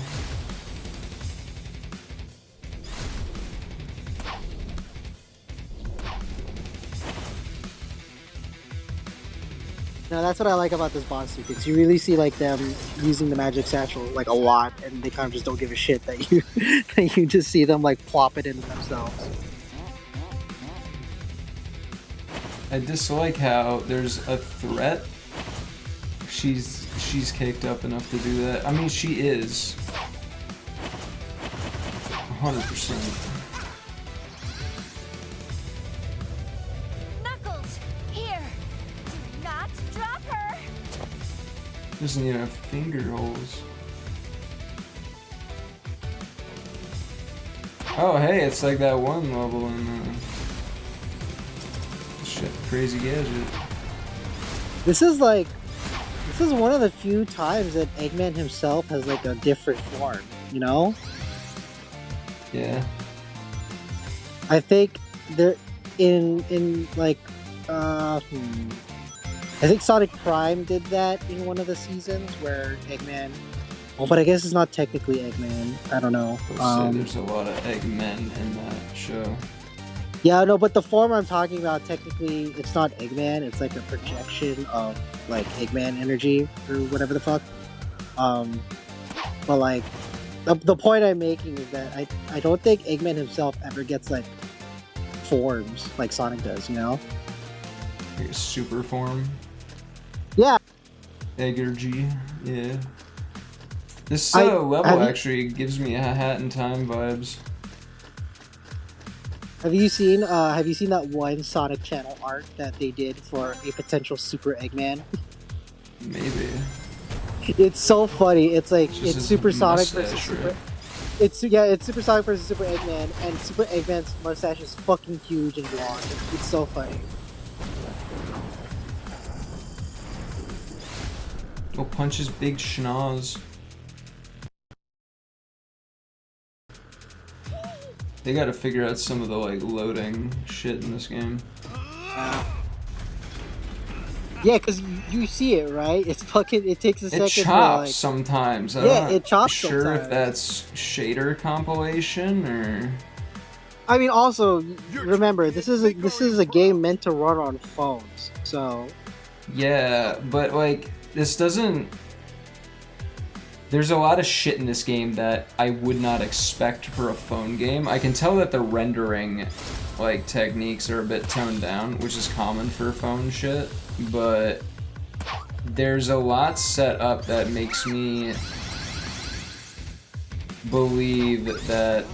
No, that's what I like about this boss sequence. You really see like them using the magic satchel like a lot, and they kind of just don't give a shit that you that you just see them like plop it into themselves. I dislike how there's a threat. She's caked up enough to do that. I mean, she is 100%. Knuckles, here. Do not drop her. Doesn't even have finger holes. Oh, hey, it's like that one level in shit, Crazy Gadget. This is one of the few times that Eggman himself has like a different form, you know? Yeah. I think there in like I think Sonic Prime did that in one of the seasons where Eggman. Well, but I guess it's not technically Eggman. I don't know. Say there's a lot of Eggmen in that show. Yeah, no, but the form I'm talking about, technically, it's not Eggman. It's like a projection of like Eggman energy or whatever the fuck. But like, the point I'm making is that I don't think Eggman himself ever gets like forms like Sonic does. You know? Like a super form. Yeah. Eggergy. Yeah. This level actually gives me a Hat in Time vibes. Have you seen that one Sonic Channel art that they did for a potential Super Eggman? Maybe. It's so funny. It's like it's Super Sonic mustache, versus Super. right? It's Super Sonic versus Super Eggman, and Super Eggman's mustache is fucking huge and long. It's so funny. Go punch his big schnoz. They gotta figure out some of the like loading shit in this game. Yeah, because you see it, right? It's fucking. It takes a second. It chops sometimes. It chops. Sure, sometimes. if that's shader compilation or. I mean, also remember this is a game meant to run on phones, so. Yeah, but like this doesn't. There's a lot of shit in this game that I would not expect for a phone game. I can tell that the rendering like techniques are a bit toned down, which is common for phone shit, but there's a lot set up that makes me believe that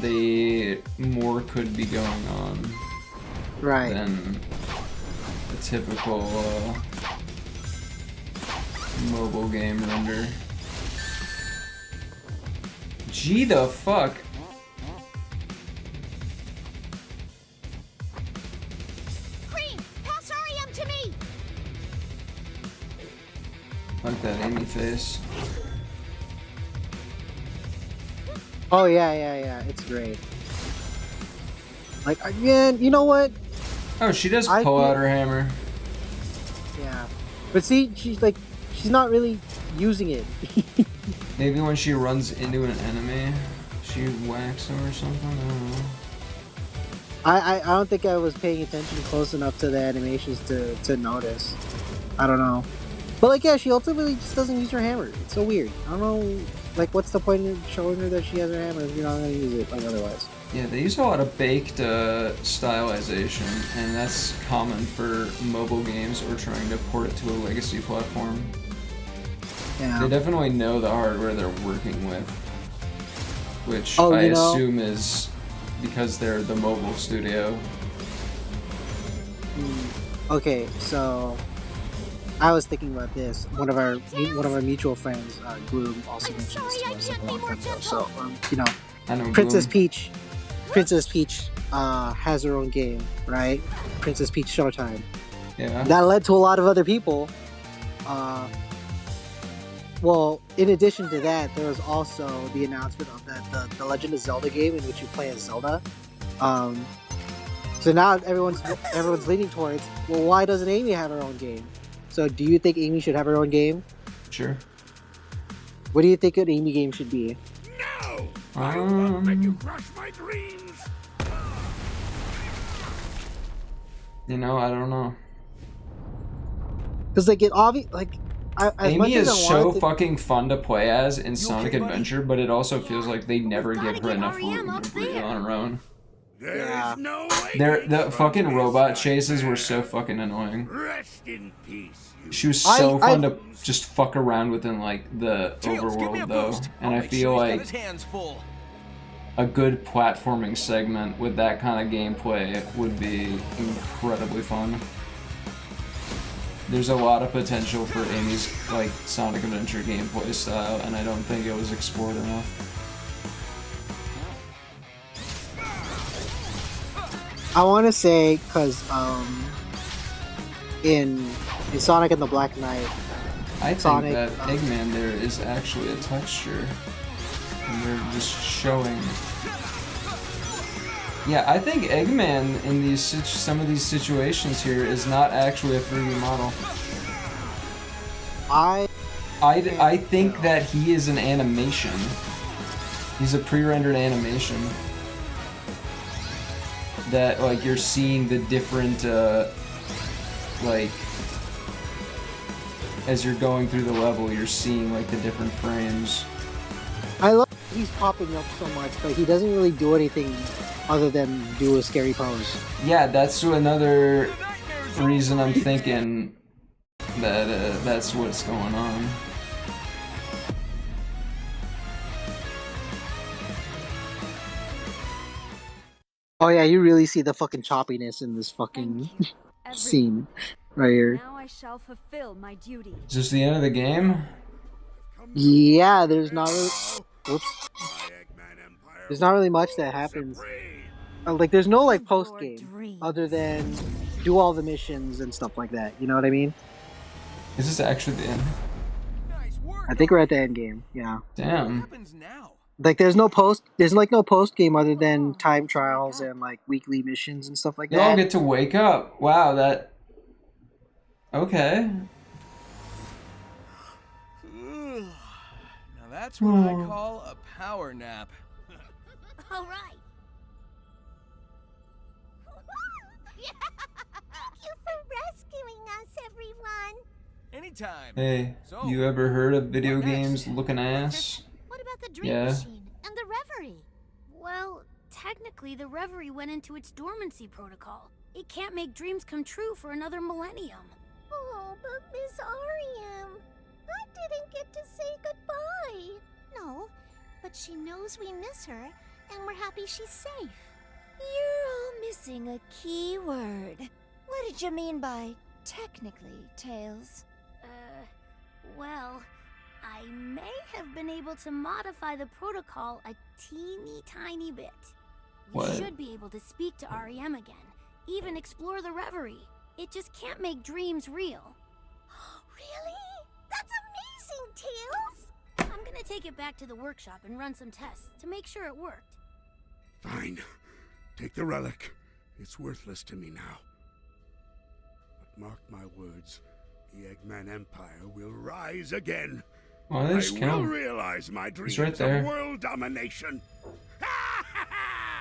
more could be going on than a typical mobile game render. Gee the fuck. Green, pass REM to me. Like that Amy face. Oh yeah. It's great. Like again, you know what? Oh, she does I pull feel- out her hammer. Yeah, but see, she's not really using it. Maybe when she runs into an enemy, she whacks him or something. I don't know. I don't think I was paying attention close enough to the animations to notice. I don't know. But like yeah, she ultimately just doesn't use her hammer. It's so weird. I don't know like what's the point in showing her that she has her hammer if you're not gonna use it like otherwise. Yeah, they use a lot of baked stylization, and that's common for mobile games or trying to port it to a legacy platform. Yeah. They definitely know the hardware they're working with, which Oh, I you know- assume is because they're the mobile studio. Okay, so I was thinking about this. One of our mutual friends, Gloom, also I'm mentioned this sorry, to I us can't a be long more time ago. gentle. So you know, I know Princess Bloom. Peach has her own game, right? Princess Peach Showtime. Yeah. That led to a lot of other people. Well, in addition to that, there was also the announcement of the Legend of Zelda game in which you play as Zelda. So now everyone's leaning towards, well, why doesn't Amy have her own game? So do you think Amy should have her own game? Sure. What do you think an Amy game should be? No! I won't let you crush my dreams! You know, I don't know. Because like it obvious like as much Amy as is I so wanted to, fucking fun to play as in Sonic okay, buddy? Adventure, but it also feels like they But never we've give gotta her get enough REM room up to breathe there. on her own. There Yeah. is no The way fucking from robot this chases were nightmare. so fucking annoying. Rest in peace, you She was so I- fun to just fuck around within like the Tails, give me a overworld though, boost. and I'll I make feel sure he's got like his hands full. a good platforming segment with that kind of gameplay would be incredibly fun. There's a lot of potential for Amy's like Sonic Adventure gameplay style, and I don't think it was explored enough. I want to say because in Sonic and the Black Knight, I think Sonic, that Eggman there is actually a texture, and they're just showing. Yeah, I think Eggman in these some of these situations here is not actually a 3D model. I think that he is an animation. He's a pre-rendered animation. That like you're seeing the different like as you're going through the level, you're seeing like the different frames. I love that he's popping up so much, but he doesn't really do anything other than do a scary pose. Yeah, that's another reason I'm thinking that that's what's going on. Oh yeah, you really see the fucking choppiness in this fucking Thank you, everyone. scene right here. Now I shall fulfill my duty. Is this the end of the game? Yeah, there's not really, oops, My Eggman Empire there's not really much that will happens. supreme. Like there's no like Your post game dreams. other than do all the missions and stuff like that. You know what I mean? Is this actually the end? Nice work. I think we're at the end game. Yeah. What Damn. happens now? Like there's no post game other than time trials and like weekly missions and stuff like You all that. get to wake up. Wow, that. Okay. Now that's what I call a power nap. All right. Thank you for rescuing us, everyone. Anytime. Hey, So, you ever heard of video what next? games looking ass? What about the dream Yeah. machine and the reverie? Well, technically, the Reverie went into its dormancy protocol. It can't make dreams come true for another millennium. Oh, but Miss Ariam, I didn't get to say goodbye. No, but she knows we miss her, and we're happy she's safe. You're all missing a key word. What did you mean by technically, Tails? Well, I may have been able to modify the protocol a teeny tiny bit. We What? should be able to speak to REM again, even explore the Reverie. It just can't make dreams real. Really? That's take it back to the workshop and run some tests to make sure it worked. Fine. Take the relic. It's worthless to me now. But mark my words, the Eggman Empire will rise again. Oh, they I just kill will him. realize my dreams right there. of world domination.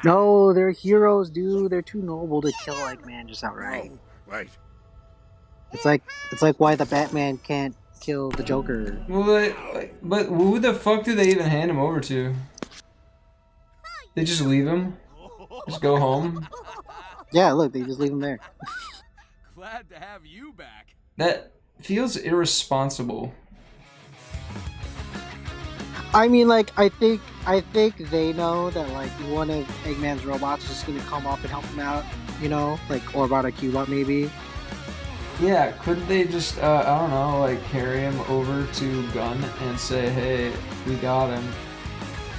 No, they're heroes, dude. They're too noble to kill Eggman just outright. Oh, wait. It's like why the Batman can't kill the Joker. Well, but who the fuck do they even hand him over to? They just leave him? Just go home? Yeah, look, they just leave him there. Glad to have you back. That feels irresponsible. I mean, like, I think they know that, like, one of Eggman's robots is just gonna come up and help him out, you know? Like, Orbot or Cubot, maybe. Yeah, couldn't they just, I don't know, like, carry him over to Gun and say, hey, we got him.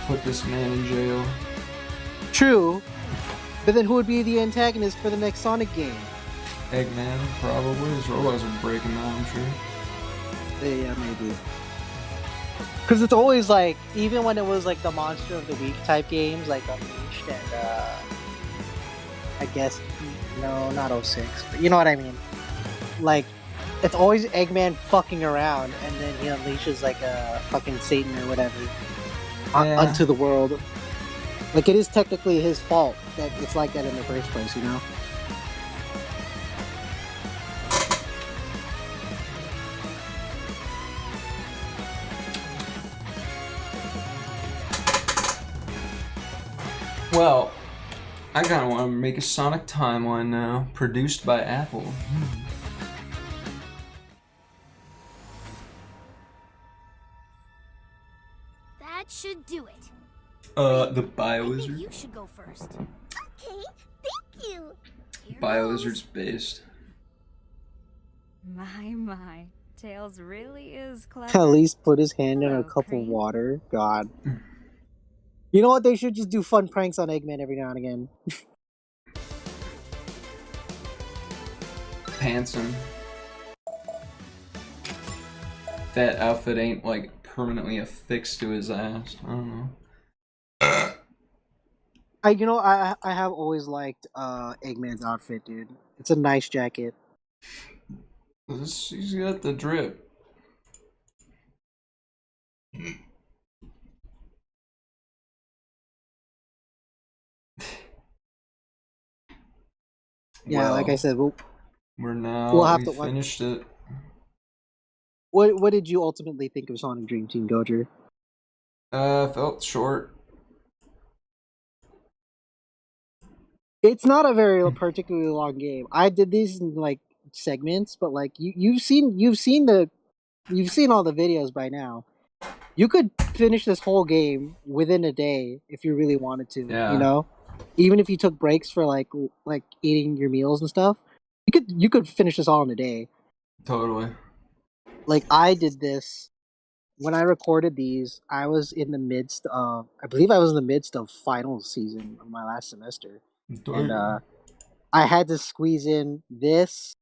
Put this man in jail. True. But then who would be the antagonist for the next Sonic game? Eggman, probably. His robots would break him out, I'm sure. Yeah, maybe. Because it's always like, even when it was like the Monster of the Week type games, like Unleashed and, I guess, no, not 06, but you know what I mean. Like, it's always Eggman fucking around, and then he unleashes like a fucking Satan or whatever onto the world. Like, it is technically his fault that it's like that in the first place, you know? Well, I kind of want to make a Sonic timeline now, produced by Apple. That should do it. The I think BioWizard. you should go first. Okay, thank you. Here BioWizard's goes. based. My. Tails really is clever. At least put his hand in a Hello, cup of Cream. water. God. You know what? They should just do fun pranks on Eggman every now and again. Handsome. That outfit ain't like permanently affixed to his ass. I don't know. I have always liked Eggman's outfit, dude. It's a nice jacket. He's got the drip. Yeah, like I said, we'll have to finished it. What did you ultimately think of Sonic Dream Team, Goujer? Felt short. It's not a very particularly long game. I did these in like segments, but like you've seen all the videos by now. You could finish this whole game within a day if you really wanted to. Yeah. You know, even if you took breaks for like eating your meals and stuff, you could finish this all in a day. Totally. Like I did this when I recorded these. I was in the midst of, I believe I was in the midst of final season of my last semester, and I had to squeeze in this.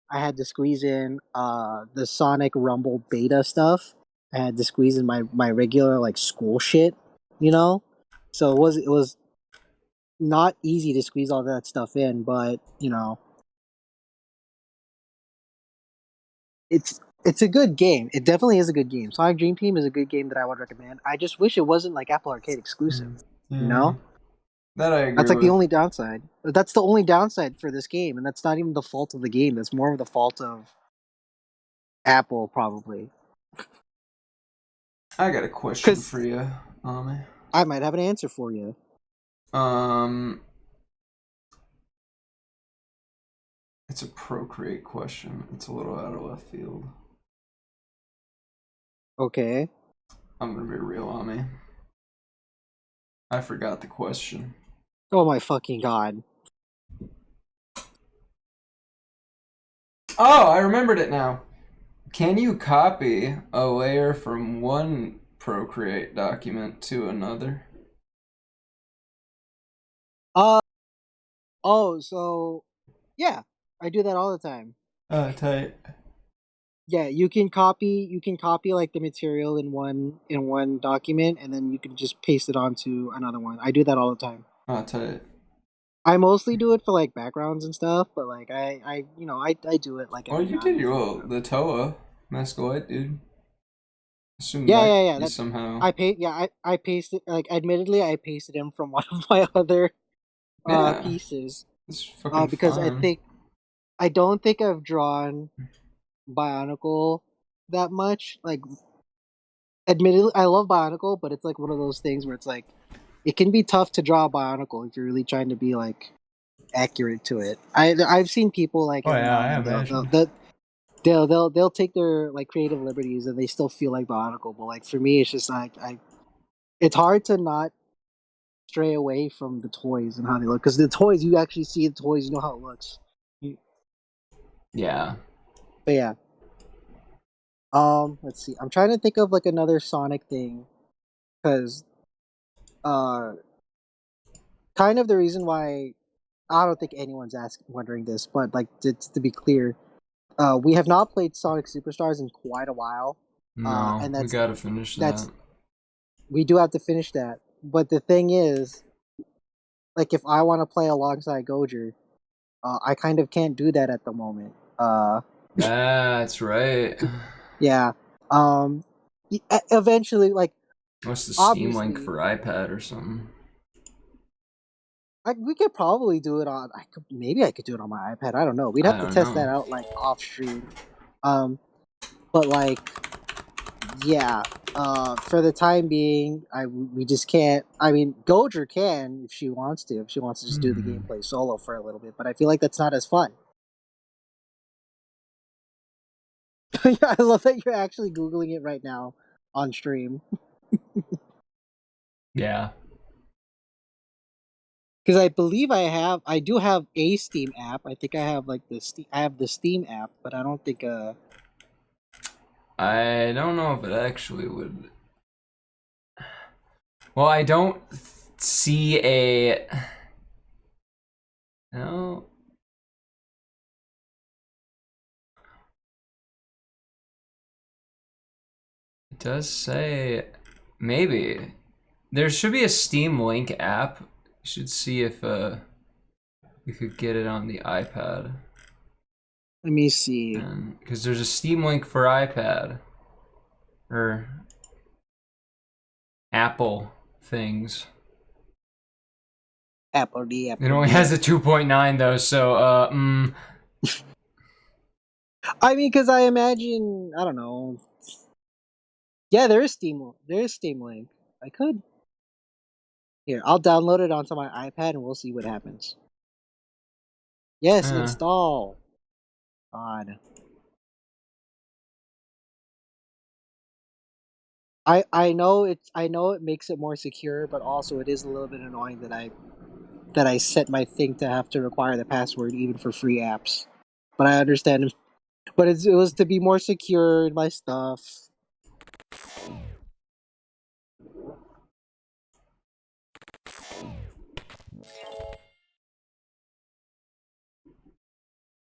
I had to squeeze in the Sonic Rumble beta stuff. I had to squeeze in my regular like school shit, you know. So it was not easy to squeeze all that stuff in, but you know, it's a good game. It definitely is a good game. Sonic Dream Team is a good game that I would recommend. I just wish it wasn't like Apple Arcade exclusive. Yeah. You know, That I agree that's like with. the only downside. That's the only downside for this game, and that's not even the fault of the game. That's more of the fault of Apple, probably. I got a question for you, Ami. I might have an answer for you. It's a Procreate question. It's a little out of left field. Okay. I'm gonna be real, Ami. I forgot the question. Oh my fucking god. Oh, I remembered it now. Can you copy a layer from one Procreate document to another? Oh, so yeah, I do that all the time. Tight. Yeah, you can copy like the material in one document, and then you can just paste it onto another one. I do that all the time. Oh, tight. I mostly do it for like backgrounds and stuff, but like I do it like Oh, every you now and did then. your the Toa Masquerade, dude. Assume Yeah, that yeah, yeah. you That somehow. I pay. Yeah, I pasted. Like, admittedly, I pasted him from one of my other Yeah, pieces. it's fucking Because fun. I don't think I've drawn Bionicle that much. Like, admittedly, I love Bionicle, but it's like one of those things where it's like it can be tough to draw Bionicle if you're really trying to be like accurate to it. I've seen people like Oh every yeah, now and I then imagine. they'll take their like creative liberties and they still feel like Bionicle. But like for me, it's just like it's hard to not stray away from the toys and how they look, because the toys, you actually see the toys, you know how it looks. You- Yeah. But yeah, let's see. I'm trying to think of like another Sonic thing, because uh, kind of the reason why I don't think anyone's wondering this, but like to be clear, we have not played Sonic Superstars in quite a while, No, and we gotta finish that's that. we do have to finish that. But the thing is, like, if I want to play alongside Goujer, I kind of can't do that at the moment. That's right. Yeah. Um. Eventually, like, What's the Steam Link obviously, for iPad or something? we could probably do it on. Maybe I could do it on my iPad. I don't know. We'd I have to don't test that know. out like off stream. Um. But like, yeah. For the time being, we just can't. I mean, Goujer can if she wants to. If she wants to just do the Hmm. gameplay solo for a little bit, but I feel like that's not as fun. I love that you're actually googling it right now on stream. Yeah. Because I do have a Steam app. I think I have like I have the Steam app, but I don't think I don't know if it actually would. Well, I don't see a. No. It does say maybe there should be a Steam Link app. You should see if we could get it on the iPad, let me see. and because there's a Steam Link for iPad or Apple things. It Apple only D. has a 2.9 though, so I mean, because I imagine, I don't know. Yeah, there is Steam. There is Steam Link. I could. Here, I'll download it onto my iPad and we'll see what happens. Yes, uh, install. God. I know it makes it more secure, but also it is a little bit annoying that I set my thing to have to require the password even for free apps. But I understand. But it was to be more secure in my stuff.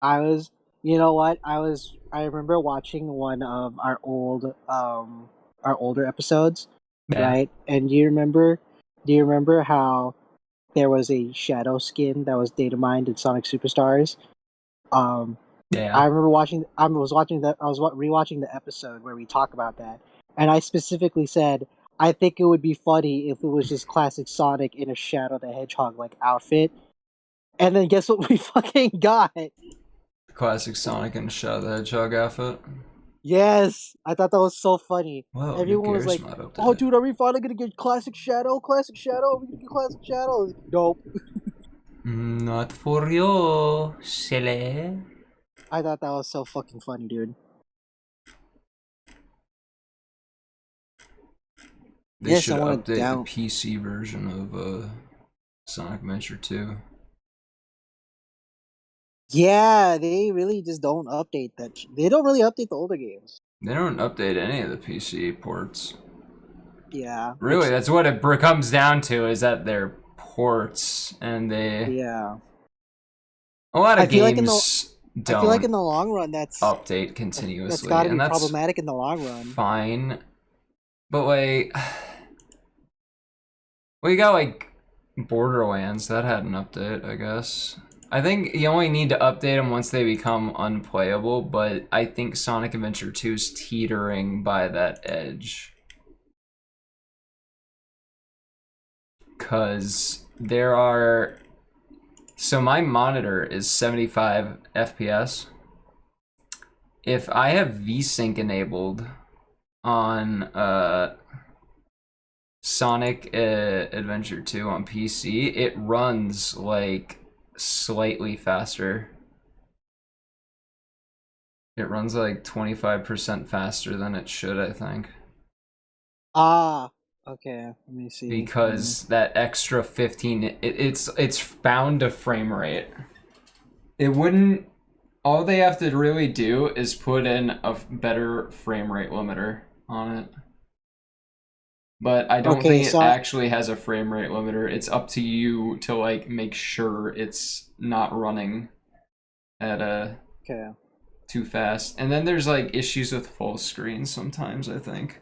I was, you know what? I remember watching one of our older episodes, yeah, right? And do you remember how there was a shadow skin that was data mined in Sonic Superstars? Um, I yeah. remember I was rewatching the episode where we talk about that, and I specifically said I think it would be funny if it was just classic Sonic in a Shadow the Hedgehog like outfit. And then guess what we fucking got? Classic Sonic and Shadow the Hedgehog outfit. Yes, I thought that was so funny. Whoa, new Everyone was Gears like, mod "Oh, update. dude, are we finally gonna get classic Shadow? Classic Shadow? Are we gonna get classic Shadow?" I was like, nope. Not for you, silly. I thought that was so fucking funny, dude. They Yes, I should want to update the down. PC version of Sonic Adventure 2. Yeah, they really just don't update that. They don't really update the older games. They don't update any of the PC ports. Yeah, Really, which that's what it comes down to, is that they're ports, and they yeah, a lot I of feel like in the games I feel like in don't the long run, that's update continuously, got to be and that's problematic in the long run. fine. But like, well, you got like Borderlands that had an update, I guess. I think you only need to update them once they become unplayable, but I think Sonic Adventure 2 is teetering by that edge. Because there are... So my monitor is 75 FPS. If I have VSync enabled on Sonic Adventure 2 on PC, it runs like slightly faster. It runs like 25% faster than it should, I think. Ah, okay. Let me see. Because that extra 15, it's bound to frame rate. It wouldn't. All they have to really do is put in a better frame rate limiter on it. But I don't think it actually has a frame rate limiter. It's up to you to like make sure it's not running at a too fast. And then there's like issues with full screen sometimes, I think.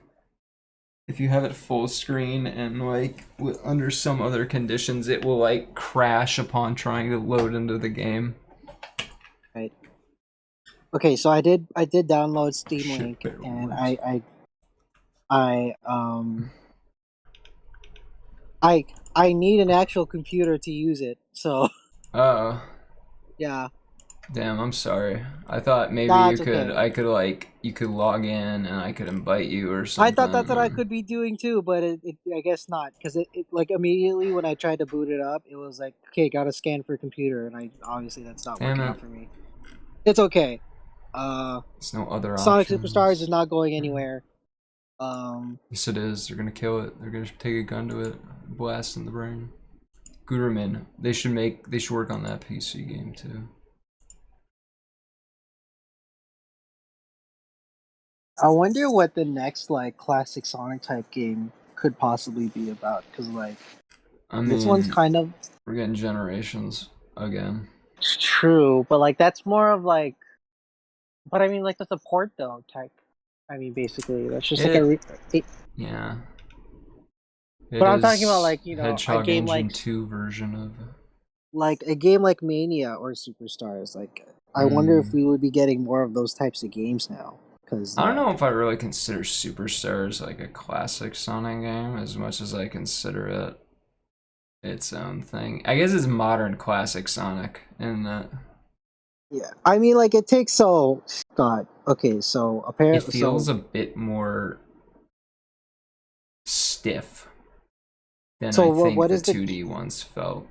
If you have it full screen and like under some other conditions, it will like crash upon trying to load into the game. Right. Okay, so I did download Steam Link, and I need an actual computer to use it. So. Yeah. Damn, I'm sorry. I thought maybe you could log in and I could invite you or something. I thought that's what I could be doing too, but I guess not, because it like immediately when I tried to boot it up, it was like, okay, gotta scan for computer, and obviously that's not working out for me. It's okay. There's no other Sonic options. Superstars is not going anywhere. Yes, it is. They're gonna kill it. They're gonna take a gun to it, blast in the brain. Guterman. They should work on that PC game too. I wonder what the next like classic Sonic type game could possibly be about, because like this one's kind of, we're getting Generations again. It's true, but like that's more of like, but I mean like that's a port though, type. I mean basically that's just yeah. But I'm talking about like, you know, Hedgehog a game Engine like 2 version of like a game like Mania or Superstars. Like I wonder if we would be getting more of those types of games now. Cause I don't know if I really consider Superstars like a classic Sonic game as much as I consider it its own thing. I guess it's modern classic Sonic in that. Yeah, I mean, like it takes God. Okay, so apparently it feels a bit more stiff than I think the 2D ones felt.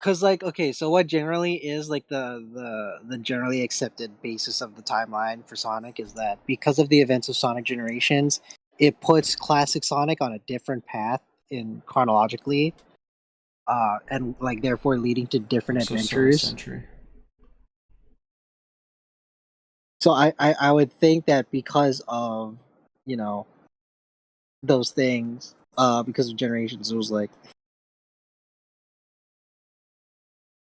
Because like, okay, so what generally is like the generally accepted basis of the timeline for Sonic is that because of the events of Sonic Generations, it puts classic Sonic on a different path in chronologically, and like therefore leading to different adventures. So I would think that because of, you know, those things, because of Generations, it was like,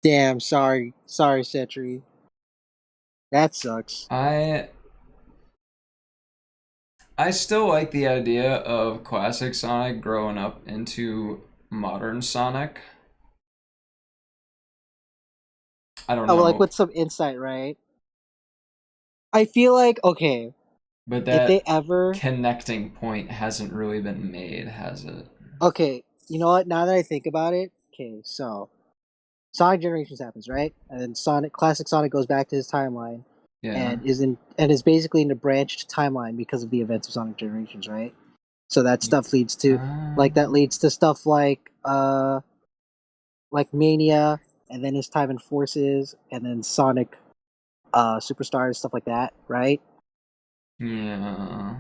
damn, sorry, Setri. That sucks. I still like the idea of classic Sonic growing up into modern Sonic. I don't know. Like with some insight, right? I feel like, okay, but that if they ever connecting point hasn't really been made, has it? Okay, you know what? Now that I think about it, okay, so Sonic Generations happens, right? And then classic Sonic goes back to his timeline, and is basically in a branched timeline because of the events of Sonic Generations, right? So that stuff leads to stuff like Mania, and then his time in Forces, and then Sonic Superstars, stuff like that, right? Yeah.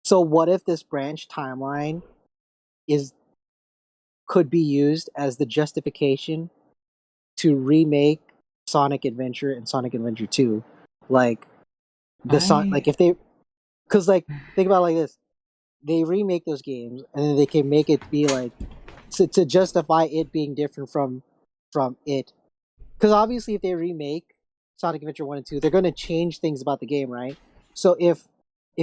So what if this branch timeline could be used as the justification to remake Sonic Adventure and Sonic Adventure 2? Like like if they, because like think about it like this, they remake those games and then they can make it be like to justify it being different from it because obviously if they remake Sonic Adventure 1 and 2, they're going to change things about the game, right? So if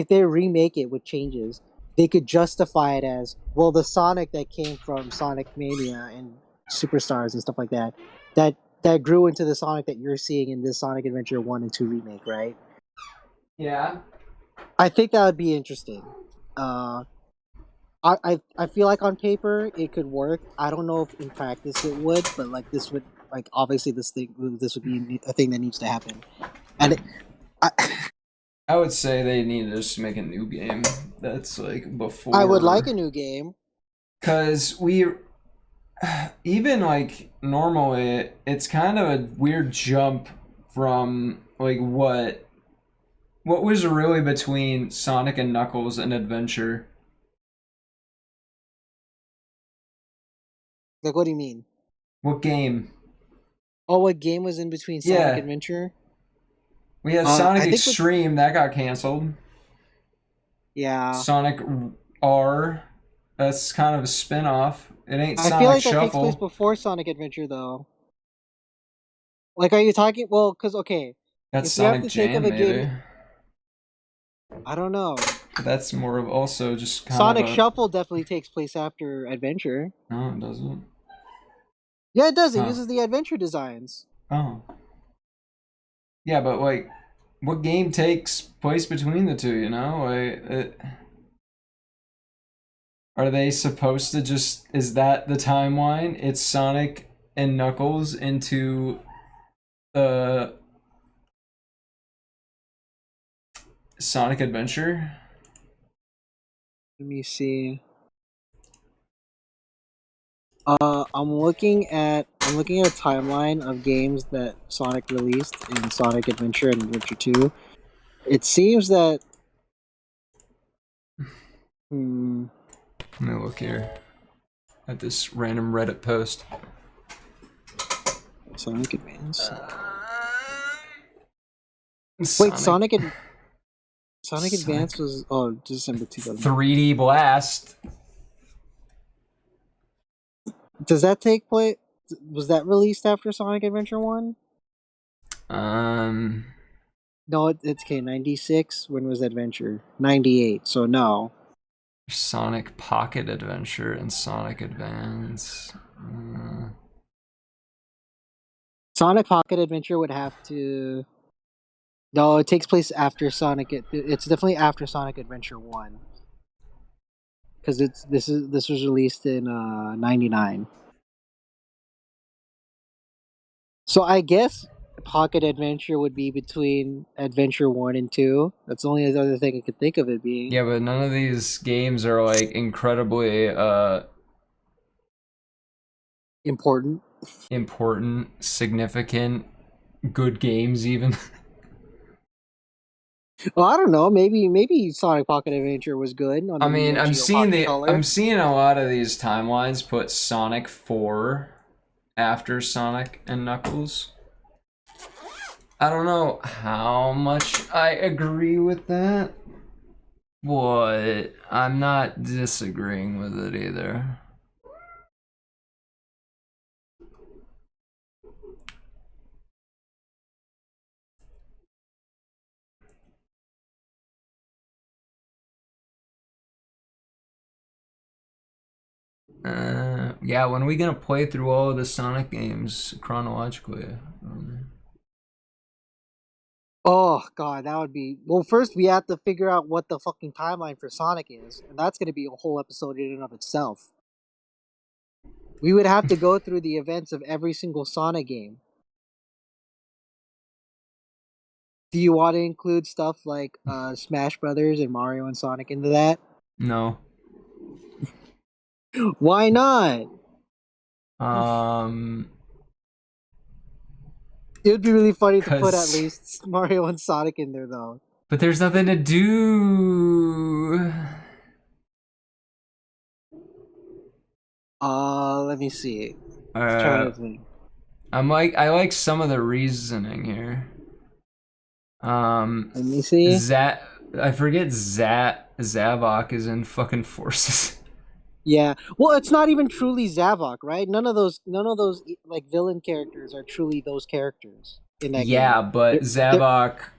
they remake it with changes, they could justify it as, well, the Sonic that came from Sonic Mania and Superstars and stuff like that, that grew into the Sonic that you're seeing in this Sonic Adventure 1 and 2 remake, right? Yeah. I think that would be interesting. I feel like on paper it could work. I don't know if in practice it would, but like this would, like, obviously this would be a thing that needs to happen. And I would say they need to just make a new game that's like before. I would like a new game. Because even like normally, it's kind of a weird jump from like what was really between Sonic and Knuckles and Adventure. Like, what do you mean? What game? Oh, what game was in between Sonic Yeah. Adventure? We had I Sonic think Extreme, that got canceled. Yeah. Sonic R, that's kind of a spin-off. It ain't Sonic I feel like that Shuffle. takes place before Sonic Adventure, though. Like, are you talking? Well, because okay, That's if you have Sonic to think Jam, of a maybe. game, I don't know. But that's more of also just kind Sonic of a... Shuffle definitely takes place after Adventure. No, it doesn't. Yeah, it does. It Huh. uses the Adventure designs. Oh. Yeah, but like, what game takes place between the two, you know? Like, are they supposed to just... Is that the timeline? It's Sonic and Knuckles into... Sonic Adventure? Let me see. I'm looking at a timeline of games that Sonic released in Sonic Adventure and Adventure 2. It seems that Let me look here at this random Reddit post. Sonic Advance. Sonic. Wait, Sonic Advance was December 2000. 3D Blast. Does that take place? Was that released after Sonic Adventure 1? No, it's okay. 96. When was Adventure? 98. So no. Sonic Pocket Adventure and Sonic Advance. Sonic Pocket Adventure would have to. No, it takes place after Sonic. It's definitely after Sonic Adventure 1. Because this was released in 99. So I guess Pocket Adventure would be between Adventure 1 and 2. That's the only other thing I could think of it being. Yeah, but none of these games are like incredibly Important, significant, good games even. Well, I don't know. Maybe Sonic Pocket Adventure was good. On the I mean, Neo I'm Geo seeing Pocket Color. I'm seeing a lot of these timelines put Sonic 4 after Sonic and Knuckles. I don't know how much I agree with that, but I'm not disagreeing with it either. Yeah, when are we gonna play through all of the Sonic games chronologically? Oh god, that would be. Well, first we have to figure out what the fucking timeline for Sonic is, and that's going to be a whole episode in and of itself. We would have to go through the events of every single Sonic game. Do you want to include stuff like Smash Brothers and Mario and Sonic into that? No. Why not? It would be really funny to put at least Mario and Sonic in there, though. But there's nothing to do. Let me see. Trying to think. I like some of the reasoning here. Let me see. I forget Zavok is in fucking Forces. Yeah. Well, it's not even truly Zavok, right? None of those like villain characters are truly those characters in that Yeah, game. but They're Zavok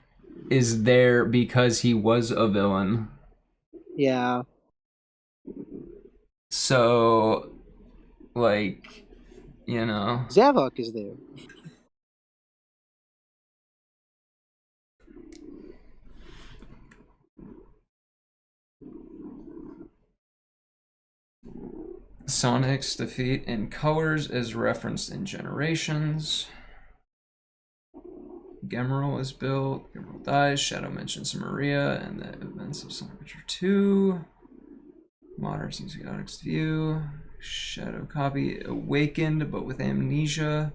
is there because he was a villain. yeah. So, like, you know. Zavok is there. Sonic's defeat in colors is referenced in Generations. Gemerald is built. Gemerald dies. Shadow mentions Maria and the events of Sonic Adventure 2. Modern seems Chaotix view. Shadow copy awakened, but with amnesia.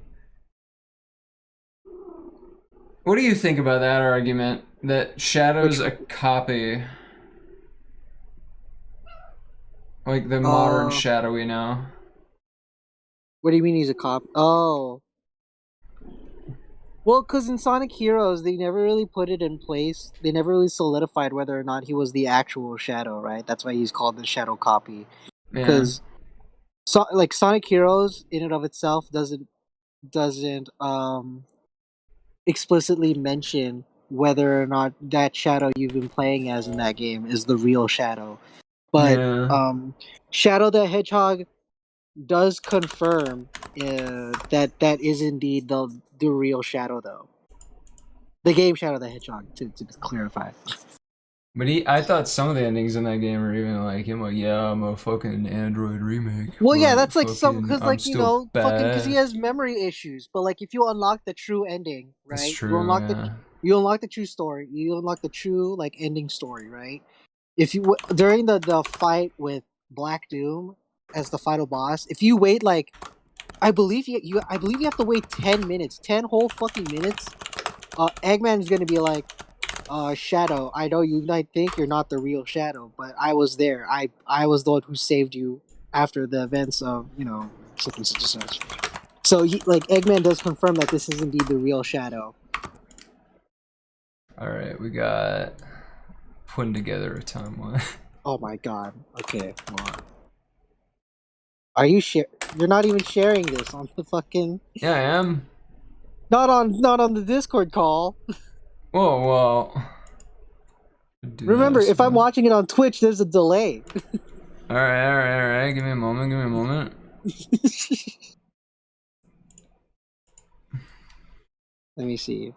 What do you think about that argument? That Shadow's a copy? Like the modern Shadow we know. What do you mean he's a cop? Oh. Well, because in Sonic Heroes, they never really put it in place. They never really solidified whether or not he was the actual Shadow, right? That's why he's called the Shadow copy. Yeah. Because, like Sonic Heroes, in and of itself, doesn't explicitly mention whether or not that Shadow you've been playing as in that game is the real Shadow. But Yeah. Shadow the Hedgehog does confirm that is indeed the real Shadow, though. The game Shadow the Hedgehog, to clarify. But I thought some of the endings in that game are even like him, like, yeah, I'm a fucking Android remake. Well, yeah, but that's like some because I'm like you still know fucking because he bad. has memory issues. But like if you unlock the true ending, That's right? true, yeah. You unlock the true story. You unlock the true like ending story, right? If you during the fight with Black Doom as the final boss, if you wait like I believe you have to wait 10 minutes, 10 whole fucking minutes. Eggman's gonna be like, Shadow, I know you might think you're not the real Shadow, but I was there. I was the one who saved you after the events of such and such and such. So like Eggman does confirm that this is indeed the real Shadow. All right, we got putting together a timeline. Oh my god. Okay, hold on. Are you You're not even sharing this on the fucking. Yeah, I am. Not on the Discord call. Whoa, well. Remember, if I'm watching it on Twitch, there's a delay. All right. Give me a moment. Let me see.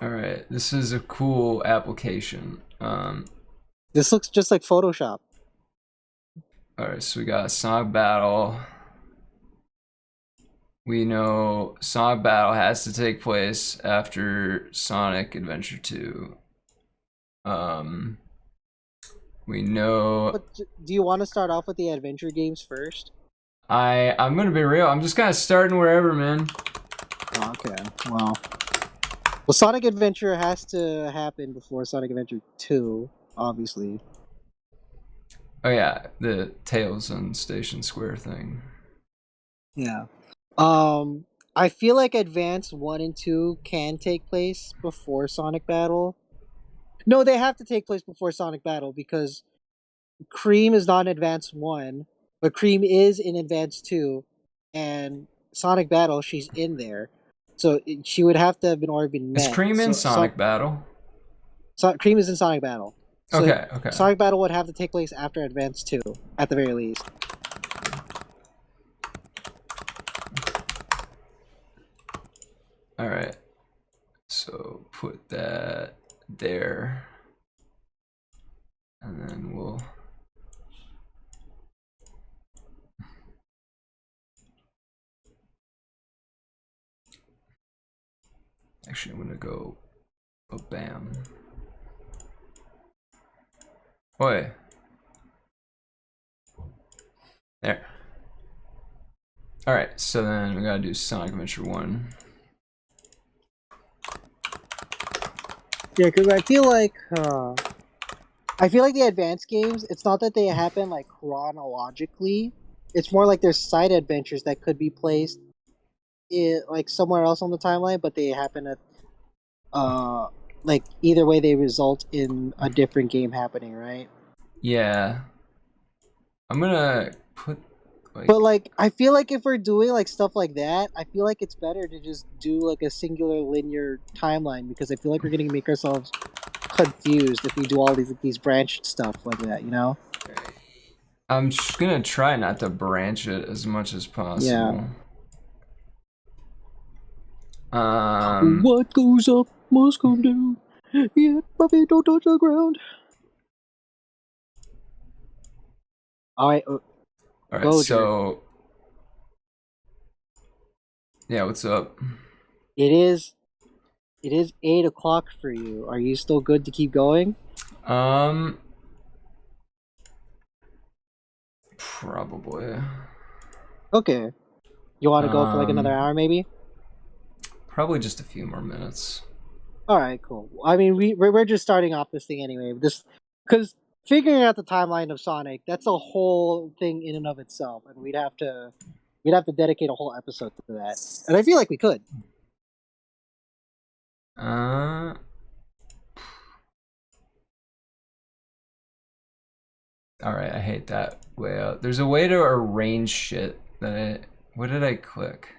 All right, this is a cool application. This looks just like Photoshop. All right, so we got Sonic Battle. We know Sonic Battle has to take place after Sonic Adventure 2. We know. But do you want to start off with the adventure games first? I'm gonna be real. I'm just kind of starting wherever, man. Oh, okay. Well, Sonic Adventure has to happen before Sonic Adventure 2, obviously. Oh yeah, the Tails and Station Square thing. Yeah. I feel like Advance 1 and 2 can take place before Sonic Battle. No, they have to take place before Sonic Battle because Cream is not in Advance 1, but Cream is in Advance 2, and Sonic Battle, she's in there. So she would have to have already been met. Is Cream in Sonic Battle? Cream is in Sonic Battle. So Okay. Sonic Battle would have to take place after Advance 2, at the very least. Alright. So put that there. And then we'll... Actually, I'm gonna go... Oh, bam. Oi. There. Alright, so then we gotta do Sonic Adventure 1. Yeah, because I feel like the advanced games, it's not that they happen like chronologically. It's more like there's side adventures that could be placed like somewhere else on the timeline, but they happen at like either way they result in a different game happening, right? Yeah. I'm gonna put like. But like, I feel like if we're doing like stuff like that, I feel like it's better to just do like a singular linear timeline because I feel like we're gonna make ourselves confused if we do all these branched stuff like that. You know? I'm just gonna try not to branch it as much as possible. What goes up must come down. Yet my feet don't touch the ground. All right. All right. Goujer. So. Yeah. What's up? It is 8 o'clock for you. Are you still good to keep going? Probably. Okay. You want to go for like another hour, maybe? Probably just a few more minutes. All right, cool. I mean, we're just starting off this thing anyway. This because figuring out the timeline of Sonic, that's a whole thing in and of itself, and we'd have to dedicate a whole episode to that. And I feel like we could. Alright, I hate that way out. There's a way to arrange shit that what did I click?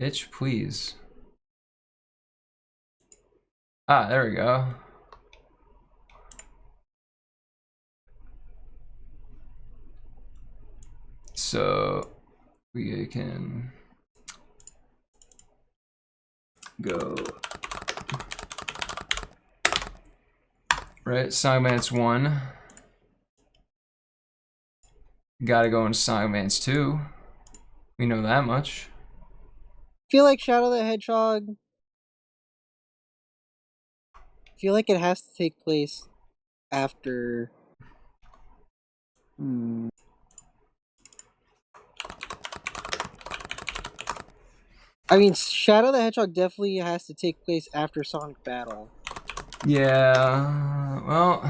Bitch, please. Ah, there we go. So we can go right. Songman's 1. Gotta go into Songman's 2. We know that much. I feel like Shadow the Hedgehog. I feel like it has to take place after. I mean, Shadow the Hedgehog definitely has to take place after Sonic Battle. Yeah, well,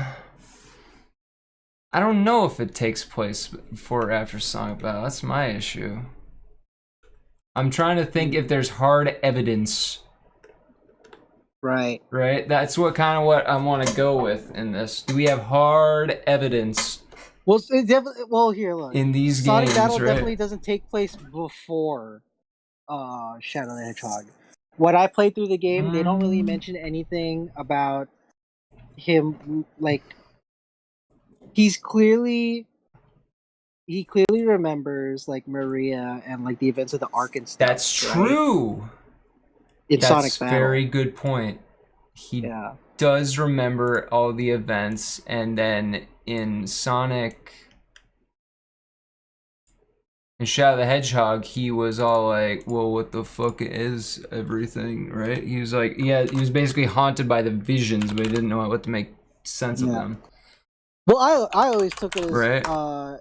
I don't know if it takes place before or after Sonic Battle. That's my issue. I'm trying to think if there's hard evidence. Right. Right? That's what I want to go with in this. Do we have hard evidence? Well, it definitely. Well, here, look. In these Sonic games, Battle right? definitely doesn't take place before Shadow the Hedgehog. When I played through the game, they don't really mention anything about him. Like, he clearly remembers like Maria and like the events of the Ark and stuff. That's true. Right? It's Sonic Battle. Very good point. He does remember all the events, and then in Sonic. In Shadow the Hedgehog, he was all like, well, what the fuck is everything, right? He was like, yeah, he was basically haunted by the visions, but he didn't know what to make sense of them. Well, I always took it as, right? I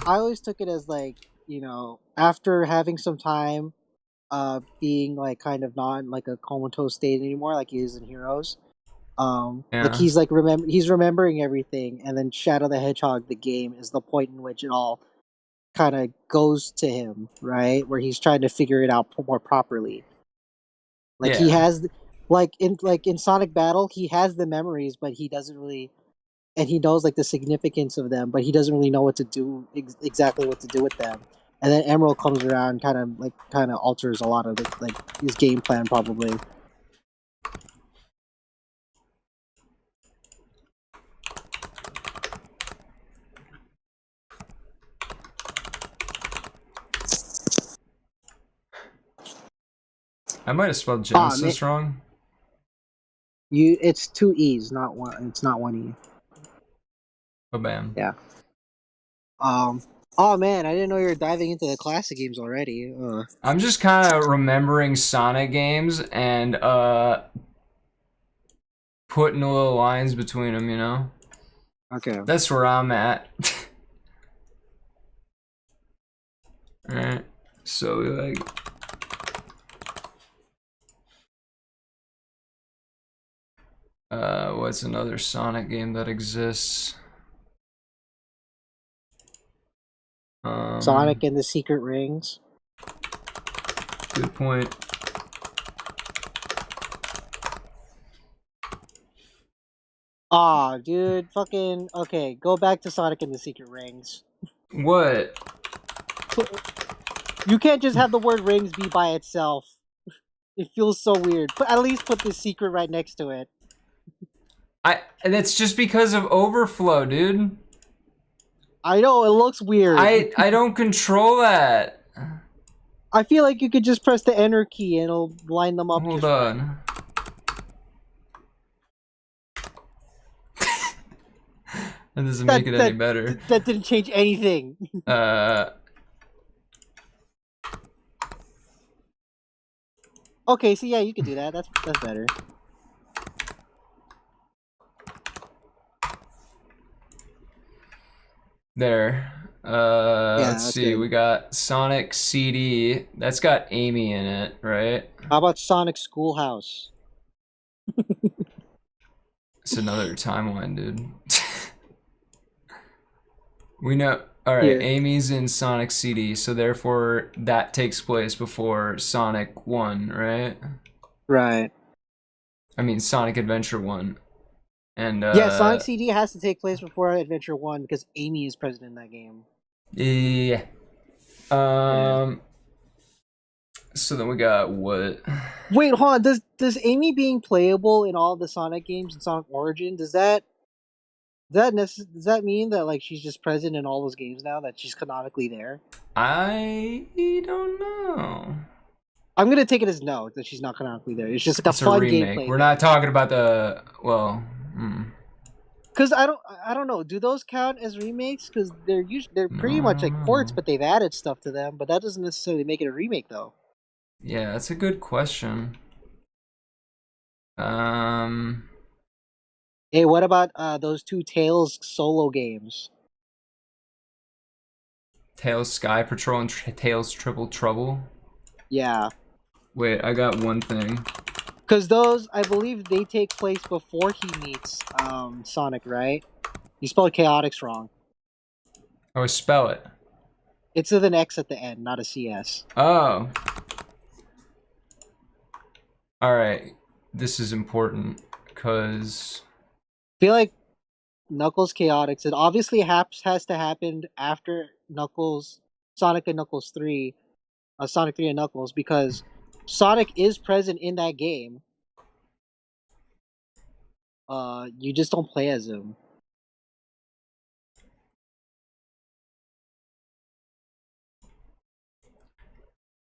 always took it as like, you know, after having some time, being like kind of not in like a comatose state anymore, like he is in Heroes. Like he's like he's remembering everything, and then Shadow the Hedgehog, the game, is the point in which it all kind of goes to him, right? Where he's trying to figure it out more properly. Like he has, like in Sonic Battle, he has the memories, but he doesn't really, and he knows like the significance of them, but he doesn't really know what to do exactly what to do with them. And then Emerald comes around, kind of alters a lot of his game plan probably. I might have spelled Genesis wrong. It's 2 E's, not one. It's not 1 E. Oh, bam. Yeah. Oh man, I didn't know you were diving into the classic games already. I'm just kind of remembering Sonic games and putting little lines between them, you know? Okay. That's where I'm at. Alright. So, like... what's another Sonic game that exists? Sonic and the Secret Rings. Good point. Aw, dude, fucking okay. Go back to Sonic and the Secret Rings. What? You can't just have the word rings be by itself. It feels so weird. But at least put the secret right next to it. And it's just because of overflow, dude. I know it looks weird. I don't control that. I feel like you could just press the enter key and it'll line them up. Hold just right. on. That doesn't make it any better. That didn't change anything. Okay, so yeah, you could do that. That's better. There. Let's see. Good. We got Sonic CD. That's got Amy in it, right? How about Sonic Schoolhouse? It's another timeline, dude. We know. All right, Yeah. Amy's in Sonic CD, so therefore that takes place before Sonic 1, right? Right. I mean Sonic Adventure 1. And yeah, Sonic CD has to take place before Adventure 1 because Amy is present in that game. Yeah. So then we got what? Wait, hold on. Does Amy being playable in all the Sonic games in Sonic Origin, does that mean that like she's just present in all those games now, that she's canonically there? I don't know. I'm gonna take it as no, that she's not canonically there. It's just like It's a fun a remake. gameplay. We're not talking about the Because I don't know. Do those count as remakes? Because they're pretty much like ports, but they've added stuff to them. But that doesn't necessarily make it a remake, though. Yeah, that's a good question. Hey, what about those two Tails solo games? Tails Sky Patrol and Tails Triple Trouble. Yeah. Wait, I got one thing. Because those, I believe, they take place before he meets Sonic, right? You spelled chaotics wrong. Oh, spell it. It's with an X at the end, not a CS. Oh. Alright. This is important, because... I feel like Knuckles Chaotix, it obviously has to happen after Sonic and Knuckles 3, Sonic 3 and Knuckles, because Sonic is present in that game. You just don't play as him.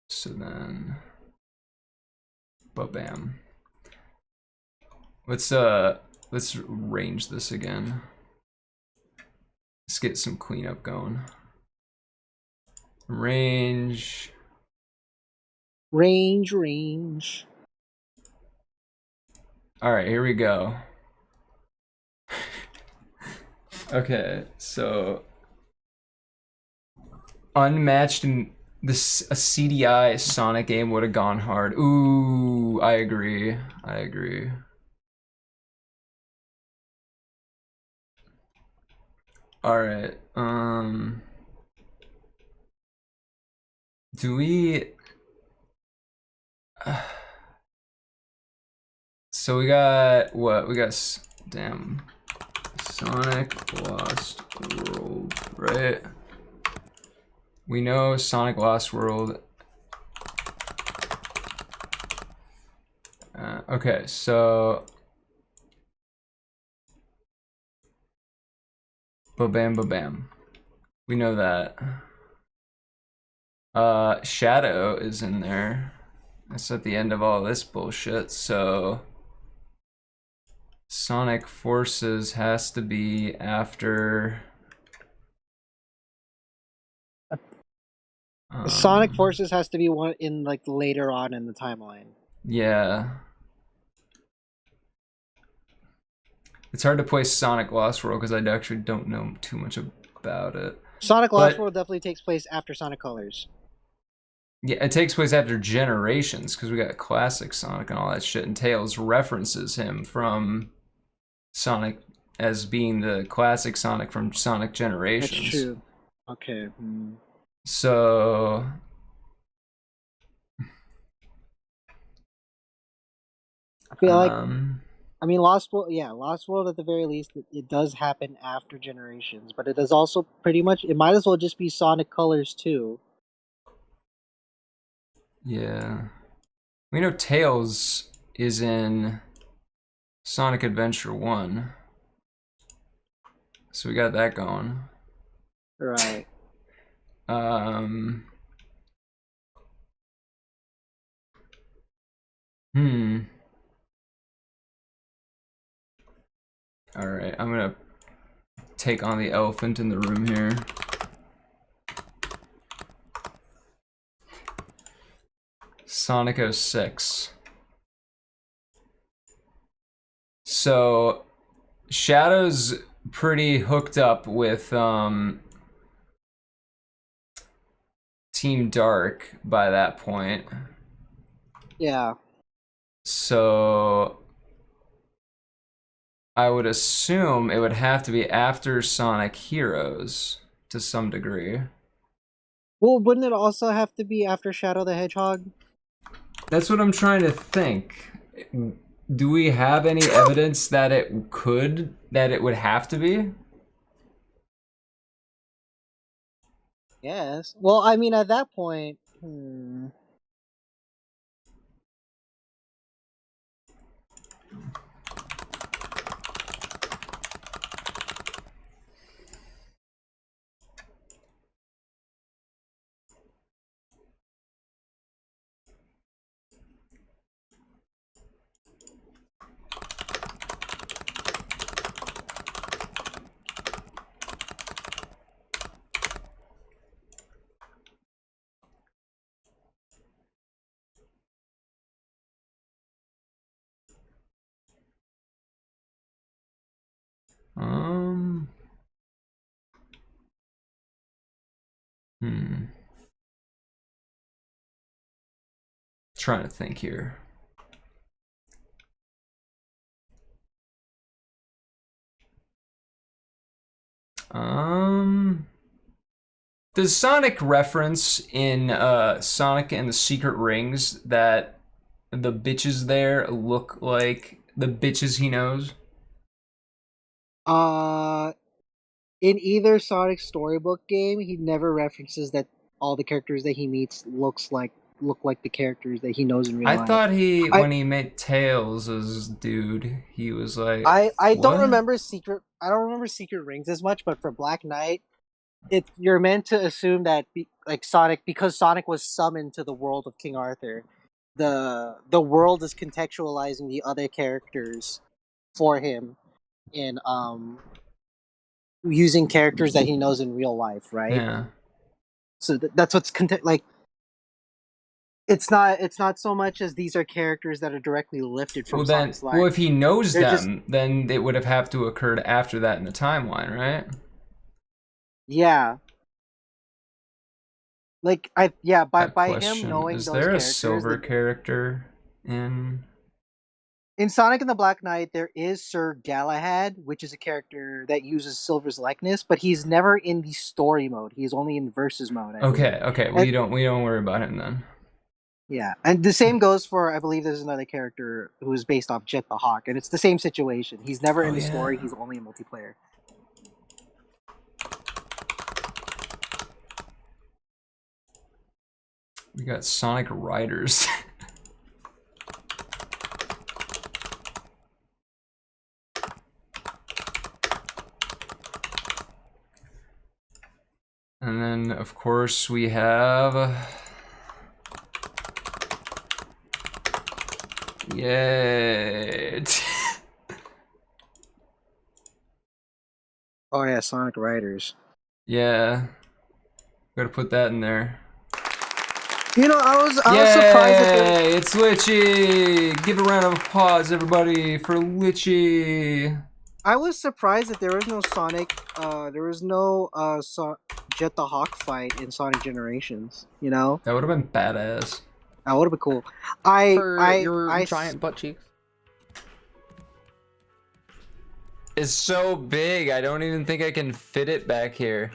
So then... Ba-bam. Let's range this again. Let's get some cleanup going. Range. Alright, here we go. Okay, so unmatched in this, a CDI Sonic game would have gone hard. Ooh, I agree. Alright, do we... So we got, what? We got, damn, Sonic Lost World, right? We know Sonic Lost World. Okay, so... Ba-bam, ba-bam. We know that. Shadow is in there. That's at the end of all this bullshit, so... Sonic Forces has to be after... Sonic Forces has to be one in like later on in the timeline. Yeah. It's hard to place Sonic Lost World because I actually don't know too much about it. Sonic Lost World definitely takes place after Sonic Colors. Yeah, it takes place after Generations because we got classic Sonic and all that shit, and Tails references him from Sonic as being the classic Sonic from Sonic Generations. That's true. Okay. So... I feel like I mean, Lost World, yeah, Lost World at the very least, it does happen after Generations, but it does also pretty much, it might as well just be Sonic Colors too. Yeah. We know Tails is in Sonic Adventure 1. So we got that going. Right. Hmm. Alright, I'm gonna take on the elephant in the room here. Sonic 06. So, Shadow's pretty hooked up with Team Dark by that point. Yeah. So, I would assume it would have to be after Sonic Heroes to some degree. Well, wouldn't it also have to be after Shadow the Hedgehog? That's what I'm trying to think. Do we have any evidence that it would have to be? Yes. Well, I mean, at that point, hmm. Um. Trying to think here. Does Sonic reference in Sonic and the Secret Rings that the bitches there look like the bitches he knows? In either Sonic storybook game, he never references that all the characters that he meets look like the characters that he knows in real I life. thought when he met Tails as dude, he was like, I don't what? remember I don't remember Secret Rings as much, but for Black Knight, you're meant to assume that like Sonic, because Sonic was summoned to the world of King Arthur, the world is contextualizing the other characters for him in using characters that he knows in real life, right? Yeah. So that's what's like. It's not so much as these are characters that are directly lifted from Sonic's life. Well, if he knows They're them, then it would have to occurred after that in the timeline, right? Yeah. Like by him knowing Is those there a characters, silver character in Sonic and the Black Knight, there is Sir Galahad, which is a character that uses Silver's likeness, but he's never in the story mode. He's only in versus mode. Okay. We don't worry about him then. Yeah, and the same goes for, I believe there's another character who is based off Jet the Hawk, and it's the same situation. He's never in the story. He's only in multiplayer. We got Sonic Riders. And then, of course, we have... Yay! Oh yeah, Sonic Riders. Yeah. Gotta put that in there. You know, I was surprised that it's Litchi! Give a round of applause, everybody, for Litchi! I was surprised that there was no Sonic, there was no Jet the Hawk fight in Sonic Generations. You know, that would have been badass. That would have been cool. Your giant butt cheeks. It's so big, I don't even think I can fit it back here.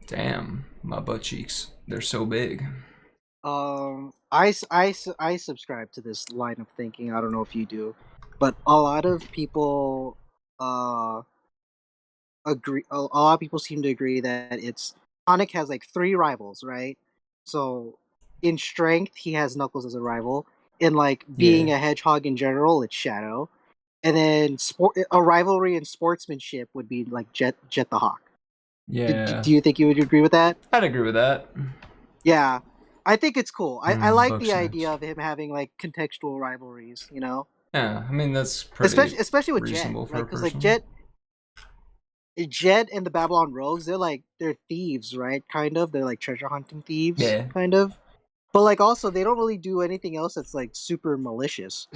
Damn, my butt cheeks. They're so big. I subscribe to this line of thinking. I don't know if you do, but a lot of people agree. A lot of people seem to agree that it's Sonic has like three rivals, right? So in strength, he has Knuckles as a rival. In like being Yeah. a hedgehog in general, it's Shadow. And then a rivalry in sportsmanship would be like Jet the Hawk. Yeah. Do you think you would agree with that? I'd agree with that. Yeah, I think it's cool. I like Buck the idea snacks. of him having like contextual rivalries. You know, Yeah, I mean that's pretty especially with Jet, reasonable for right? a Because like person. Jet and the Babylon Rogues, they're thieves, right? Kind of. They're like treasure hunting thieves, Yeah. kind of. But like also, they don't really do anything else that's like super malicious.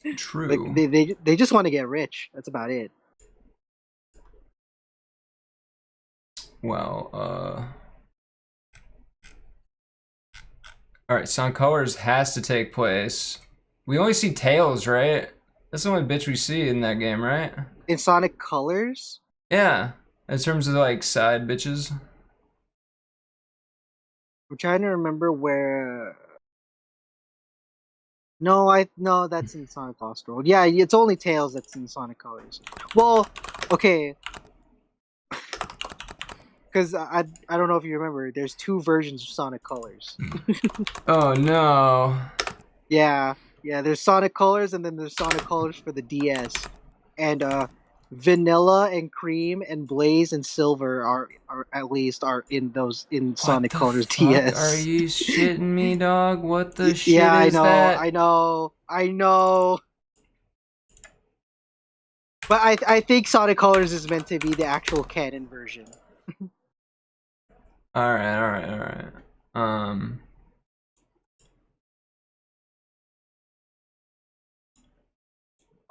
Like True. they just want to get rich. That's about it. Well, all right. Sonic Colors has to take place. We only see Tails, right? That's the only bitch we see in that game, right? In Sonic Colors, Yeah. In terms of like side bitches. I'm trying to remember where. No, that's in Sonic Lost World. Yeah, it's only Tails that's in Sonic Colors. Well, okay, because I don't know if you remember. There's two versions of Sonic Colors. Oh no. Yeah, There's Sonic Colors, and then there's Sonic Colors for the DS, and Vanilla and Cream and Blaze and Silver are at least are in What Sonic the Colors fuck? Are DS. you shitting me, dog? What the shit Yeah, is that? I know. But I think Sonic Colors is meant to be the actual canon version. Alright.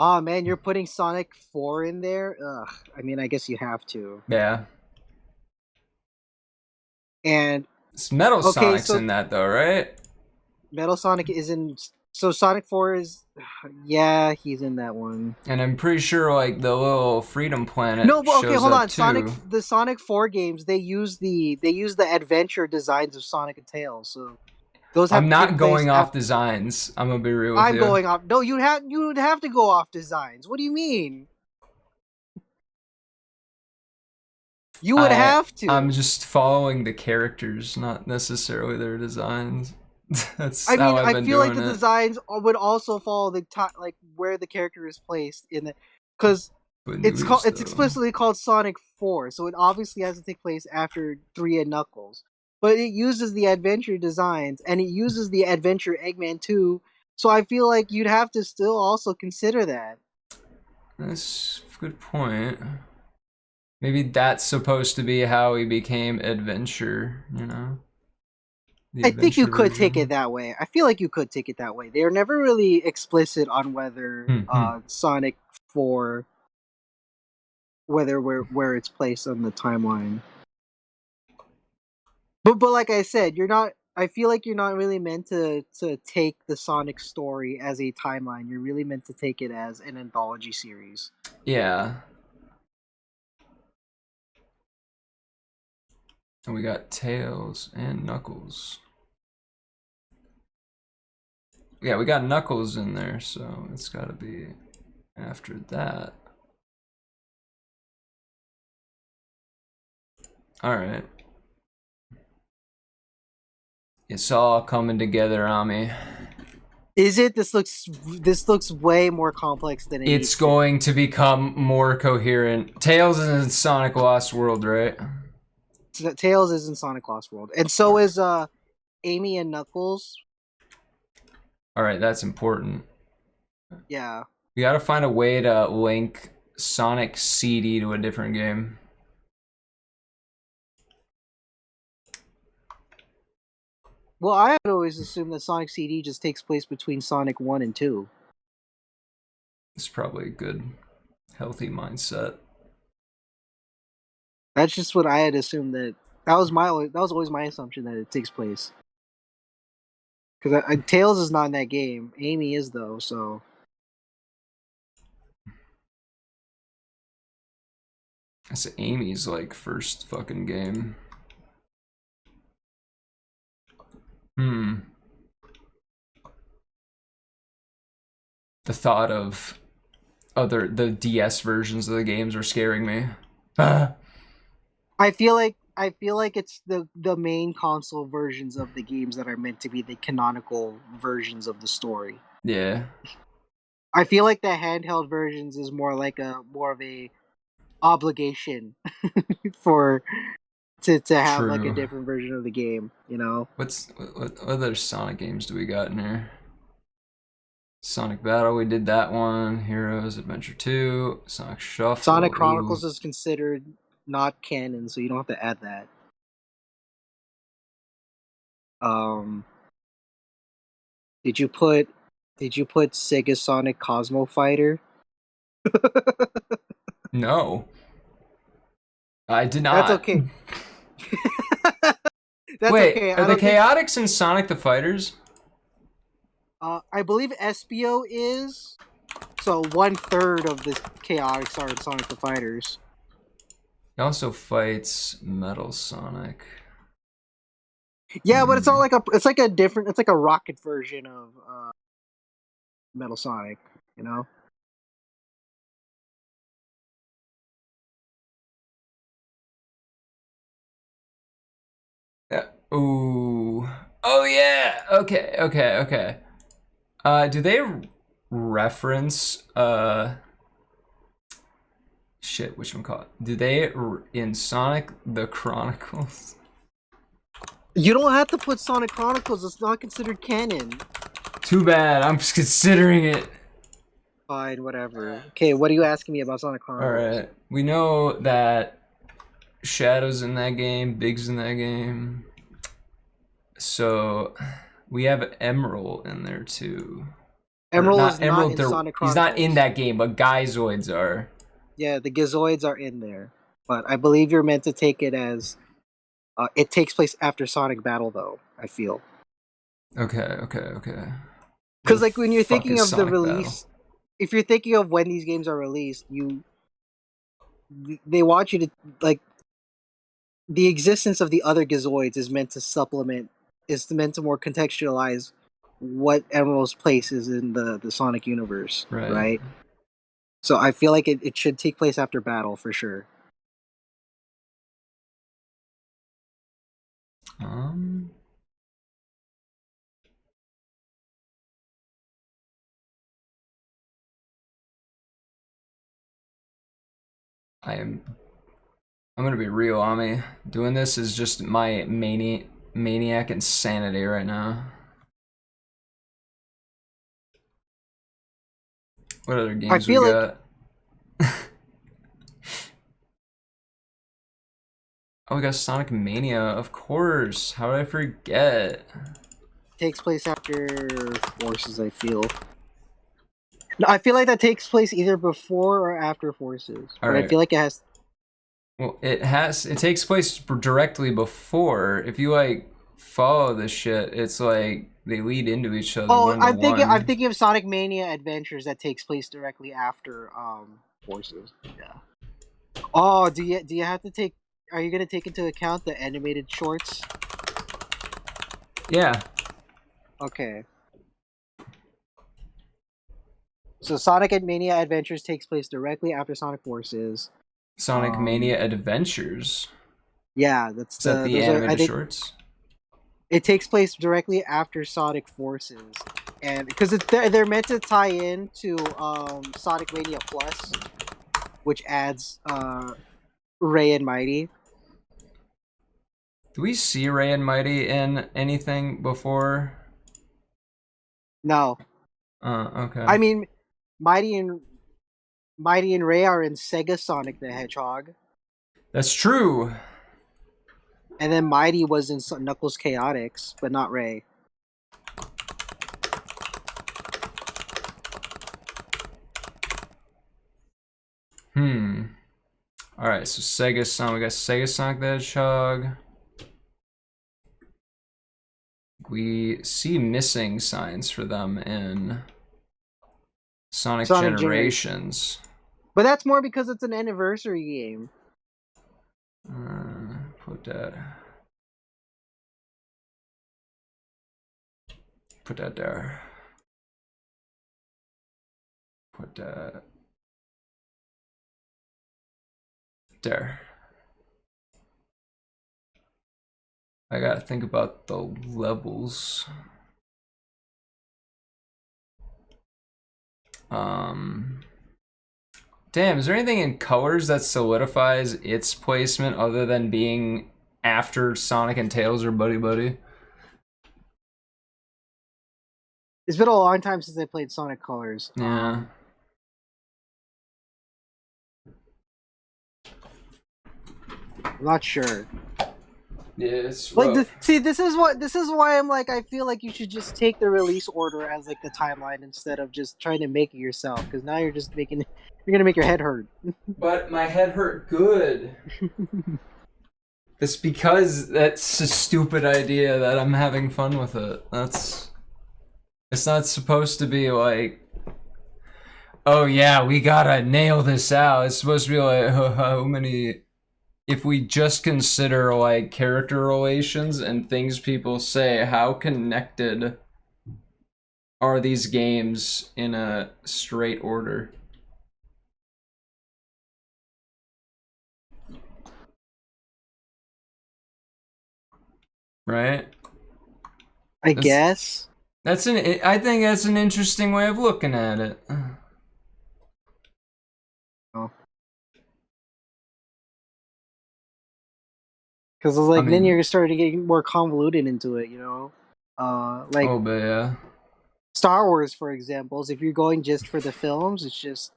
Oh man, you're putting Sonic 4 in there? Ugh. I mean, I guess you have to. Yeah. And It's Metal okay, Sonic's so in that though, right? Metal Sonic is in. So Sonic 4 is. Yeah, he's in that one. And I'm pretty sure like the little Freedom No, Planet but okay, shows hold up on. too. The Sonic 4 games, they use the adventure designs of Sonic and Tails. So those have I'm to take not place going off after. designs. I'm gonna be real with I'm you. going off. No, you would have to go off designs. What do you mean? You would have I'm to. just following the characters, not necessarily their designs. That's I how mean, I've I been feel like doing the it. designs would also follow the like where the character is placed in the, because But news it's though. explicitly called Sonic 4, so it obviously has to take place after 3 and Knuckles. But it uses the adventure designs and it uses the adventure Eggman 2, so I feel like you'd have to still also consider that. That's a good point. Maybe that's supposed to be how he became Adventure, you know? The I think you Adventure could take version. it that way. I feel like you could take it that way. They are never really explicit on whether Sonic 4 where it's placed on the timeline. But like I said, you're not. I feel like you're not really meant to take the Sonic story as a timeline. You're really meant to take it as an anthology series. Yeah. And we got Tails and Knuckles. Yeah, we got Knuckles in there, so it's gotta be after that. Alright. It's all coming together on me. Is it? This looks way more complex than it It's needs going to become more coherent. Tails is in Sonic Lost World, right? to. Tails is in Sonic Lost World, and so is Amy and Knuckles. Alright, that's important. Yeah. We gotta find a way to link Sonic CD to a different game. Well, I had always assumed that Sonic CD just takes place between Sonic 1 and 2. It's probably a good, healthy mindset. That's just what I had assumed that was always my assumption that it takes place. Because Tails is not in that game. Amy is though, so. That's Amy's like first fucking game. The thought of the DS versions of the games are scaring me. I feel like it's the main console versions of the games that are meant to be the canonical versions of the story. Yeah. I feel like the handheld versions is more of a obligation for to have True. like a different version of the game, you know? What other Sonic games do we got in here? Sonic Battle, we did that one. Heroes Adventure 2, Sonic Shuffle. Sonic Chronicles is considered not canon, so you don't have to add that. Did you put Sega Sonic Cosmo Fighter? No. I did not. That's okay. That's Wait, okay. are the Chaotix in Sonic the Fighters? I believe Espio is. So 1/3 of the Chaotix are in Sonic the Fighters. He also fights Metal Sonic. Yeah, but it's not like it's like a rocket version of Metal Sonic, you know? Yeah. Ooh. Oh yeah. Okay. Do they reference shit, whatchamacallit? Do they in Sonic the Chronicles? You don't have to put Sonic Chronicles, it's not considered canon. Too bad, I'm just considering it. Fine, whatever. Okay, what are you asking me about Sonic Chronicles? Alright. We know that Shadow's in that game, Big's in that game. So we have Emerald in there too. Emerald is not in Sonic Chronicles. He's not in that game, but Guyzoids are. Yeah, the Gizoids are in there. But I believe you're meant to take it as it takes place after Sonic Battle, though, I feel. Okay. Because, like, when you're thinking of Sonic the release, if you're thinking of when these games are released, they want you to, like, the existence of the other Gizoids is meant to more contextualize what Emerald's place is in the Sonic universe, right? So I feel like it should take place after Battle, for sure. I'm gonna be real, Ami. Doing this is just my maniac insanity right now. What other games we got? Oh, we got Sonic Mania, of course. How did I forget? Takes place after Forces, I feel. No, I feel like that takes place either before or after Forces. But I feel like it has. Well, it takes place directly before. If you like follow this shit, it's like they lead into each other. Oh, I'm thinking of Sonic Mania Adventures that takes place directly after Forces. Yeah. Oh, do you have to take? Are you gonna take into account the animated shorts? Yeah. Okay. So Sonic Mania Adventures takes place directly after Sonic Forces. Sonic Mania Adventures. Yeah, that's the animated shorts. It takes place directly after Sonic Forces, and because they're meant to tie in to Sonic Mania Plus, which adds Ray and Mighty. Do we see Ray and Mighty in anything before? No. Okay. I mean, Mighty and Ray are in Sega Sonic the Hedgehog. That's true. And then Mighty was in Knuckles Chaotix, but not Ray. Alright, so Sega Sonic, we got Sega Sonic the Hedgehog. We see missing signs for them in Sonic Generations. But that's more because it's an anniversary game. Put that. Put that there. Put that there. I gotta think about the levels. Damn, is there anything in colors that solidifies its placement other than being after Sonic and Tails are buddy-buddy? It's been a long time since I played Sonic Colors. Yeah. I'm not sure. Yeah, it's like see, this is why I'm like, I feel like you should just take the release order as like the timeline instead of just trying to make it yourself, because now you're gonna make your head hurt. But my head hurt good. It's because that's a stupid idea that I'm having fun with it. It's not supposed to be like, oh yeah, we gotta nail this out. It's supposed to be like, how many... If we just consider like character relations and things people say, how connected are these games in a straight order? Right? I guess. I think that's an interesting way of looking at it. Oh. Because like, then you're starting to get more convoluted into it, you know? Like, oh, but yeah. Star Wars, for example, if you're going just for the films, it's just...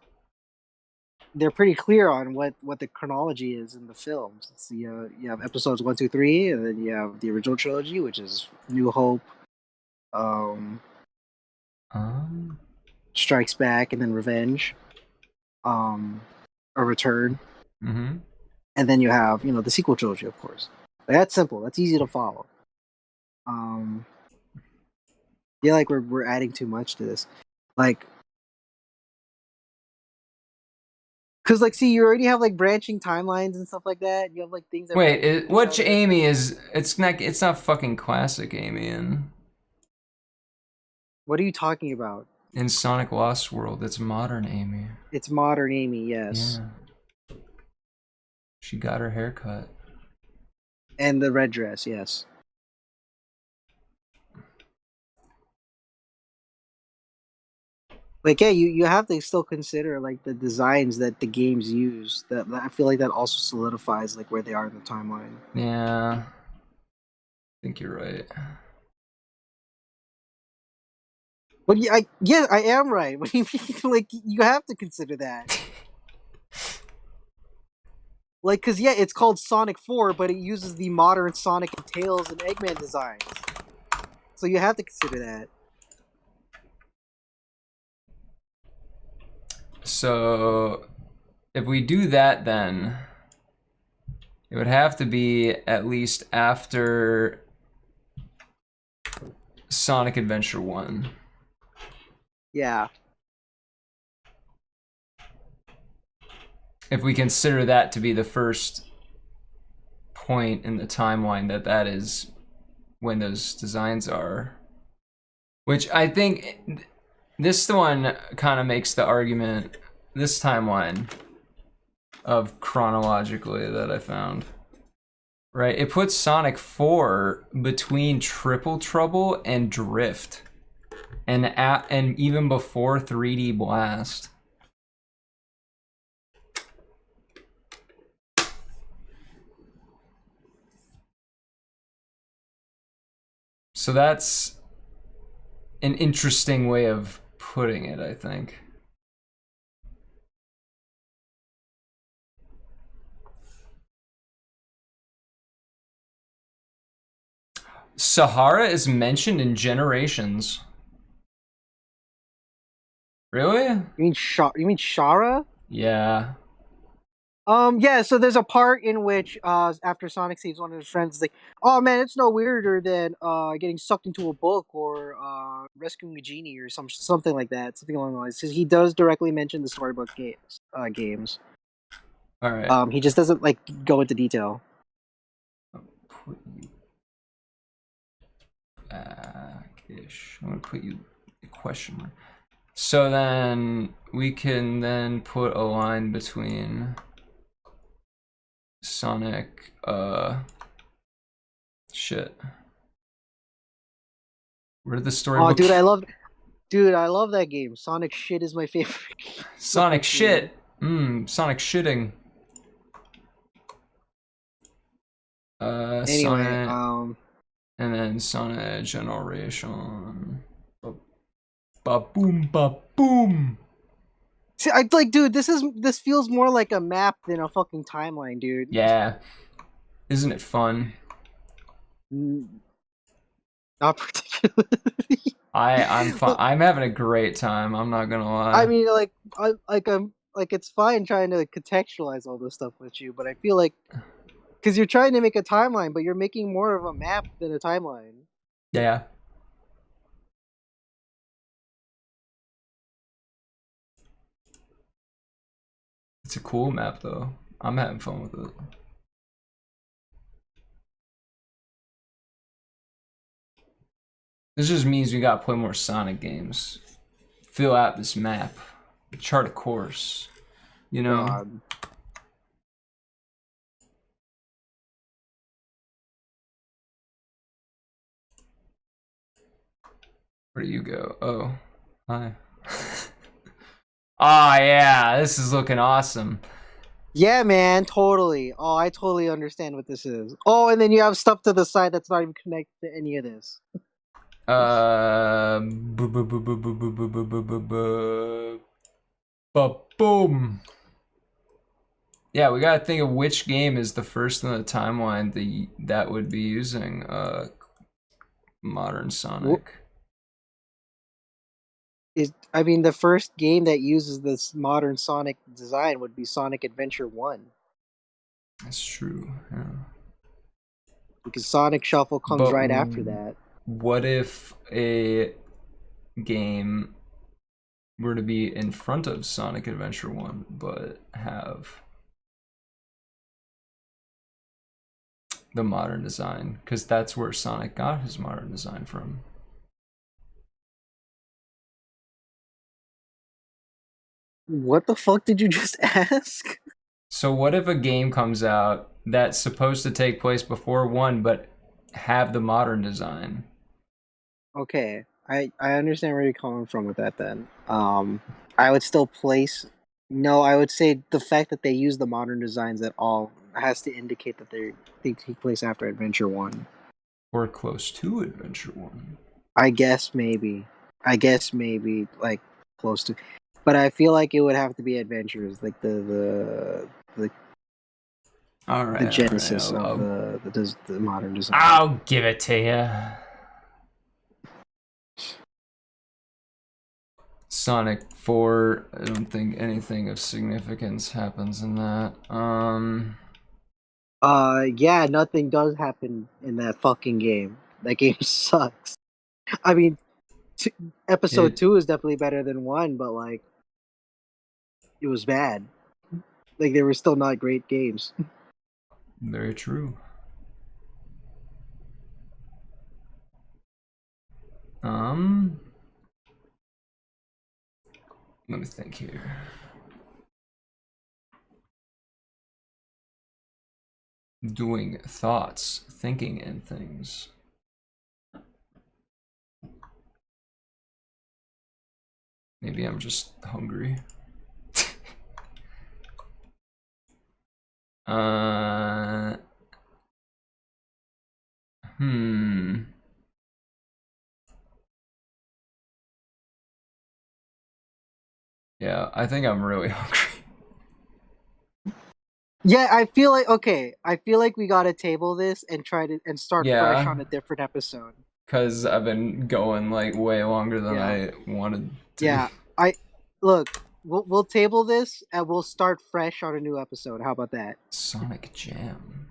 They're pretty clear on what the chronology is in the films. It's you have episodes 1, 2, 3, and then you have the original trilogy, which is New Hope, Strikes Back, and then Revenge, a Return. Mm-hmm. And then you have, the sequel trilogy, of course. Like, that's simple. That's easy to follow. Yeah, like we're adding too much to this, like, because like, see, you already have like branching timelines and stuff like that. You have like things that... Wait, which Amy is? It's not fucking classic Amy in. What are you talking about? In Sonic Lost World, it's modern Amy. It's modern Amy, yes. Yeah. She got her hair cut. And the red dress, yes. Like, yeah, you have to still consider like the designs that the games use. That I feel like that also solidifies like where they are in the timeline. Yeah, I think you're right. But yeah, I am right. What do you mean? Like, you have to consider that. Like, cause yeah, it's called Sonic 4, but it uses the modern Sonic and Tails and Eggman designs. So you have to consider that. So, if we do that, then it would have to be at least after Sonic Adventure 1. Yeah. If we consider that to be the first point in the timeline that is when those designs are. Which I think this one kind of makes the argument, this timeline of chronologically that I found. Right, it puts Sonic 4 between Triple Trouble and Drift. And even before 3D Blast. So that's an interesting way of putting it, I think. Sahara is mentioned in Generations. Really? You mean Shara? Yeah. Yeah, so there's a part in which after Sonic saves one of his friends, it's like, oh man, it's no weirder than getting sucked into a book or rescuing a genie or something like that, something along those lines. Because he does directly mention the storybook games. All right. He just doesn't like go into detail. I'll put you back. Sonic-ish. I'm gonna put you a question mark. So then we can then put a line between Sonic, shit. Where did the storybook? Oh, dude, I love that game. Sonic Shit is my favorite. Sonic Shit. Sonic shitting. Anyway, Sonic, and then Sonic Generation. Ba boom, ba boom. See, I like, dude. This feels more like a map than a fucking timeline, dude. Yeah, isn't it fun? Not particularly. I'm fun. I'm having a great time. I'm not gonna lie. I mean, like it's fine trying to contextualize all this stuff with you, but I feel like because you're trying to make a timeline, but you're making more of a map than a timeline. Yeah. It's a cool map though. I'm having fun with it. This just means we gotta play more Sonic games. Fill out this map. Chart a course. You know? God. Where do you go? Oh. Hi. Oh yeah, this is looking awesome. Yeah, man, totally. Oh, I totally understand what this is. Oh, and then you have stuff to the side that's not even connected to any of this. Boom. Yeah, we gotta think of which game is the first in the timeline that would be using modern Sonic. I mean, the first game that uses this modern Sonic design would be Sonic Adventure 1. That's true, yeah. Because Sonic Shuffle comes right after that. What if a game were to be in front of Sonic Adventure 1, but have the modern design? Because that's where Sonic got his modern design from. What the fuck did you just ask? So what if a game comes out that's supposed to take place before 1, but have the modern design? Okay, I understand where you're coming from with that then. I would still place... No, I would say the fact that they use the modern designs at all has to indicate that they take place after Adventure 1. Or close to Adventure 1. I guess maybe, like, close to... But I feel like it would have to be Adventures, like the genesis of the modern design. I'll give it to you. Sonic 4, I don't think anything of significance happens in that. Yeah, nothing does happen in that fucking game. That game sucks. I mean, episode 2 is definitely better than 1, but like, it was bad. Like, they were still not great games. Very true. Let me think here. Doing thoughts, thinking in things. Maybe I'm just hungry. Yeah, I think I'm really hungry. Yeah, I feel like we gotta table this and start fresh on a different episode. Cause I've been going like way longer than I wanted to. Yeah, we'll table this and we'll start fresh on a new episode. How about that? Sonic Jam.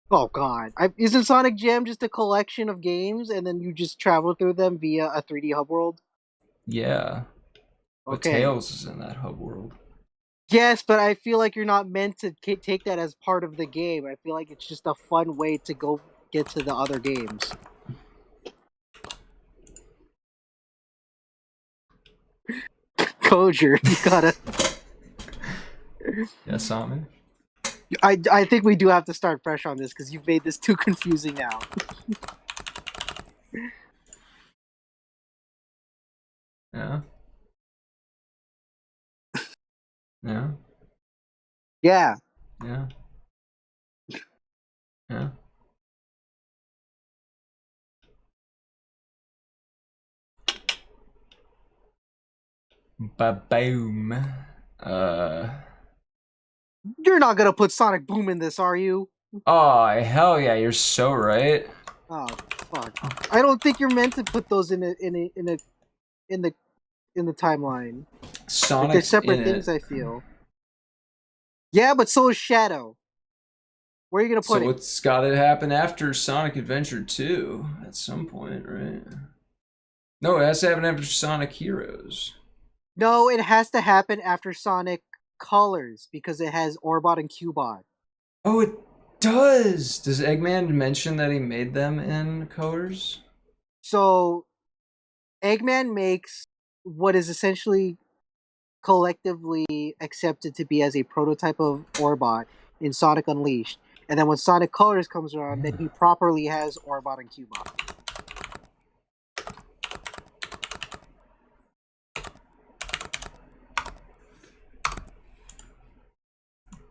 Oh God, isn't Sonic Jam just a collection of games and then you just travel through them via a 3D hub world? Yeah. But Tails is in that hub world. Yes, but I feel like you're not meant to take that as part of the game. I feel like it's just a fun way to go get to the other games. Goujer, you gotta. Yeah, Simon. I think we do have to start fresh on this because you've made this too confusing now. Yeah. Yeah. Yeah. Yeah. Yeah. Ba-boom. You're not gonna put Sonic Boom in this, are you? Oh, hell yeah, you're so right. Oh fuck! I don't think you're meant to put those in the timeline. Sonic Like they're separate things. I feel. Yeah, but so is Shadow. Where are you gonna put it? So it's gotta happen after Sonic Adventure 2 at some point, right? No, it has to happen after Sonic Heroes. No, it has to happen after Sonic Colors because it has Orbot and Cubot. Oh, it does! Does Eggman mention that he made them in Colors? So, Eggman makes what is essentially collectively accepted to be as a prototype of Orbot in Sonic Unleashed. And then when Sonic Colors comes around, then he properly has Orbot and Cubot.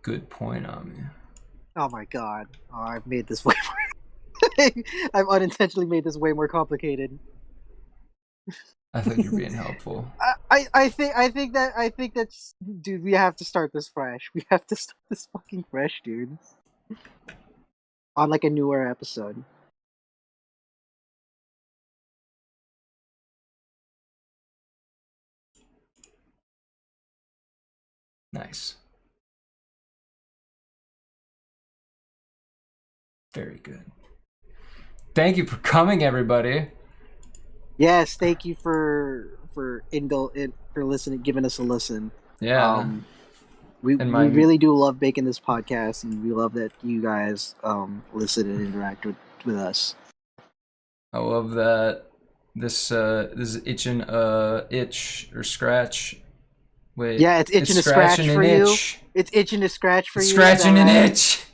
Good point, Ami. Oh my god. Oh, I've made this way more... I've unintentionally made this way more complicated. I think you're being helpful. I think that's... Dude, we have to start this fresh. We have to start this fucking fresh, dude. On like a newer episode. Nice. Very good. Thank you for coming, everybody. Yes, thank you for listening, giving us a listen. Yeah. We really do love making this podcast, and we love that you guys listen and interact with us. I love that this is itching itch or scratch. Wait. Yeah, it's itching to scratch for you. It's itching to scratch for you. Scratching an itch.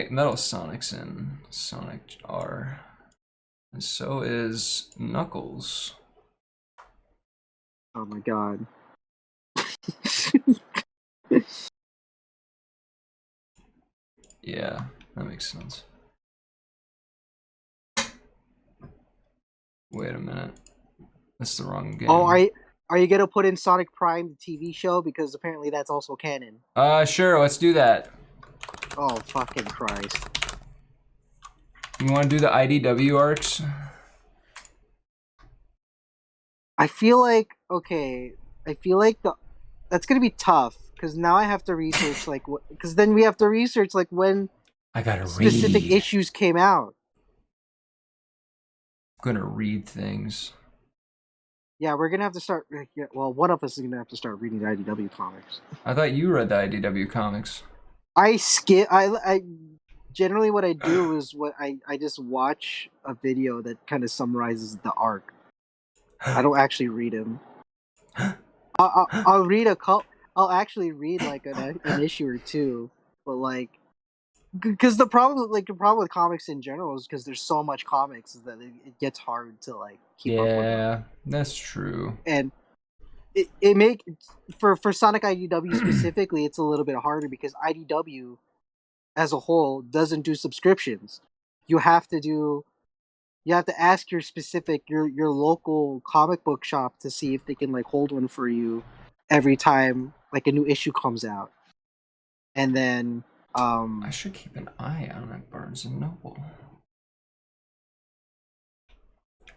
Metal Sonic's in Sonic R. And so is Knuckles. Oh my god. Yeah, that makes sense. Wait a minute. That's the wrong game. Oh, are you gonna put in Sonic Prime, the TV show? Because apparently that's also canon. Sure, let's do that. Oh, fucking Christ. You want to do the IDW arcs? I feel like that's gonna be tough because now I have to research because then we have to research like when I gotta specific read. issues came out. I'm gonna read things. Yeah, we're gonna have to start. Well, one of us is gonna have to start reading the IDW comics. I thought you read the IDW comics. I generally what I do is I just watch a video that kind of summarizes the arc. I don't actually read them. I'll read I'll actually read like an issue or two, but like, because the problem with comics in general is because there's so much comics that it gets hard to like keep up with them. Yeah, that's true. And for Sonic IDW specifically, it's a little bit harder because IDW as a whole doesn't do subscriptions. You have to ask your local comic book shop to see if they can like hold one for you every time like a new issue comes out. And then I should keep an eye on at Barnes and Noble.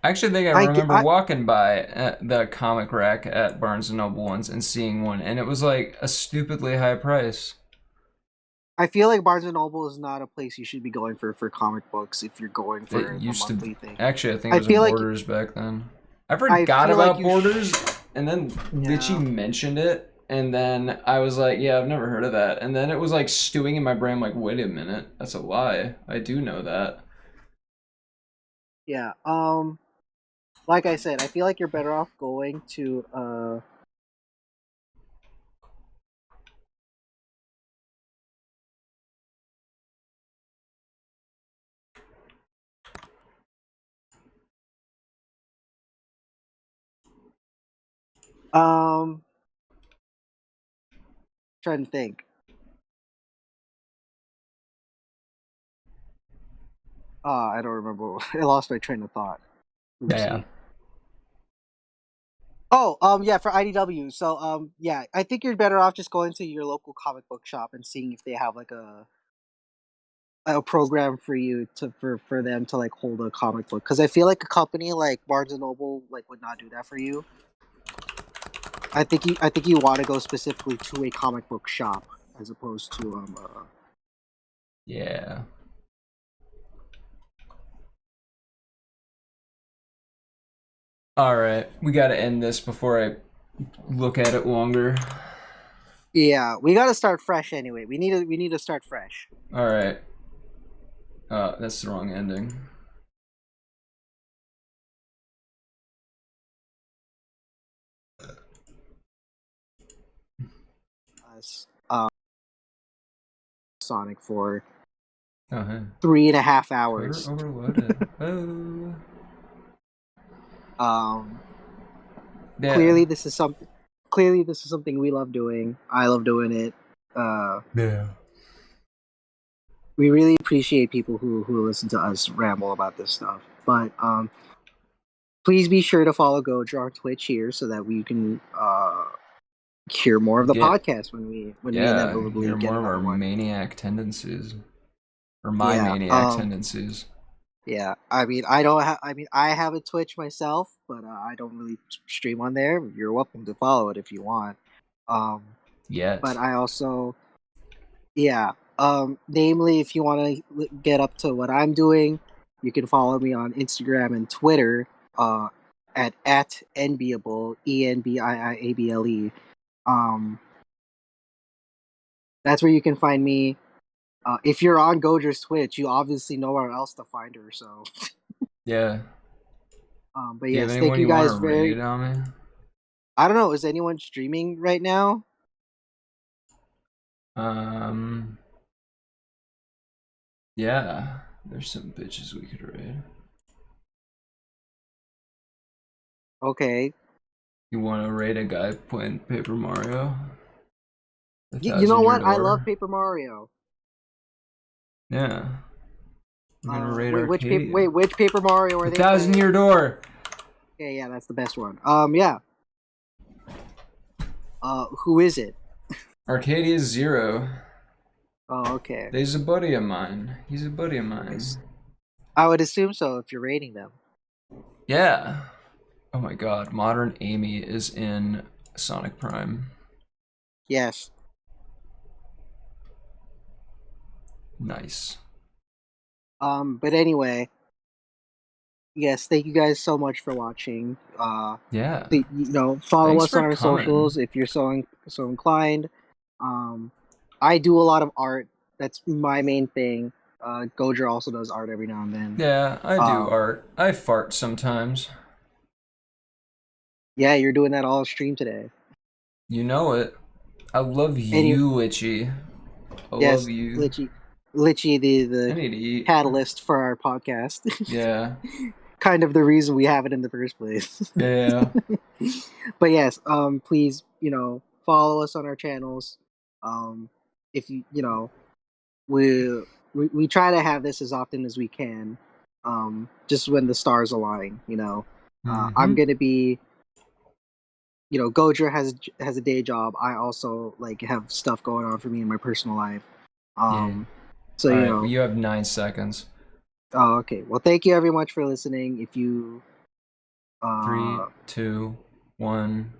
I actually think I remember walking by the comic rack at Barnes and Noble once and seeing one, and it was like a stupidly high price. I feel like Barnes and Noble is not a place you should be going for comic books if you're going for a monthly thing. Actually, I think it was Borders back then. I forgot about Borders, and then Litchi mentioned it, and then I was like, yeah, I've never heard of that. And then it was like stewing in my brain, like, wait a minute, that's a lie. I do know that. Yeah. Like I said, I feel like you're better off going to trying to think. I don't remember. I lost my train of thought. Oopsie. Yeah. Oh, yeah, for IDW. So, yeah, I think you're better off just going to your local comic book shop and seeing if they have like a program for you to for them to like hold a comic book. Because I feel like a company like Barnes and Noble like would not do that for you. I think you want to go specifically to a comic book shop as opposed to Yeah. All right, we got to end this before I look at it longer. Yeah, we got to start fresh anyway. We need to start fresh. All right. That's the wrong ending. Us, Sonic for Oh, hey. 3.5 hours. Overloaded. Oh. Yeah. Clearly this is something we love doing. I love doing it. Yeah. We really appreciate people who listen to us ramble about this stuff. But please be sure to follow Goujer on Twitch here so that we can hear more of the podcast when we inevitably hear get more of another our one. maniac tendencies, or my maniac tendencies. Yeah, I mean, I have a Twitch myself, but I don't really stream on there. You're welcome to follow it if you want. But I also, yeah. Namely, if you want to get up to what I'm doing, you can follow me on Instagram and Twitter. At enbiable ENBIIABLE. That's where you can find me. If you're on Goujer's Twitch, you obviously know where else to find her. So yeah. But yes, thank you guys very. On me? I don't know. Is anyone streaming right now? Yeah. There's some bitches we could raid. Okay. You want to raid a guy playing Paper Mario? You know what? I love Paper Mario. Yeah. I'm gonna raid Arcadia. Which Paper Mario are they? 1,000 Year Door. Okay, yeah, that's the best one. Yeah. Who is it? Arcadia Zero. Oh, okay. He's a buddy of mine. I would assume so if you're rating them. Yeah. Oh my god, Modern Amy is in Sonic Prime. Yes. Nice. But anyway, yes, thank you guys so much for watching. Yeah. Follow us on our socials if you're so inclined. I do a lot of art. That's my main thing. Goujer also does art every now and then. Yeah, I do art. I fart sometimes. Yeah, you're doing that all stream today. You know it. I love you, Litchi. I love you. Litchi, the catalyst for our podcast. Yeah. Kind of the reason we have it in the first place. Yeah. But yes, please, follow us on our channels. If we try to have this as often as we can. Just when the stars align, I'm gonna be. Goujer has a day job. I also have stuff going on for me in my personal life. So right, you have 9 seconds. Oh, okay. Well, thank you very much for listening. If you 3, 2, 1